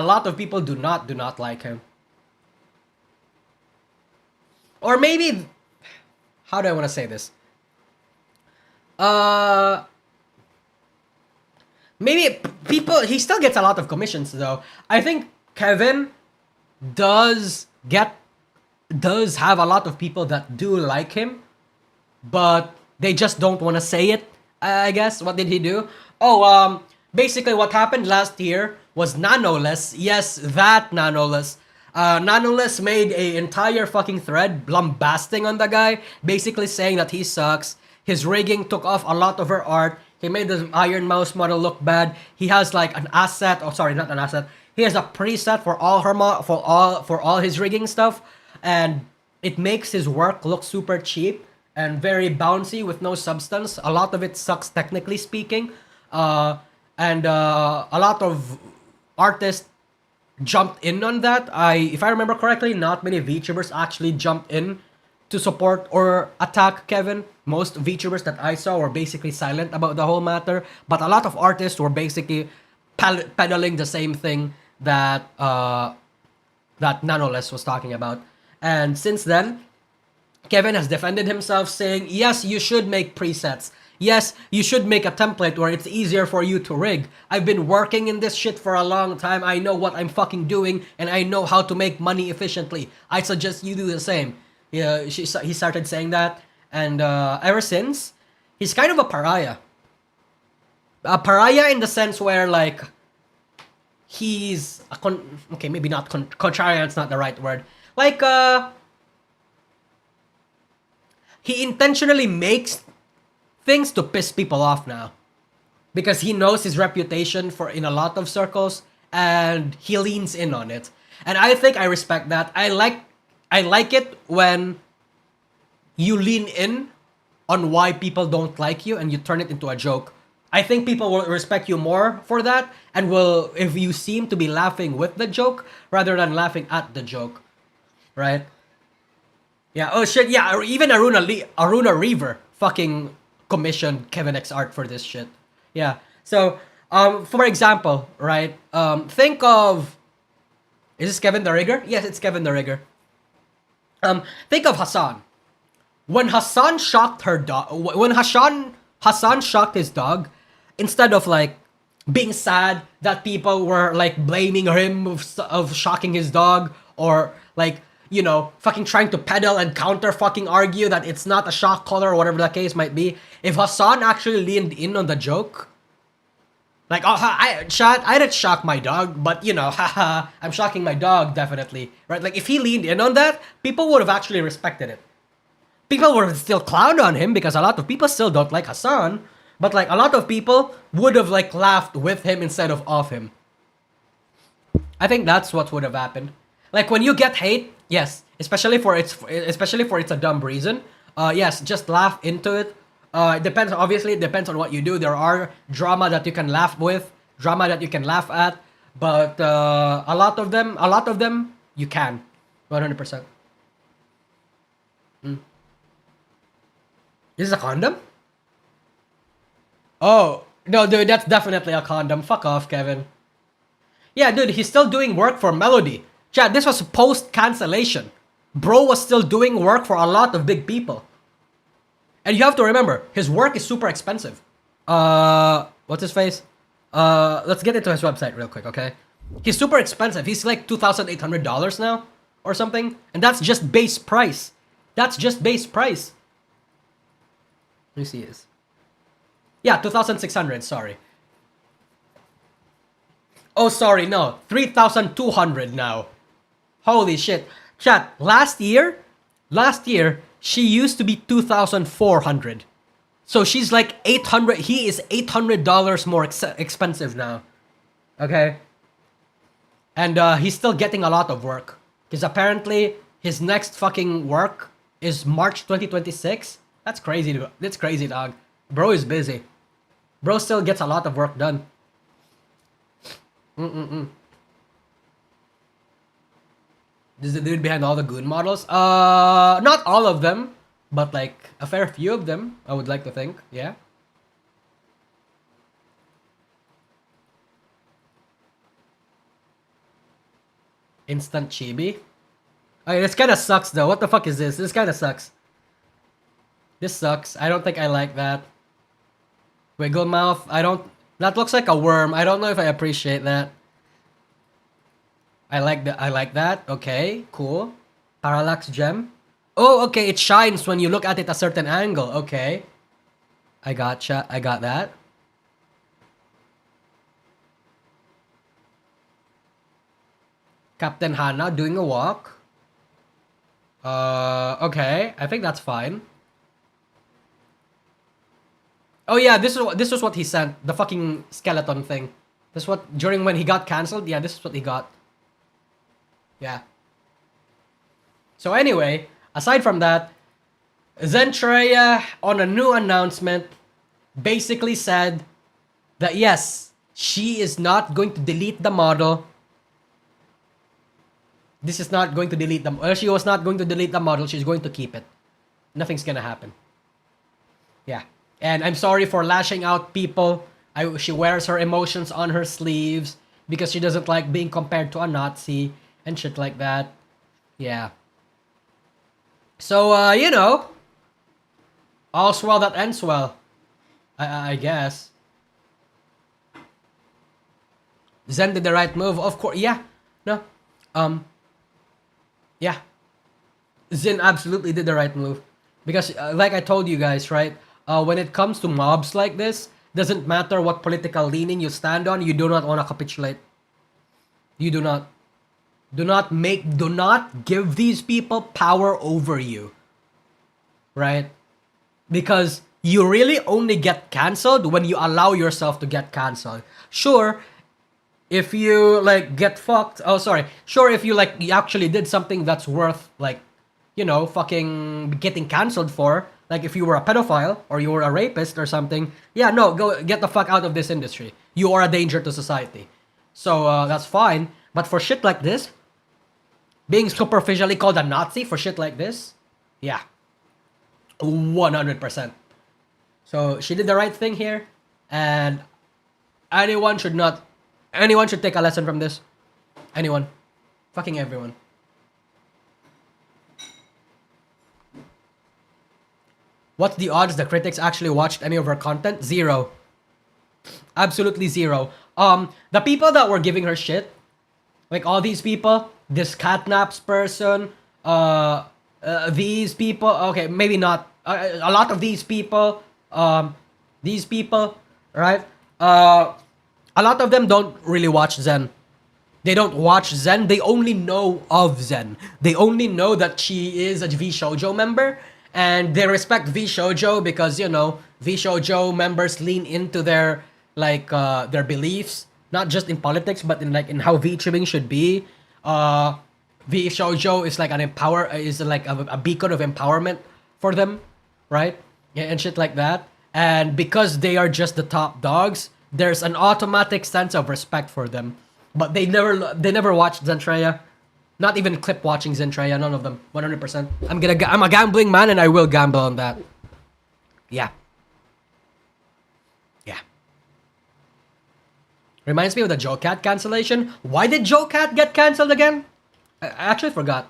S1: a lot of people do not like him. Or maybe, how do I want to say this? Maybe he still gets a lot of commissions though. I think Kevin does have a lot of people that do like him, but they just don't want to say it, I guess. What did he do? Oh, basically what happened last year was Nanoless. Yes, that Nanoless. Nanoless made a entire fucking thread lambasting on the guy, basically saying that he sucks. His rigging took off a lot of her art. He made the Iron Mouse model look bad. He has like an asset, oh sorry, not an asset. He has a preset for all for all his rigging stuff, and it makes his work look super cheap and very bouncy with no substance. A lot of it sucks technically speaking, and a lot of artists jumped in on that. If I remember correctly, not many VTubers actually jumped in to support or attack Kevin. Most VTubers that I saw were basically silent about the whole matter, but a lot of artists were basically peddling the same thing that that Nanoless was talking about. And since then, Kevin has defended himself, saying, yes, you should make presets. Yes, you should make a template where it's easier for you to rig. I've been working in this shit for a long time. I know what I'm fucking doing, and I know how to make money efficiently. I suggest you do the same. Yeah, he started saying that, and ever since, he's kind of a pariah. A pariah in the sense where, like, he's okay, maybe not contrarian's not the right word. Like, he intentionally makes things to piss people off now, because he knows his reputation for in a lot of circles, and he leans in on it. And I think I respect that. I like it when you lean in on why people don't like you and you turn it into a joke. I think people will respect you more for that, and will, if you seem to be laughing with the joke rather than laughing at the joke, right? Yeah. Oh shit. Yeah. Even Aruna Reaver fucking commissioned Kevin X art for this shit. Yeah. So, for example, right? Think of, is this Kevin the Rigger? Yes, it's Kevin the Rigger. Think of Hassan. When Hassan shocked her dog, when Hassan shocked his dog, instead of like being sad that people were like blaming him of shocking his dog, or like, you know, fucking trying to peddle and counter fucking argue that it's not a shock collar or whatever the case might be, if Hassan actually leaned in on the joke, like, oh, I didn't shock my dog, but you know, haha, I'm shocking my dog, definitely, right? Like, if he leaned in on that, people would have actually respected it. People would still clown on him because a lot of people still don't like Hassan, but like a lot of people would have like laughed with him instead of off him. I think that's what would have happened. Like, when you get hate, yes, especially for it's a dumb reason. Yes, just laugh into it. It depends. Obviously, it depends on what you do. There are drama that you can laugh with, drama that you can laugh at, but a lot of them, you can, 100%. This is a condom? Oh no, dude, that's definitely a condom. Fuck off, Kevin. Yeah, dude, he's still doing work for Melody. Chat, this was post cancellation. Bro was still doing work for a lot of big people. And you have to remember, his work is super expensive. What's his face? Let's get into his website real quick, okay? He's super expensive. He's like $2,800 now or something. And that's just base price. That's just base price. Let me see his. Yeah, 2,600, sorry. Oh, sorry, no. 3,200 now. Holy shit. Chat, last year, she used to be 2,400. So she's like 800. He is $800 more expensive now. Okay? And he's still getting a lot of work. Because apparently, his next fucking work is March 2026. That's crazy. That's crazy, dog. Bro is busy. Bro still gets a lot of work done. This is the dude behind all the Goon models? Not all of them, but like a fair few of them, I would like to think, yeah. Instant chibi? Okay, this kinda sucks though. What the fuck is this? This kinda sucks. This sucks. I don't think I like that. Wiggle mouth. That looks like a worm. I don't know if I appreciate that. I like that. Okay, cool. Parallax gem. Oh, okay. It shines when you look at it a certain angle. Okay. I gotcha. I got that. Captain Hannah doing a walk. Okay. I think that's fine. Oh yeah, this is what he sent. The fucking skeleton thing. This is what, during when he got cancelled, yeah, this is what he got. Yeah. So anyway, aside from that, Zentreya on a new announcement basically said that yes, she is not going to delete the model. This is not going to delete them. Well, she was not going to delete the model. She's going to keep it. Nothing's gonna happen. Yeah. And I'm sorry for lashing out people. She wears her emotions on her sleeves because she doesn't like being compared to a Nazi and shit like that. Yeah. So, you know, all's well that ends well. I guess. Zen did the right move. Of course. Yeah. No. Yeah. Zen absolutely did the right move. Because, like I told you guys, right? When it comes to mobs like this, doesn't matter what political leaning you stand on, you do not want to capitulate. You do not. Do not give these people power over you. Right? Because you really only get cancelled when you allow yourself to get cancelled. Sure, if you like get fucked, sure, if you like you actually did something that's worth like, you know, fucking getting cancelled for, like if you were a pedophile or you were a rapist or something, yeah, no, go get the fuck out of this industry. You are a danger to society. So that's fine. But for shit like this, being superficially called a Nazi for shit like this, yeah, 100%. So she did the right thing here, and anyone should take a lesson from this. Anyone. Fucking everyone. What's the odds the critics actually watched any of her content? 0. Absolutely 0. The people that were giving her shit, like all these people, this catnaps person, these people, okay, maybe not, a lot of these people, right? A lot of them don't really watch Zen. They don't watch Zen. They only know of Zen. They only know that she is a VShojo member, and they respect VShojo because, you know, VShojo members lean into their like their beliefs, not just in politics, but in like in how VTubing should be. VShojo is like a beacon of empowerment for them, right? Yeah, and shit like that. And because they are just the top dogs, there's an automatic sense of respect for them. But they never watched Zentreya. Not even clip watching Zentreya, none of them. 100%. I'm a gambling man and I will gamble on that. Yeah. Yeah. Reminds me of the JoeCat cancellation. Why did JoeCat get cancelled again? I actually forgot.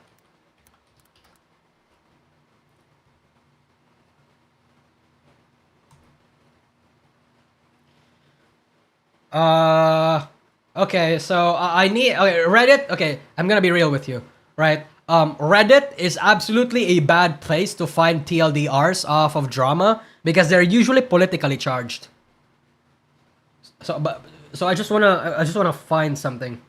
S1: Okay, so Reddit. Okay, I'm gonna be real with you, right? Reddit is absolutely a bad place to find TLDRs off of drama because they're usually politically charged. So I just wanna find something.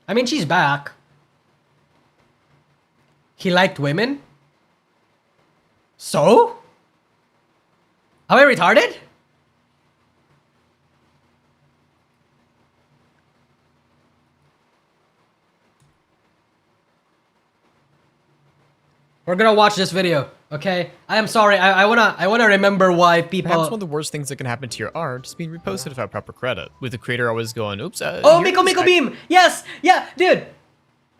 S1: I mean, she's back. He liked women? So? Am I retarded? We're gonna watch this video, okay? I am sorry. I wanna remember why people.
S4: Perhaps one of the worst things that can happen to your art is being reposted without proper credit, with the creator always going, "Oops."
S1: Oh, Miko Beam. Yes, yeah, dude.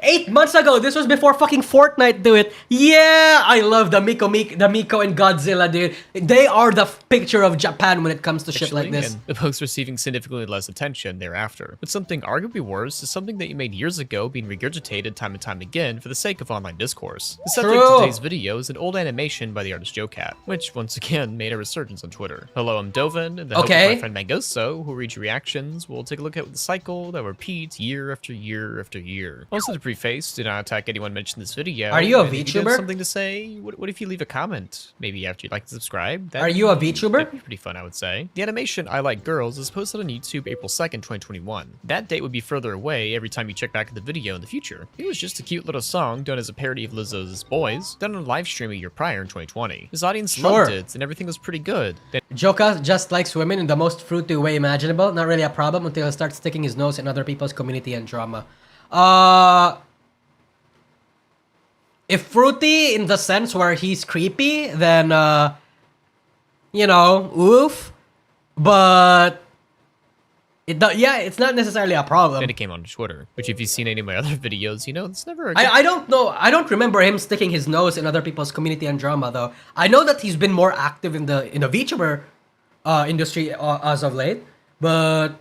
S1: 8 months ago, this was before fucking Fortnite do it. Yeah, I love the Miko and Godzilla, dude. They are the picture of Japan when it comes to shit like this.
S4: And the post receiving significantly less attention thereafter. But something arguably worse is something that you made years ago being regurgitated time and time again for the sake of online discourse. The subject of today's video is an old animation by the artist JoeCat, which once again made a resurgence on Twitter. Hello, I'm Dovin, and the hope of my friend Mangoso, who reads reactions, will take a look at the cycle that repeats year after year after year. Also, to Face, do not attack anyone mentioned in this video.
S1: Are you a
S4: and if you have
S1: VTuber?
S4: something to say? What if you leave a comment? Maybe after you'd like to subscribe?
S1: Are you a VTuber?
S4: That'd be pretty fun, I would say. The animation I Like Girls is posted on YouTube April 2nd, 2021. That date would be further away every time you check back at the video in the future. It was just a cute little song done as a parody of Lizzo's Boys, done on a live stream a year prior in 2020. His audience loved it, and everything was pretty good. Then
S1: Joka just likes women in the most fruity way imaginable. Not really a problem until he starts sticking his nose in other people's community and drama. If fruity in the sense where he's creepy, then, you know, oof. But, it's not necessarily a problem.
S4: it came on Twitter, which if you've seen any of my other videos, you know it's never a
S1: I don't know. I don't remember him sticking his nose in other people's community and drama, though. I know that he's been more active in the VTuber industry as of late. But,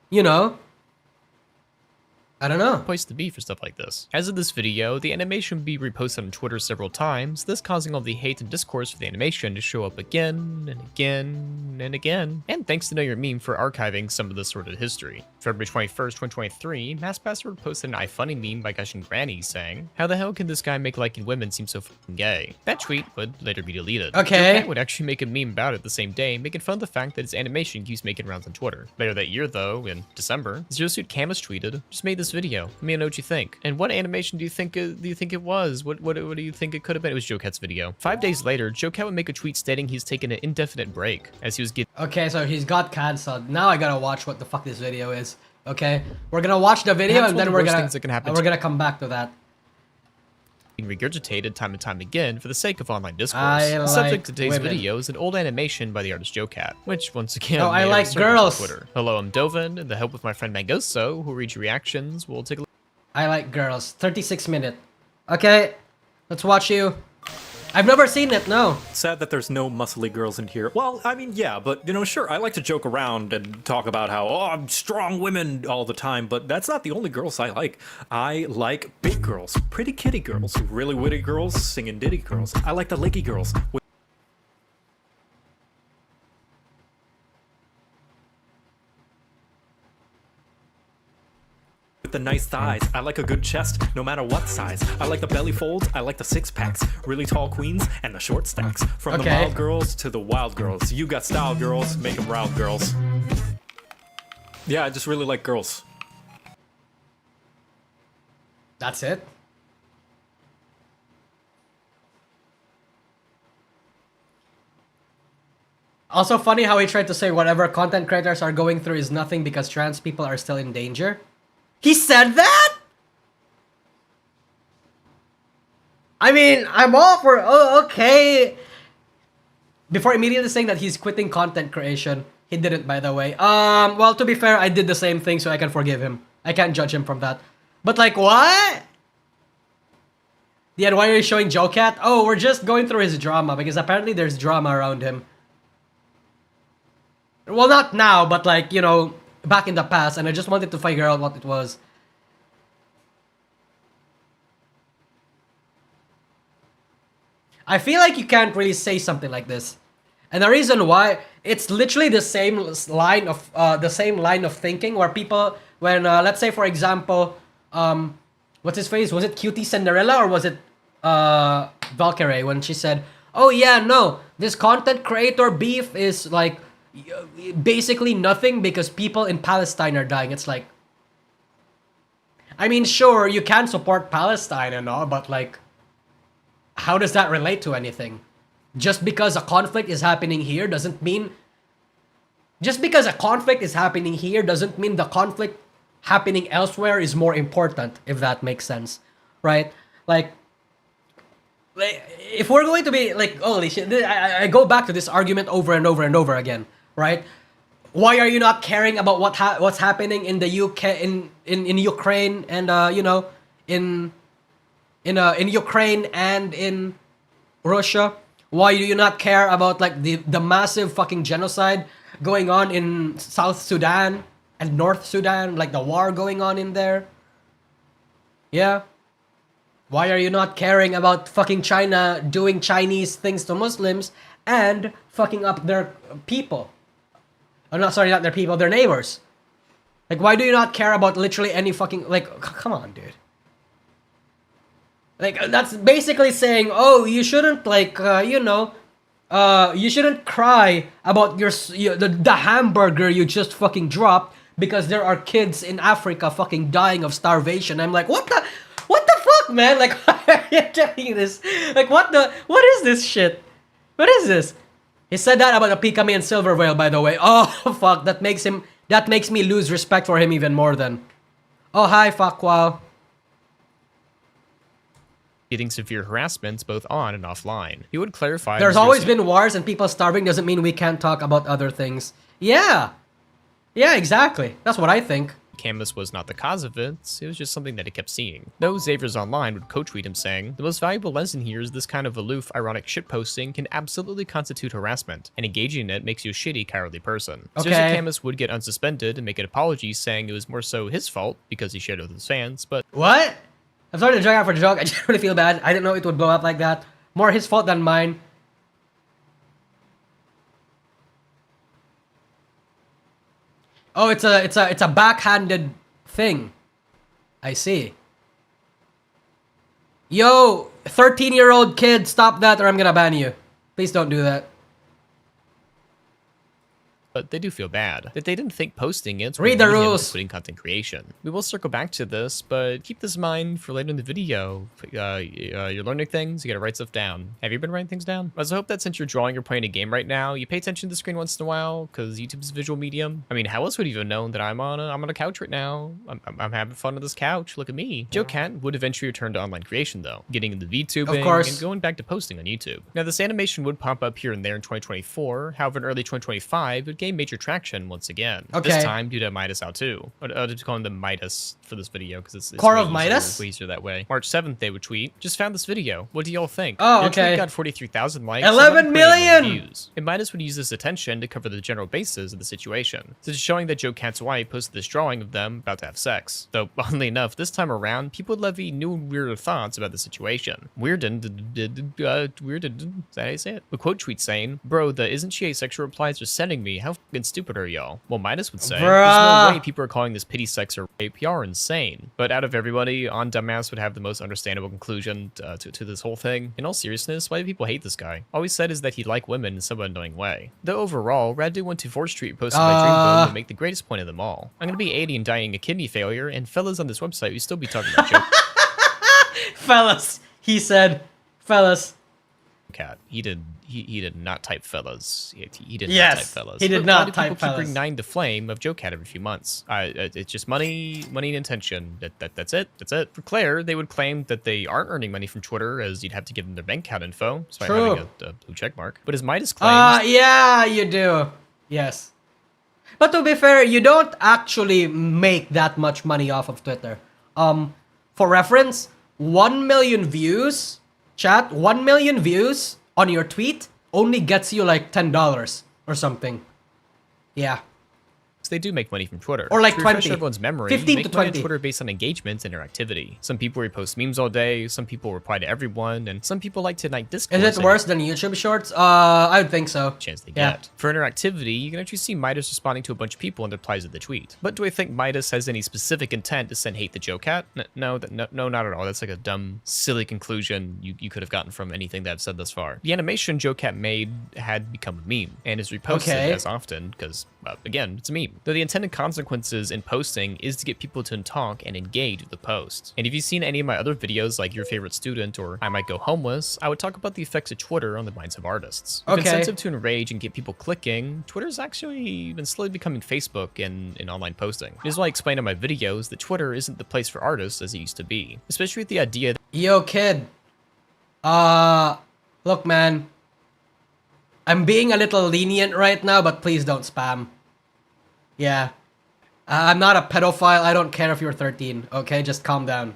S1: you know, I don't know.
S4: place to be for stuff like this. As of this video, the animation will be reposted on Twitter several times, thus causing all the hate and discourse for the animation to show up again and again and again. And thanks to Know Your Meme for archiving some of this sort of history. February 21st, 2023, Mass Password posted an iFunny meme by Gushing Granny saying, "How the hell can this guy make liking women seem so fucking gay?" That tweet would later be deleted.
S1: Okay.
S4: Joe would actually make a meme about it the same day, making fun of the fact that his animation keeps making rounds on Twitter. Later that year though, in December, Zero Suit Camus tweeted, "Just made this video. Let me know what you think." And what animation do you think it was? What do you think it could have been? It was Joket's video. 5 days later, Joket would make a tweet stating he's taken an indefinite break as he was getting
S1: Okay, so he's got cancelled. Now I gotta watch what the fuck this video is. Okay, we're gonna watch the video
S4: Perhaps
S1: and
S4: one
S1: then
S4: of the worst things that can happen
S1: we're gonna come back to that.
S4: regurgitated time and time again for the sake of online discourse.
S1: I
S4: The subject
S1: like
S4: of today's
S1: women.
S4: video is an old animation by the artist Jokat, which once again
S1: Oh, I
S4: made a
S1: like
S4: resurgence on
S1: girls.
S4: Twitter. Hello, I'm Dovin, and the help with my friend Mangoso, who reads your reactions. We'll take a look.
S1: I like girls. 36 minute. Okay, let's watch you. I've never seen it, no.
S5: Sad that there's no muscly girls in here. Well, I mean, yeah, but, you know, sure, I like to joke around and talk about how, oh, I'm strong women all the time, but that's not the only girls I like. I like big girls, pretty kitty girls, really witty girls, singing ditty girls. I like the lakey girls. With the nice thighs, I like a good chest, no matter what size. I like the belly folds, I like the six packs, really tall queens, and the short stacks. From the
S1: Okay.
S5: mild girls to the wild girls. You got style girls, make them round girls. Yeah, I just really like girls.
S1: That's it. Also funny how he tried to say whatever content creators are going through is nothing because trans people are still in danger. He said that? I mean, I'm all for, oh, okay. Before immediately saying that he's quitting content creation. He didn't, by the way. Well, to be fair, I did the same thing, so I can forgive him. I can't judge him from that. But like, what? Yeah, why are you showing Jokat? Oh, we're just going through his drama, because apparently there's drama around him. Well, not now, but like, you know, back in the past, and I just wanted to figure out what it was. I feel like you can't really say something like this, and the reason why, it's literally the same line of thinking where people, when let's say for example, what's his face? Was it Cutie Cinderella or was it Valkyrie when she said, "Oh yeah, no, this content creator beef is like basically nothing because people in Palestine are dying." It's like, I mean, sure, you can support Palestine and all, but like, how does that relate to anything? Just because a conflict is happening here doesn't mean... Just because a conflict is happening here doesn't mean the conflict happening elsewhere is more important, if that makes sense, right? Like if we're going to be like, holy shit, I go back to this argument over and over and over again, right? Why are you not caring about what's happening in the UK, in Ukraine, and you know, in Ukraine and in Russia? Why do you not care about like the massive fucking genocide going on in South Sudan and North Sudan, like the war going on in there? Yeah. Why are you not caring about fucking China doing Chinese things to Muslims and fucking up their people? Oh, not their people, their neighbors. Like, why do you not care about literally any fucking, like, come on, dude. Like that's basically saying, oh, you shouldn't like you shouldn't cry about the hamburger you just fucking dropped because there are kids in Africa fucking dying of starvation. I'm like, what the fuck, man? Like, why are you telling this? Like, what is this shit? What is this? He said that about the Pikami and Silver Whale, by the way. Oh, fuck, that makes me lose respect for him even more then. Oh, hi, fuck, wow.
S4: Getting severe harassments both on and offline. He would clarify.
S1: There's always been wars, and people starving doesn't mean we can't talk about other things. Yeah. Yeah, exactly. That's what I think.
S4: Camus was not the cause of it, it was just something that he kept seeing. Though Xavier's Online would co-tweet him saying, the most valuable lesson here is this kind of aloof, ironic shitposting can absolutely constitute harassment, and engaging in it makes you a shitty, cowardly person.
S1: Okay.
S4: Seriously, Camus would get unsuspended and make an apology saying it was more so his fault because he shared it with his fans, but...
S1: What? I'm sorry to joke out for the joke, I just really feel bad. I didn't know it would blow up like that. More his fault than mine. Oh, it's a backhanded thing. I see. Yo, 13-year-old kid, stop that or I'm gonna ban you. Please don't do that.
S4: But they do feel bad that they didn't think posting it
S1: Read the rules.
S4: including content creation. We will circle back to this, but keep this in mind for later in the video. You're learning things, you gotta write stuff down. Have you been writing things down? I hope that since you're drawing or playing a game right now, you pay attention to the screen once in a while, because YouTube's a visual medium. I mean, how else would you even know that I'm on a couch right now? I'm having fun on this couch, look at me. Joe Cat would eventually return to online creation though, getting into VTubing
S1: Of course.
S4: and going back to posting on YouTube. Now this animation would pop up here and there in 2024, however in early 2025, it would gain major traction once again.
S1: Okay.
S4: This time due to Midas out too. I'll just call him the Midas for this video because it's
S1: Core
S4: way
S1: of Midas?
S4: way easier that way. March 7th they would tweet, just found this video. What do y'all think?
S1: Oh,
S4: Their
S1: okay.
S4: tweet got 43,000 likes.
S1: 11
S4: and 1.8 million
S1: million!
S4: views. And Midas would use this attention to cover the general basis of the situation, such as showing that Joe Cat's wife posted this drawing of them about to have sex. Though, oddly enough, this time around, people would levy new and weirder thoughts about the situation. Is that how you say it? A quote tweet saying, bro, the isn't she asexual replies are sending me. How fucking stupid are y'all? Well, Midas would say,
S1: Bruh.
S4: there's no way people are calling this pity sex or rape. Y'all are insane. But out of everybody, On Dumbass would have the most understandable conclusion to this whole thing. In all seriousness, why do people hate this guy? All he said is that he liked women in some annoying way. Though overall, Radu124 Street posted my dream boom to make the greatest point of them all. I'm gonna be 80 and dying of kidney failure, and fellas on this website we still be talking about Joe
S1: Fellas, he said. Fellas.
S4: Cat. He did not type fellas. He did
S1: Yes,
S4: not type fellas.
S1: he did
S4: But
S1: not
S4: why do
S1: type
S4: people
S1: fellas.
S4: keep igniting the flame of Joe Cat every few months. It's just money and intention. That's it. That's it. For Claire, they would claim that they aren't earning money from Twitter, as you'd have to give them their bank account info, despite
S1: True.
S4: having a blue check mark. But as Midas claims,
S1: Yeah, you do. Yes. But to be fair, you don't actually make that much money off of Twitter. For reference, 1 million views, chat, 1 million views on your tweet only gets you like $10 or something. Yeah.
S4: they do make money from Twitter.
S1: Or like
S4: to refresh
S1: 20.
S4: everyone's memory,
S1: 15
S4: you
S1: to
S4: make money on
S1: 20.
S4: Twitter based on engagement and interactivity. Some people repost memes all day, some people reply to everyone, and some people like to night discourse.
S1: Is it worse than YouTube Shorts? I would think so.
S4: Chance they
S1: Yeah.
S4: get. For interactivity, you can actually see Midas responding to a bunch of people in the replies of the tweet. But do I think Midas has any specific intent to send hate to Joe Cat? No, not at all. That's like a dumb, silly conclusion you could have gotten from anything that I've said thus far. The animation Joe Cat made had become a meme and is reposted as often because, again, it's a meme. Though the intended consequences in posting is to get people to talk and engage with the post. And if you've seen any of my other videos like Your Favorite Student or I Might Go Homeless, I would talk about the effects of Twitter on the minds of artists. With incentive to enrage and get people clicking, Twitter's actually been slowly becoming Facebook in online posting. It is why I explain in my videos that Twitter isn't the place for artists as it used to be. Especially with the idea that
S1: Yo, kid. Look, man. I'm being a little lenient right now, but please don't spam. Yeah. I'm not a pedophile. I don't care if you're 13. Okay, just calm down.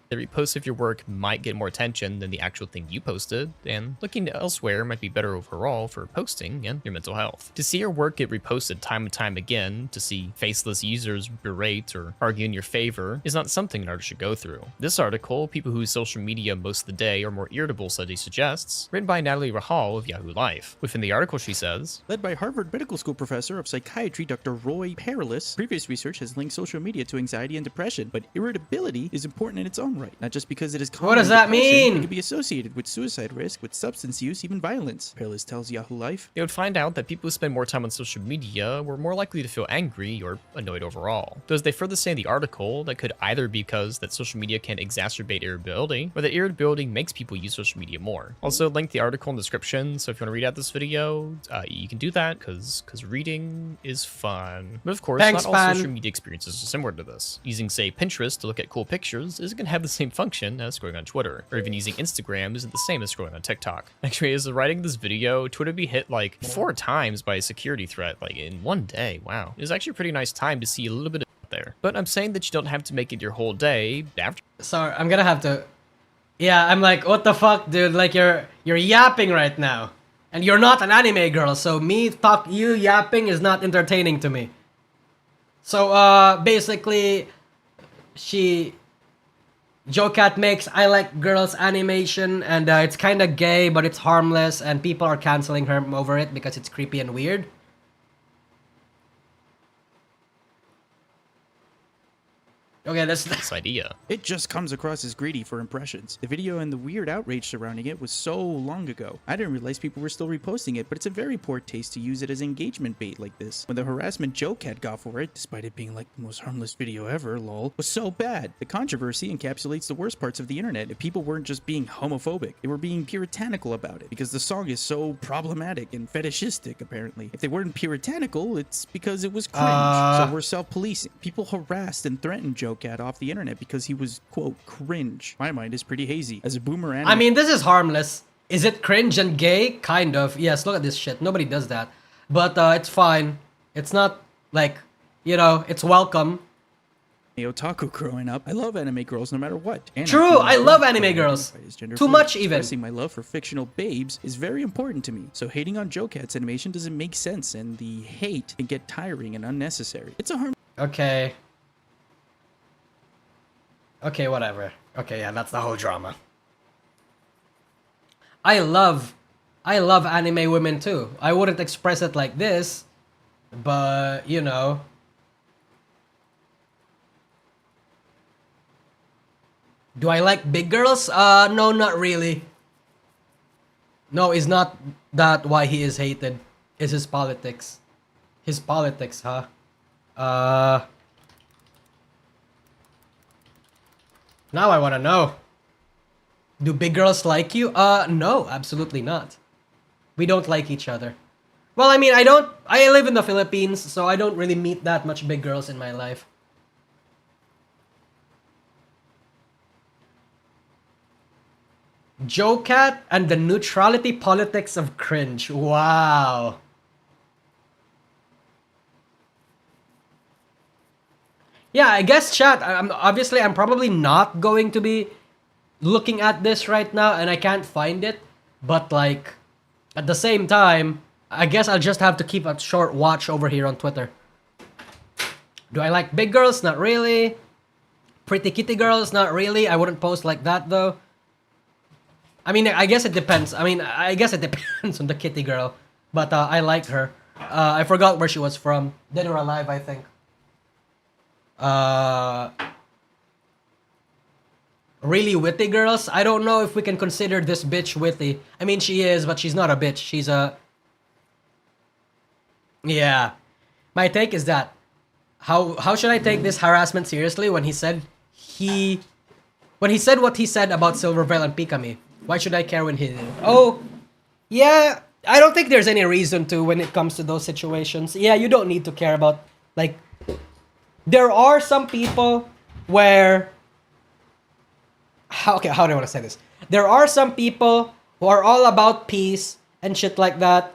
S4: the repost of your work might get more attention than the actual thing you posted, and looking elsewhere might be better overall for posting and your mental health. To see your work get reposted time and time again, to see faceless users berate or argue in your favor, is not something an artist should go through. This article, people who use social media most of the day are more irritable, study suggests, written by Natalie Rahal of Yahoo Life. Within the article she says,
S6: led by Harvard Medical School professor of psychiatry Dr. Roy Perilous, previous research has linked social media to anxiety and depression, but irritability is important in its own harm right, not just because it is common.
S1: What does that
S6: depression,
S1: mean?
S6: It can be associated with suicide risk, with substance use, even violence. Peerless tells Yahoo Life.
S4: They would find out that people who spend more time on social media were more likely to feel angry or annoyed overall. Though as they further say in the article, that could either be because that social media can exacerbate irritability, or that irritability makes people use social media more. Also, link the article in the description, so if you want to read out this video, you can do that, because reading is fun. But of course,
S1: Thanks,
S4: not all
S1: Pan.
S4: social media experiences are similar to this. Using, say, Pinterest to look at cool pictures isn't going to have the same function as scrolling on Twitter, or even using Instagram isn't the same as scrolling on TikTok. Actually, as of writing this video, Twitter be hit like 4 times by a security threat, like in one day. Wow. It was actually a pretty nice time to see a little bit of there. But I'm saying that you don't have to make it your whole day after.
S1: Sorry, I'm gonna have to. Yeah, I'm like, what the fuck, dude? Like, you're yapping right now, and you're not an anime girl, so you yapping is not entertaining to me. So, basically, JoCat makes I Like Girls animation, and it's kind of gay, but it's harmless, and people are canceling her over it because it's creepy and weird. Okay,
S4: This idea.
S6: It just comes across as greedy for impressions. The video and the weird outrage surrounding it was so long ago. I didn't realize people were still reposting it, but it's a very poor taste to use it as engagement bait like this. When the harassment JoCat got for it, despite it being like the most harmless video ever, lol, was so bad. The controversy encapsulates the worst parts of the internet. If people weren't just being homophobic, they were being puritanical about it, because the song is so problematic and fetishistic, apparently. If they weren't puritanical, it's because it was cringe. So we're self-policing. People harassed and threatened JoCat off the internet because he was, quote, cringe. My mind is pretty hazy. As a boomer anime...
S1: I mean, this is harmless. Is it cringe and gay? Kind of. Yes, look at this shit. Nobody does that. But it's fine. It's not, like, you know, it's welcome.
S6: Otaku growing up, I love anime girls no matter what. And
S1: True,
S6: feel
S1: I
S6: like
S1: love
S6: I
S1: anime
S6: identify
S1: girls.
S6: as gender
S1: Too
S6: fluid.
S1: much, even.
S6: Expressing my love for fictional babes is very important to me. So hating on JoCat's animation doesn't make sense, and the hate can get tiring and unnecessary. It's a harm.
S1: Okay. Okay, whatever. Okay, yeah, that's the whole drama. I love anime women too. I wouldn't express it like this, but you know. Do I like big girls? No, not really. No, it's not that why he is hated. It's his politics. His politics, huh? Now I wanna know. Do big girls like you? No, absolutely not. We don't like each other. Well, I mean, I live in the Philippines, so I don't really meet that much big girls in my life. JoCat and the neutrality politics of cringe. Wow. Yeah, I guess chat, I'm probably not going to be looking at this right now and I can't find it, but like at the same time, I guess I'll just have to keep a short watch over here on Twitter. Do I like big girls? Not really. Pretty kitty girls? Not really. I wouldn't post like that though. I mean, I guess it depends. I guess it depends on the kitty girl, but I like her. I forgot where she was from. Dead or Alive, I think. Really witty girls? I don't know if we can consider this bitch witty. I mean, she is, but she's not a bitch. She's a... Yeah. My take is that how should I take this harassment seriously when he said what he said about Silverveil and Pikami? Why should I care when he did? Oh, yeah, I don't think there's any reason to when it comes to those situations. Yeah, you don't need to care about, like, there are some people where how do I want to say this? There are some people who are all about peace and shit like that,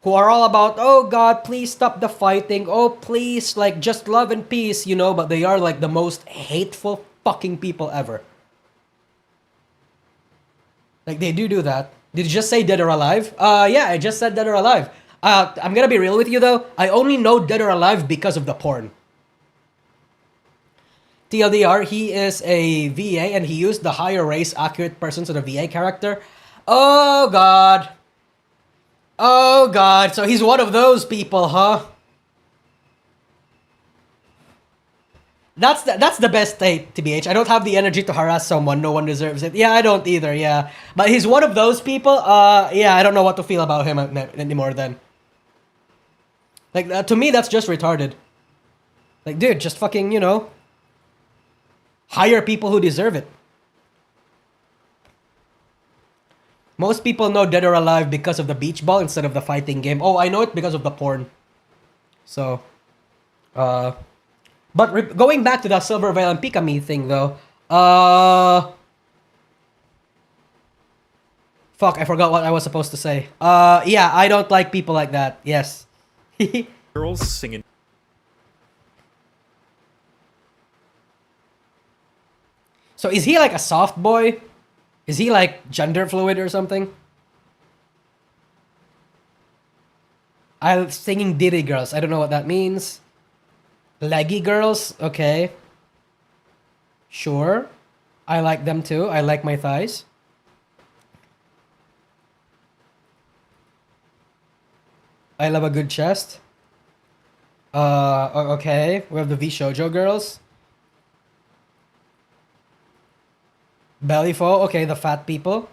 S1: who are all about, oh God, please stop the fighting, oh please, like, just love and peace, you know, but they are like the most hateful fucking people ever. Like, they do that. Did you just say Dead or Alive? Yeah, I just said Dead or Alive. I'm gonna be real with you though, I only know Dead or Alive because of the porn. TLDR, he is a VA and he used the higher race accurate person to the VA character. Oh God. Oh God, so he's one of those people, huh? That's the best state, TBH. I don't have the energy to harass someone. No one deserves it. Yeah, I don't either. Yeah, but he's one of those people. Yeah, I don't know what to feel about him anymore. Then, like to me, that's just retarded. Like, dude, just fucking hire people who deserve it. Most people know Dead or Alive because of the beach ball instead of the fighting game. Oh, I know it because of the porn. So, but going back to the Silver Veil and Pikami thing, though, fuck, I forgot what I was supposed to say. Yeah, I don't like people like that. Yes.
S5: Girls singing.
S1: So is he like a soft boy? Is he like gender fluid or something? I'm singing Diddy girls. I don't know what that means. Leggy girls? Okay. Sure. I like them too. I like my thighs. I love a good chest. Okay. We have the VShojo girls. Belly faux. Okay, the fat people.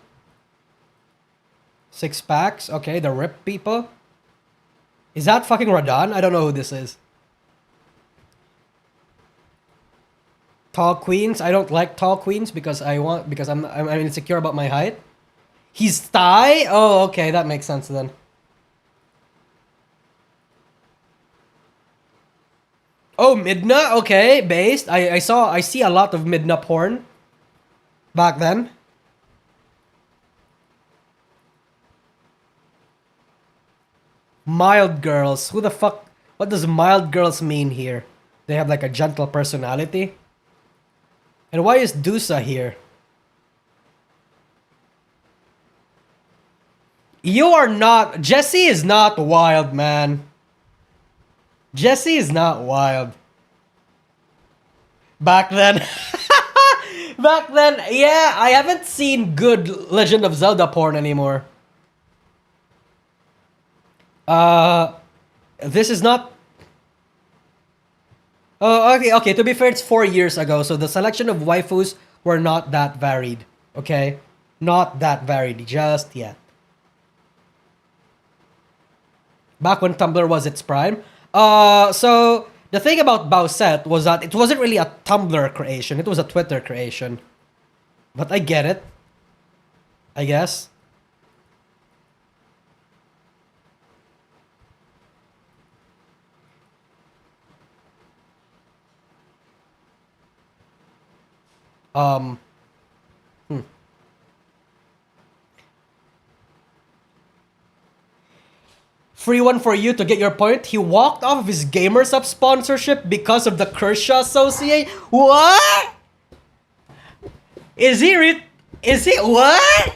S1: Six packs. Okay, the ripped people. Is that fucking Radan? I don't know who this is. Tall queens. I don't like tall queens because I'm insecure about my height. He's thigh? Oh, okay, that makes sense then. Oh, Midna. Okay, based. I see a lot of Midna porn back then. Mild girls. Who the fuck? What does mild girls mean here? They have like a gentle personality. And why is Dusa here? You are not... Jesse is not wild, man. Jesse is not wild. Back then... Back then, yeah, I haven't seen good Legend of Zelda porn anymore. This is not... Oh, okay, to be fair, it's 4 years ago, so the selection of waifus were not that varied, okay? Not that varied, just yet. Back when Tumblr was its prime. So, the thing about Bowsette was that it wasn't really a Tumblr creation, it was a Twitter creation. But I get it. I guess. Free one for you to get your point. He walked off of his GamerSup sponsorship because of the Kershaw Associate. What? Is he what?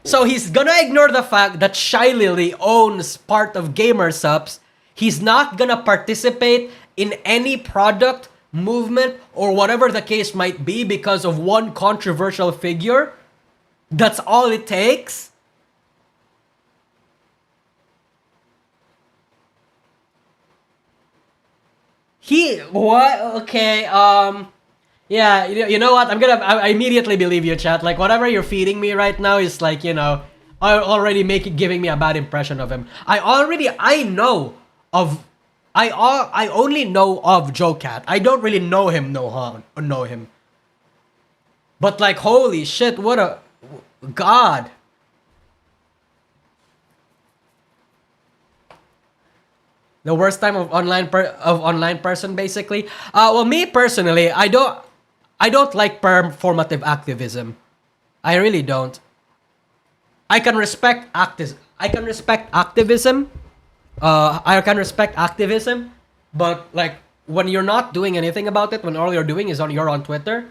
S1: So he's gonna ignore the fact that Shy Lily owns part of GamerSups. He's not gonna participate in any product, movement, or whatever the case might be because of one controversial figure. That's all it takes? What? Okay, yeah, you know what? I immediately believe you, chat. Like, whatever you're feeding me right now is like, already giving me a bad impression of him. I only know of Joe Cat. I don't really know him. But like, holy shit, what a... God. The worst time of online person, basically. Well, me personally, I don't like performative activism. I really don't. I can respect activism. I can respect activism, but like when you're not doing anything about it, when all you're doing is you're on Twitter.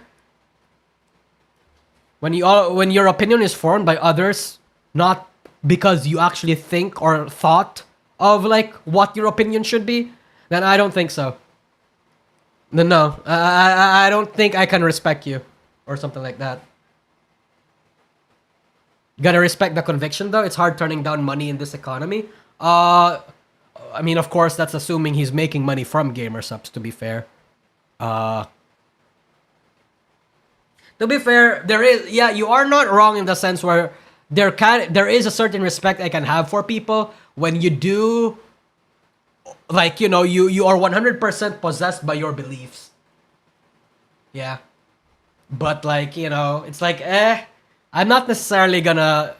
S1: When your opinion is formed by others, not because you actually think or thought of like what your opinion should be, then I don't think so. No, I don't think I can respect you or something like that. Gotta respect the conviction though. It's hard turning down money in this economy. I mean, of course, that's assuming he's making money from gamer subs, to be fair. To be fair, there is, yeah, you are not wrong in the sense where there is a certain respect I can have for people when you do, like, you know, you are 100% possessed by your beliefs. Yeah. But, like, you know, it's like, I'm not necessarily gonna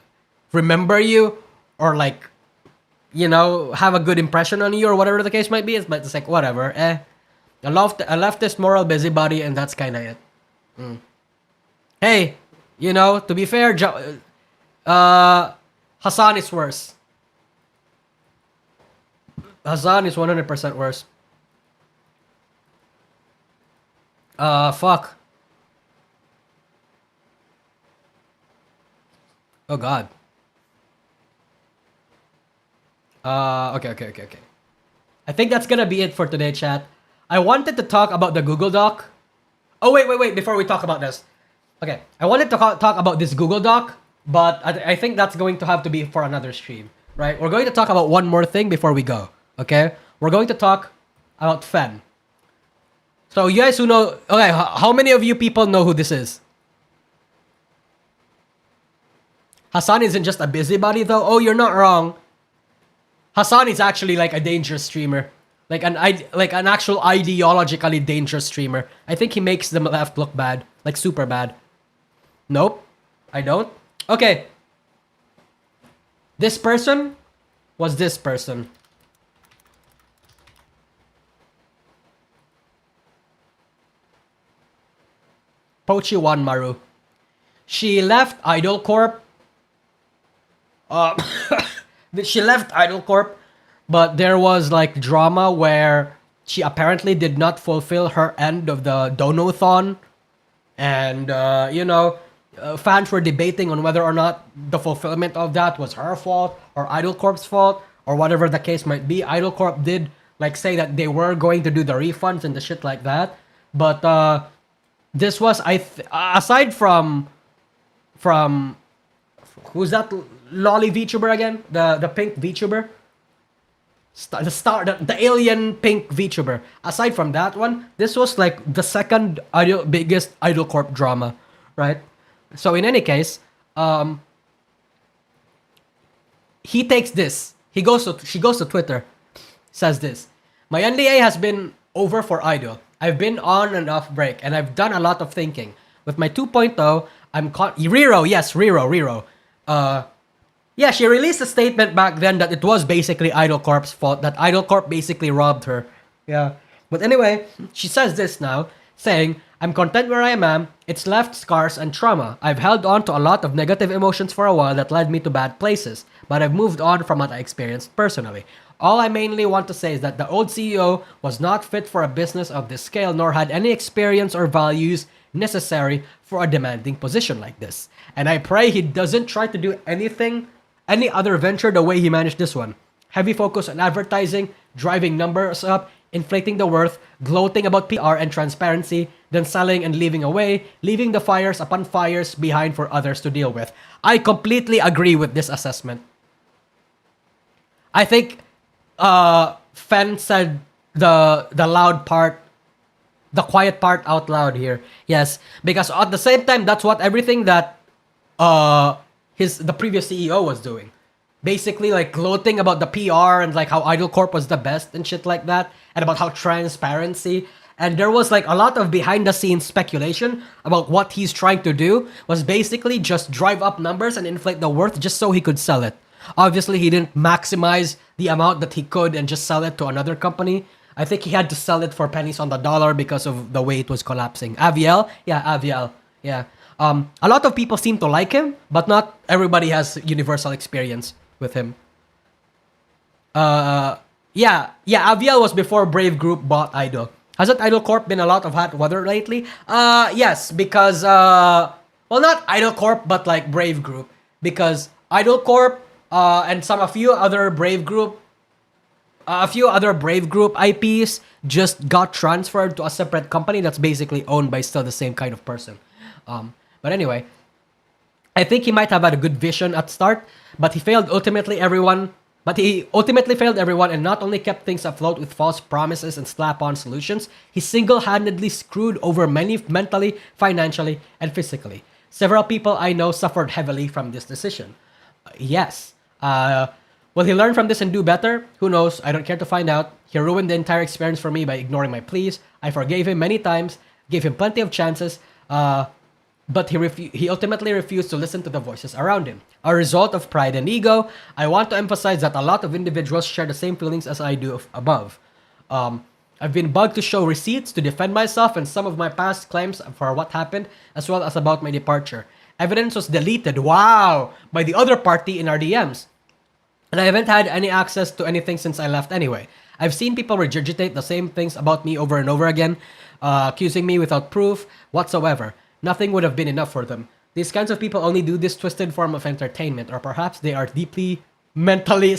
S1: remember you or, like, you know, have a good impression on you or whatever the case might be. But it's like, whatever, I left this moral busybody and that's kind of it. Hey, you know, to be fair, Hassan is worse. Hassan is 100% worse. Fuck. Oh god. Okay. I think that's gonna be it for today, chat. I wanted to talk about the Google Doc. Oh, wait, before we talk about this. Okay, I wanted to talk about this Google Doc, but I think that's going to have to be for another stream, right? We're going to talk about one more thing before we go, okay? We're going to talk about Fen. So you guys who know, okay, how many of you people know who this is? Hassan isn't just a busybody though. Oh, you're not wrong. Hassan is actually like a dangerous streamer. Like an actual ideologically dangerous streamer. I think he makes the left look bad. Like super bad. Nope. I don't. Okay. This person was this person. Pochi Maru. She left Idol Corp. She left Idol Corp, but there was like drama where she apparently did not fulfill her end of the Donathon, and you know, fans were debating on whether or not the fulfillment of that was her fault or Idol Corp's fault or whatever the case might be. Idol Corp did like say that they were going to do the refunds and the shit like that, but this was aside from who's that lolly VTuber again? The pink VTuber? The alien pink VTuber. Aside from that one, this was like the second biggest Idol Corp drama, right? So in any case, he takes this. She goes to Twitter, says this. My NDA has been over for Idol. I've been on and off break, and I've done a lot of thinking. With my 2.0, I'm Riro, yes, Riro. Yeah, she released a statement back then that it was basically Idol Corp's fault, that Idol Corp basically robbed her. Yeah. But anyway, she says this now, saying, I'm content where I am. It's left scars and trauma. I've held on to a lot of negative emotions for a while that led me to bad places, but I've moved on from what I experienced personally. All I mainly want to say is that the old CEO was not fit for a business of this scale, nor had any experience or values necessary for a demanding position like this. And I pray he doesn't try to do any other venture the way he managed this one. Heavy focus on advertising, driving numbers up, inflating the worth, gloating about PR and transparency, then selling and leaving the fires upon fires behind for others to deal with. I completely agree with this assessment. I think Fen said the loud part, the quiet part out loud here. Yes, because at the same time, that's what everything that the previous CEO was doing. Basically, like, gloating about the PR and, like, how Idol Corp was the best and shit like that. And about how transparency. And there was, like, a lot of behind-the-scenes speculation about what he's trying to do was basically just drive up numbers and inflate the worth just so he could sell it. Obviously, he didn't maximize the amount that he could and just sell it to another company. I think he had to sell it for pennies on the dollar because of the way it was collapsing. Aviel? Yeah, Aviel. Yeah. A lot of people seem to like him, but not everybody has universal experience with him. Yeah, Aviel was before Brave Group bought Idol. Hasn't Idol Corp been a lot of hot weather lately? Yes, because, well, not Idol Corp, but like Brave Group. Because Idol Corp, and a few other Brave Group IPs just got transferred to a separate company that's basically owned by still the same kind of person. But anyway, I think he might have had a good vision at start, but he failed ultimately. Everyone But he ultimately failed everyone and not only kept things afloat with false promises and slap-on solutions, he single-handedly screwed over many mentally, financially, and physically. Several people I know suffered heavily from this decision. Yes. Will he learn from this and do better? Who knows? I don't care to find out. He ruined the entire experience for me by ignoring my pleas. I forgave him many times, gave him plenty of chances, but he ultimately refused to listen to the voices around him. A result of pride and ego, I want to emphasize that a lot of individuals share the same feelings as I do above. I've been bugged to show receipts to defend myself and some of my past claims for what happened, as well as about my departure. Evidence was deleted, wow, by the other party in our DMs. And I haven't had any access to anything since I left anyway. I've seen people regurgitate the same things about me over and over again, accusing me without proof whatsoever. Nothing would have been enough for them. These kinds of people only do this twisted form of entertainment, or perhaps they are deeply mentally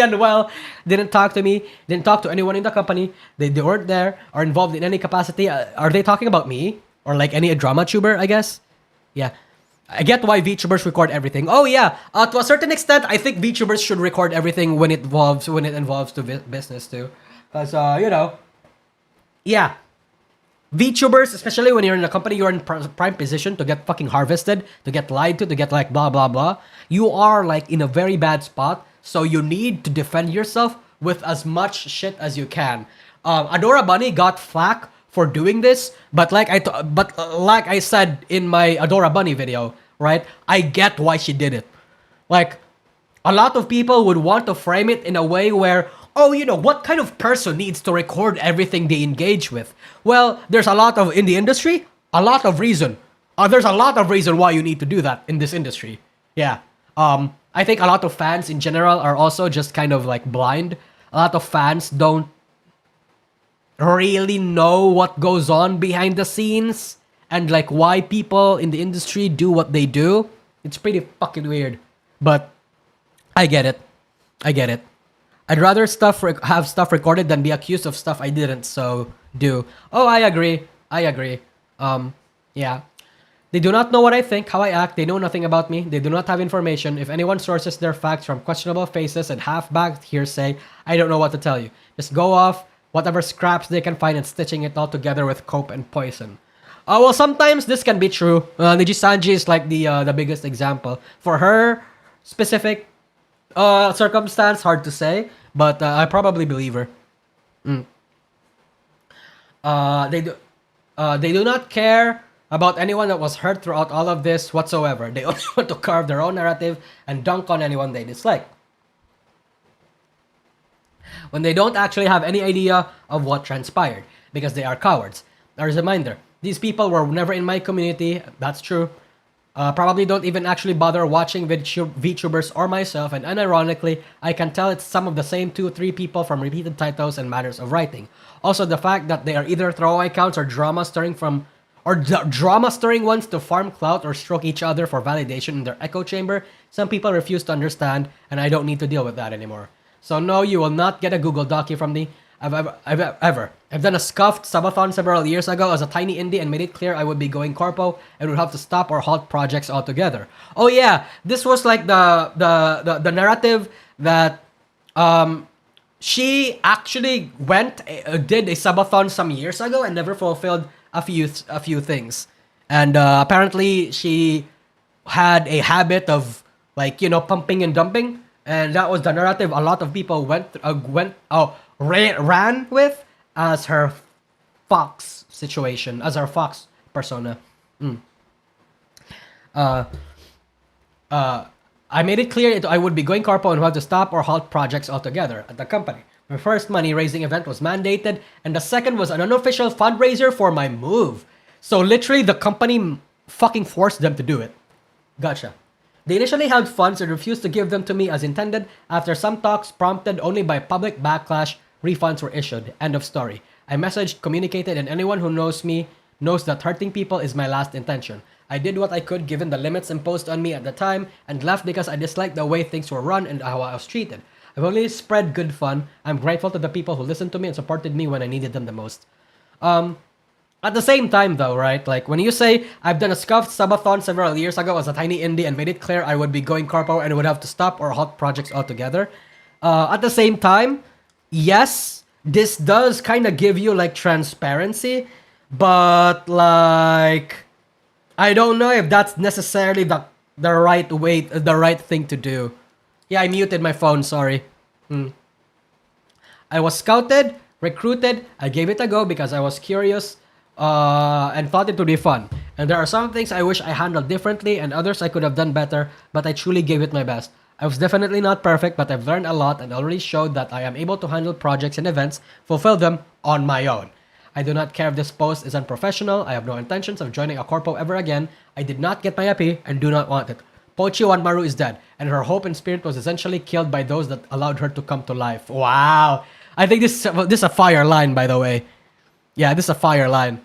S1: unwell, didn't talk to me, didn't talk to anyone in the company, they weren't there, or involved in any capacity. Are they talking about me? Or like any drama tuber, I guess? Yeah. I get why VTubers record everything. Oh yeah, to a certain extent, I think VTubers should record everything when it involves to business too. Because, yeah. VTubers, especially when you're in a company, you're in prime position to get fucking harvested, to get lied to get like blah blah blah. You are like in a very bad spot, so you need to defend yourself with as much shit as you can. Adora Bunny got flack for doing this, but like I said in my Adora Bunny video, right? I get why she did it. Like, a lot of people would want to frame it in a way where, oh, you know, what kind of person needs to record everything they engage with? Well, there's a lot of, in the industry, a lot of reason. There's a lot of reason why you need to do that in this industry. Yeah. I think a lot of fans in general are also just kind of like blind. A lot of fans don't really know what goes on behind the scenes and like why people in the industry do what they do. It's pretty fucking weird. But I get it. I'd rather have stuff recorded than be accused of stuff I didn't do. Oh, I agree. Yeah. They do not know what I think, how I act. They know nothing about me. They do not have information. If anyone sources their facts from questionable faces and half-backed hearsay, I don't know what to tell you. Just go off whatever scraps they can find and stitching it all together with cope and poison. Well, sometimes this can be true. Nijisanji is like the biggest example. For her specific circumstance, hard to say, but I probably believe her. They do not care about anyone that was hurt throughout all of this whatsoever. They only want to carve their own narrative and dunk on anyone they dislike, when they don't actually have any idea of what transpired, because they are cowards. As a reminder, these people were never in my community, that's true. Probably don't even actually bother watching VTubers or myself, and unironically, I can tell it's some of the same 2-3 people from repeated titles and matters of writing. Also, the fact that they are either throwaway accounts or drama stirring ones to farm clout or stroke each other for validation in their echo chamber, some people refuse to understand, and I don't need to deal with that anymore. So no, you will not get a Google Dockey from me. I've done a scuffed subathon several years ago as a tiny indie and made it clear I would be going corpo and would have to stop or halt projects altogether. Oh yeah, this was like the narrative that she actually did a subathon some years ago and never fulfilled a few things. And apparently she had a habit of like, you know, pumping and dumping, and that was the narrative a lot of people ran with as her Fox situation, as her Fox persona. I made it clear I would be going corpo and would have to stop or halt projects altogether at the company. My first money-raising event was mandated, and the second was an unofficial fundraiser for my move. So literally, the company fucking forced them to do it. Gotcha. They initially held funds and refused to give them to me as intended. After some talks prompted only by public backlash, refunds were issued. End of story. I messaged, communicated, and anyone who knows me knows that hurting people is my last intention. I did what I could given the limits imposed on me at the time and left because I disliked the way things were run and how I was treated. I've only spread good fun. I'm grateful to the people who listened to me and supported me when I needed them the most. At the same time, though, right? Like, when you say, I've done a scuffed subathon several years ago as a tiny indie and made it clear I would be going corpo and would have to stop or halt projects altogether. At the same time, yes, this does kind of give you, like, transparency. But, like, I don't know if that's necessarily the right way, the right thing to do. Yeah, I muted my phone, sorry. I was scouted, recruited, I gave it a go because I was curious and thought it would be fun. And there are some things I wish I handled differently and others I could have done better, but I truly gave it my best. I was definitely not perfect, but I've learned a lot and already showed that I am able to handle projects and events, fulfill them on my own. I do not care if this post is unprofessional. I have no intentions of joining a corpo ever again. I did not get my EP and do not want it. Pochi Wanmaru is dead, and her hope and spirit was essentially killed by those that allowed her to come to life. Wow. I think this is a fire line, by the way. Yeah, this is a fire line.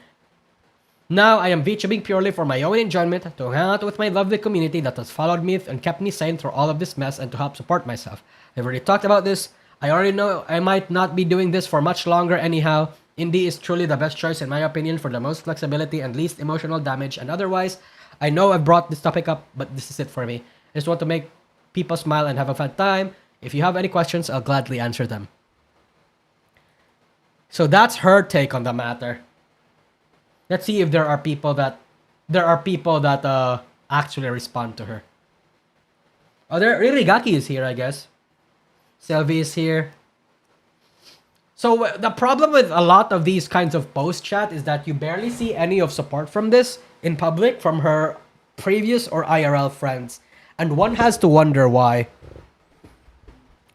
S1: Now, I am VTubing purely for my own enjoyment, to hang out with my lovely community that has followed me and kept me sane through all of this mess and to help support myself. I've already talked about this. I already know I might not be doing this for much longer anyhow. Indie is truly the best choice in my opinion for the most flexibility and least emotional damage, and otherwise, I know I've brought this topic up, but this is it for me. I just want to make people smile and have a fun time. If you have any questions, I'll gladly answer them. So that's her take on the matter. Let's see if there are people that actually respond to her. Oh, Rigaki is here, I guess. Sylvie is here. So the problem with a lot of these kinds of post chat is that you barely see any of support from this in public from her previous or IRL friends. And one has to wonder why.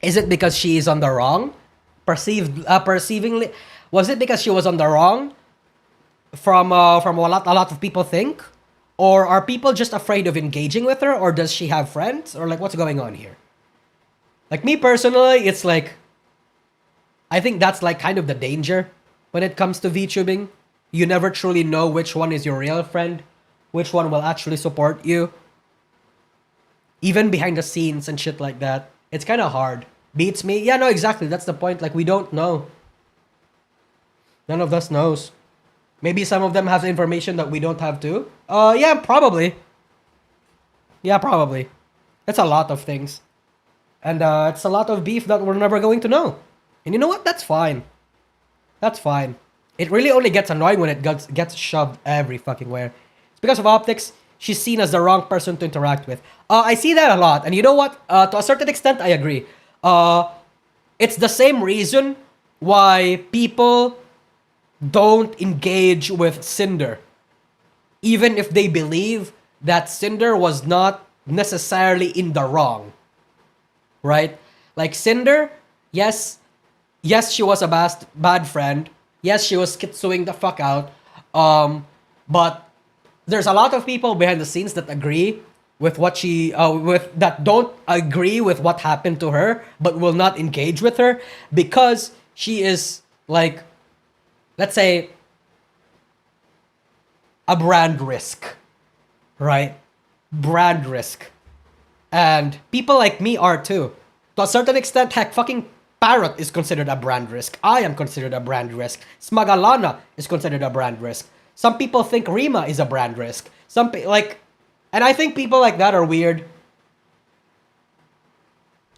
S1: Is it because she is on the wrong? Perceivingly, was it because she was on the wrong from a lot of people think? Or are people just afraid of engaging with her? Or does she have friends? Or like, what's going on here? Like me personally, it's like, I think that's like kind of the danger when it comes to VTubing. You never truly know which one is your real friend, which one will actually support you. Even behind the scenes and shit like that. It's kind of hard. Beats me. Yeah, no, exactly. That's the point. Like, we don't know. None of us knows. Maybe some of them have information that we don't have too. Yeah, probably. Yeah, probably. It's a lot of things. And it's a lot of beef that we're never going to know. And you know what? That's fine. That's fine. It really only gets annoying when it gets shoved every fucking where. It's because of optics. She's seen as the wrong person to interact with. I see that a lot. And you know what? To a certain extent, I agree. It's the same reason why people don't engage with Cinder. Even if they believe that Cinder was not necessarily in the wrong. Right? Like Cinder, yes, she was a bad friend. Yes, she was kitsuing the fuck out. But there's a lot of people behind the scenes that agree with what she that don't agree with what happened to her, but will not engage with her because she is like, let's say, a brand risk, right? Brand risk. And people like me are too. To a certain extent, heck, fucking Parrot is considered a brand risk. I am considered a brand risk. Smagalana is considered a brand risk. Some people think Rima is a brand risk. And I think people like that are weird.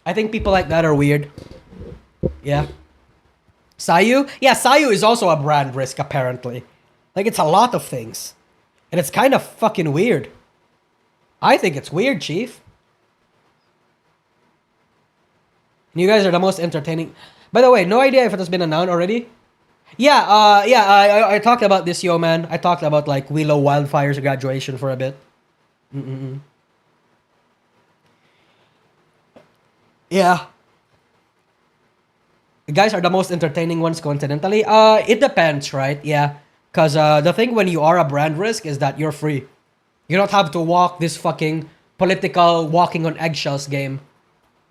S1: I think people like that are weird. Yeah. Sayu? Yeah, Sayu is also a brand risk, apparently. Like, it's a lot of things. And it's kind of fucking weird. I think it's weird, Chief. And you guys are the most entertaining. By the way, no idea if it has been announced already. Yeah, I talked about this, yo, man. I talked about, like, Willow Wildfire's graduation for a bit. Yeah. The guys are the most entertaining ones, coincidentally. It depends, right? Yeah. Because the thing when you are a brand risk is that you're free. You don't have to walk this fucking political walking on eggshells game.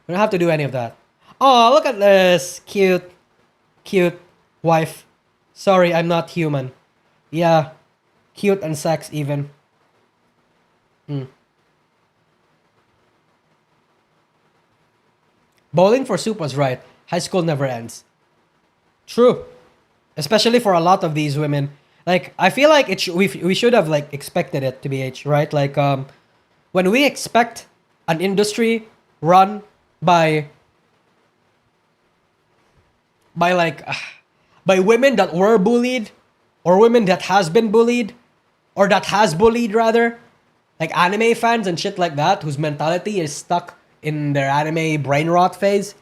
S1: You don't have to do any of that. Oh, look at this. Cute. Cute wife. Sorry, I'm not human. Yeah. Cute and sex even. Bowling for Soup was right. High school never ends. True. Especially for a lot of these women. Like, I feel like we should have like expected it to be right. Like, when we expect an industry run by like by women that were bullied, or women that has been bullied, or that has bullied rather, like anime fans and shit like that, whose mentality is stuck in their anime brain rot phase.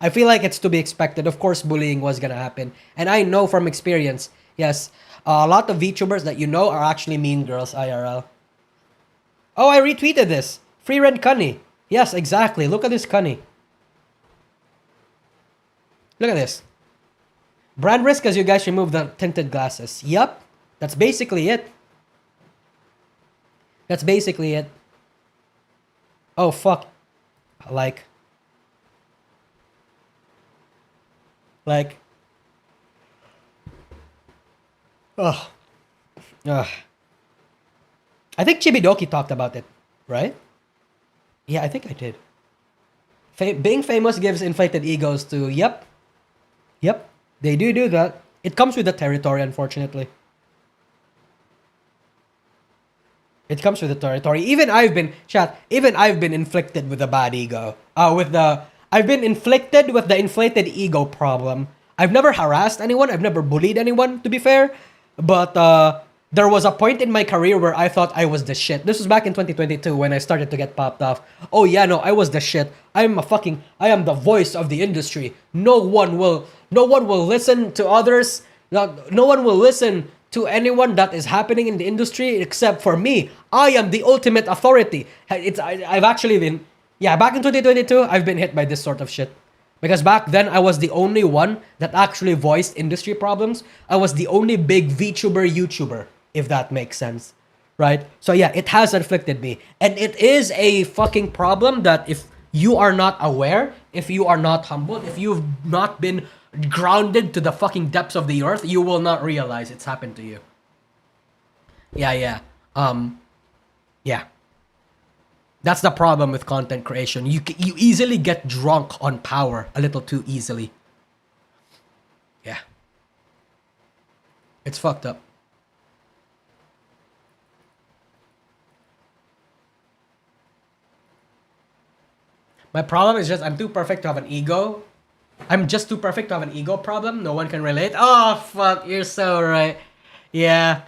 S1: I feel like it's to be expected. Of course, bullying was gonna happen, and I know from experience. Yes, a lot of VTubers that you know are actually mean girls IRL. Oh, I retweeted this. Free Red Cunny. Yes, exactly. Look at this Cunny. Look at this. Brand risk as you guys remove the tinted glasses. Yup. That's basically it. That's basically it. Oh, fuck. Like. Ugh. Ugh. I think Chibidoki talked about it, right? Yeah, I think I did. Being famous gives inflated egos to... Yep. Yep. They do that. It comes with the territory, unfortunately. It comes with the territory. Even I've been inflicted with a bad ego. I've been inflicted with the inflated ego problem. I've never harassed anyone. I've never bullied anyone, to be fair. But there was a point in my career where I thought I was the shit. This was back in 2022 when I started to get popped off. Oh yeah, no, I was the shit. I am the voice of the industry. No one will listen to others. No one will listen to anyone that is happening in the industry except for me. I am the ultimate authority. I've actually been, back in 2022, I've been hit by this sort of shit. Because back then, I was the only one that actually voiced industry problems. I was the only big VTuber YouTuber, if that makes sense. Right? So yeah, it has afflicted me. And it is a fucking problem that if you are not aware, if you are not humble, if you've not been grounded to the fucking depths of the earth, you will not realize it's happened to you. Yeah. That's the problem with content creation. You easily get drunk on power a little too easily. Yeah. It's fucked up. My problem is just I'm too perfect to have an ego. I'm just too perfect to have an ego problem. No one can relate. Oh, fuck. You're so right. Yeah.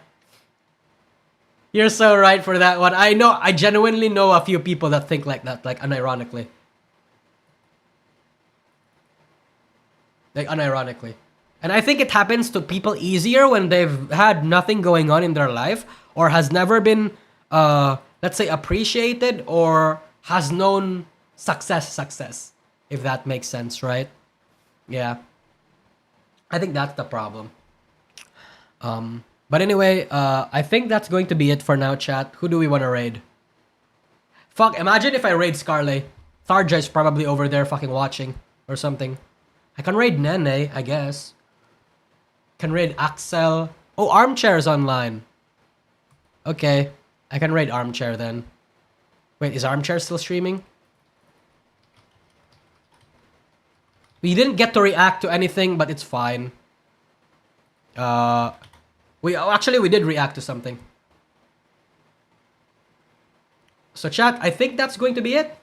S1: You're so right for that one. I genuinely know a few people that think like that, like unironically. And I think it happens to people easier when they've had nothing going on in their life or has never been, let's say, appreciated or has known success, if that makes sense, right? Yeah. I think that's the problem. But anyway, I think that's going to be it for now, chat. Who do we want to raid? Fuck, imagine if I raid Scarlet. Tharja is probably over there fucking watching or something. I can raid Nene, I guess. Can raid Axel. Oh, Armchair is online. Okay, I can raid Armchair then. Wait, is Armchair still streaming? We didn't get to react to anything, but it's fine. We did react to something. So chat, I think that's going to be it.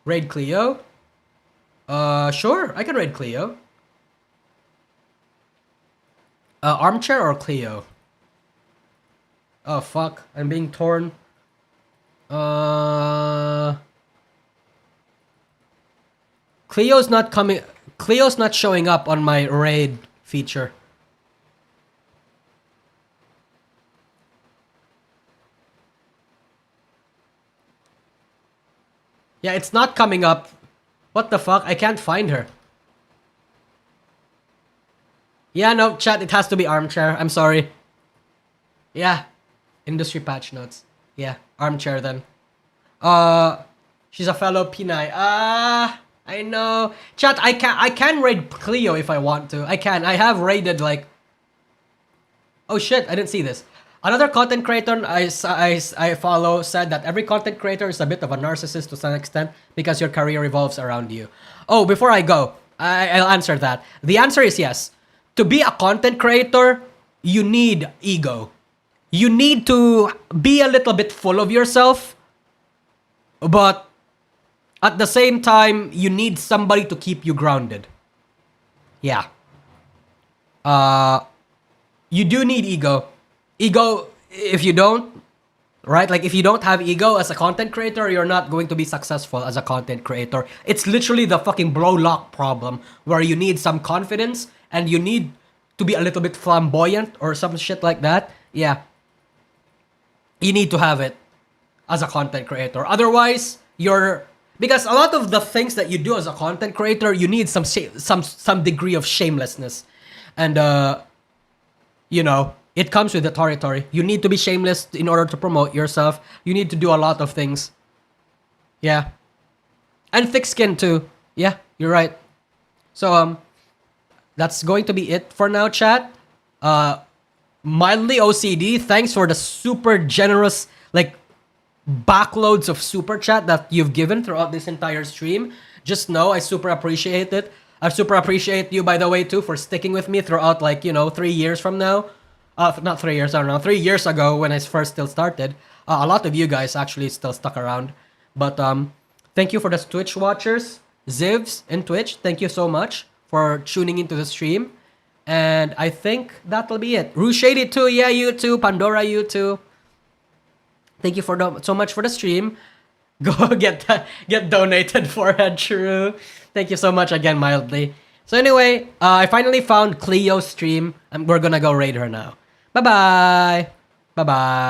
S1: Raid Cleo. Sure, I can raid Cleo. Armchair or Cleo? Oh fuck, I'm being torn. Cleo's not coming. Cleo's not showing up on my raid feature. Yeah, it's not coming up. What the fuck? I can't find her. Yeah, no, chat, it has to be Armchair. I'm sorry. Yeah. Industry patch notes. Yeah, Armchair then. She's a fellow Pinay. I know. Chat, I can raid Cleo if I want to. I can. I have raided like... Oh shit, I didn't see this. Another content creator I follow said that every content creator is a bit of a narcissist to some extent because your career revolves around you. Oh, before I go, I'll answer that. The answer is yes. To be a content creator, you need ego. You need to be a little bit full of yourself, but at the same time, you need somebody to keep you grounded. Yeah. You do need ego. Ego, if you don't, right? Like if you don't have ego as a content creator, you're not going to be successful as a content creator. It's literally the fucking bro lock problem where you need some confidence and you need to be a little bit flamboyant or some shit like that. Yeah. You need to have it as a content creator. Otherwise, because a lot of the things that you do as a content creator, you need some degree of shamelessness. And it comes with the territory. You need to be shameless in order to promote yourself. You need to do a lot of things. Yeah. And thick skin too. Yeah, you're right. So that's going to be it for now, chat. Mildly OCD, thanks for the super generous backloads of super chat that you've given throughout this entire stream. Just know I super appreciate it. I super appreciate you, by the way, too, for sticking with me throughout 3 years from now. Not 3 years, I don't know, 3 years ago when I first still started. A lot of you guys actually still stuck around. But thank you for the Twitch watchers, Zivs and Twitch. Thank you so much for tuning into the stream. And I think that'll be it. Rushady too, yeah, you too. Pandora, you too. Thank you so much for the stream. Go get donated for it, true. Thank you so much again, Mildly. So anyway, I finally found Cleo's stream, and we're gonna go raid her now. Bye-bye. Bye-bye.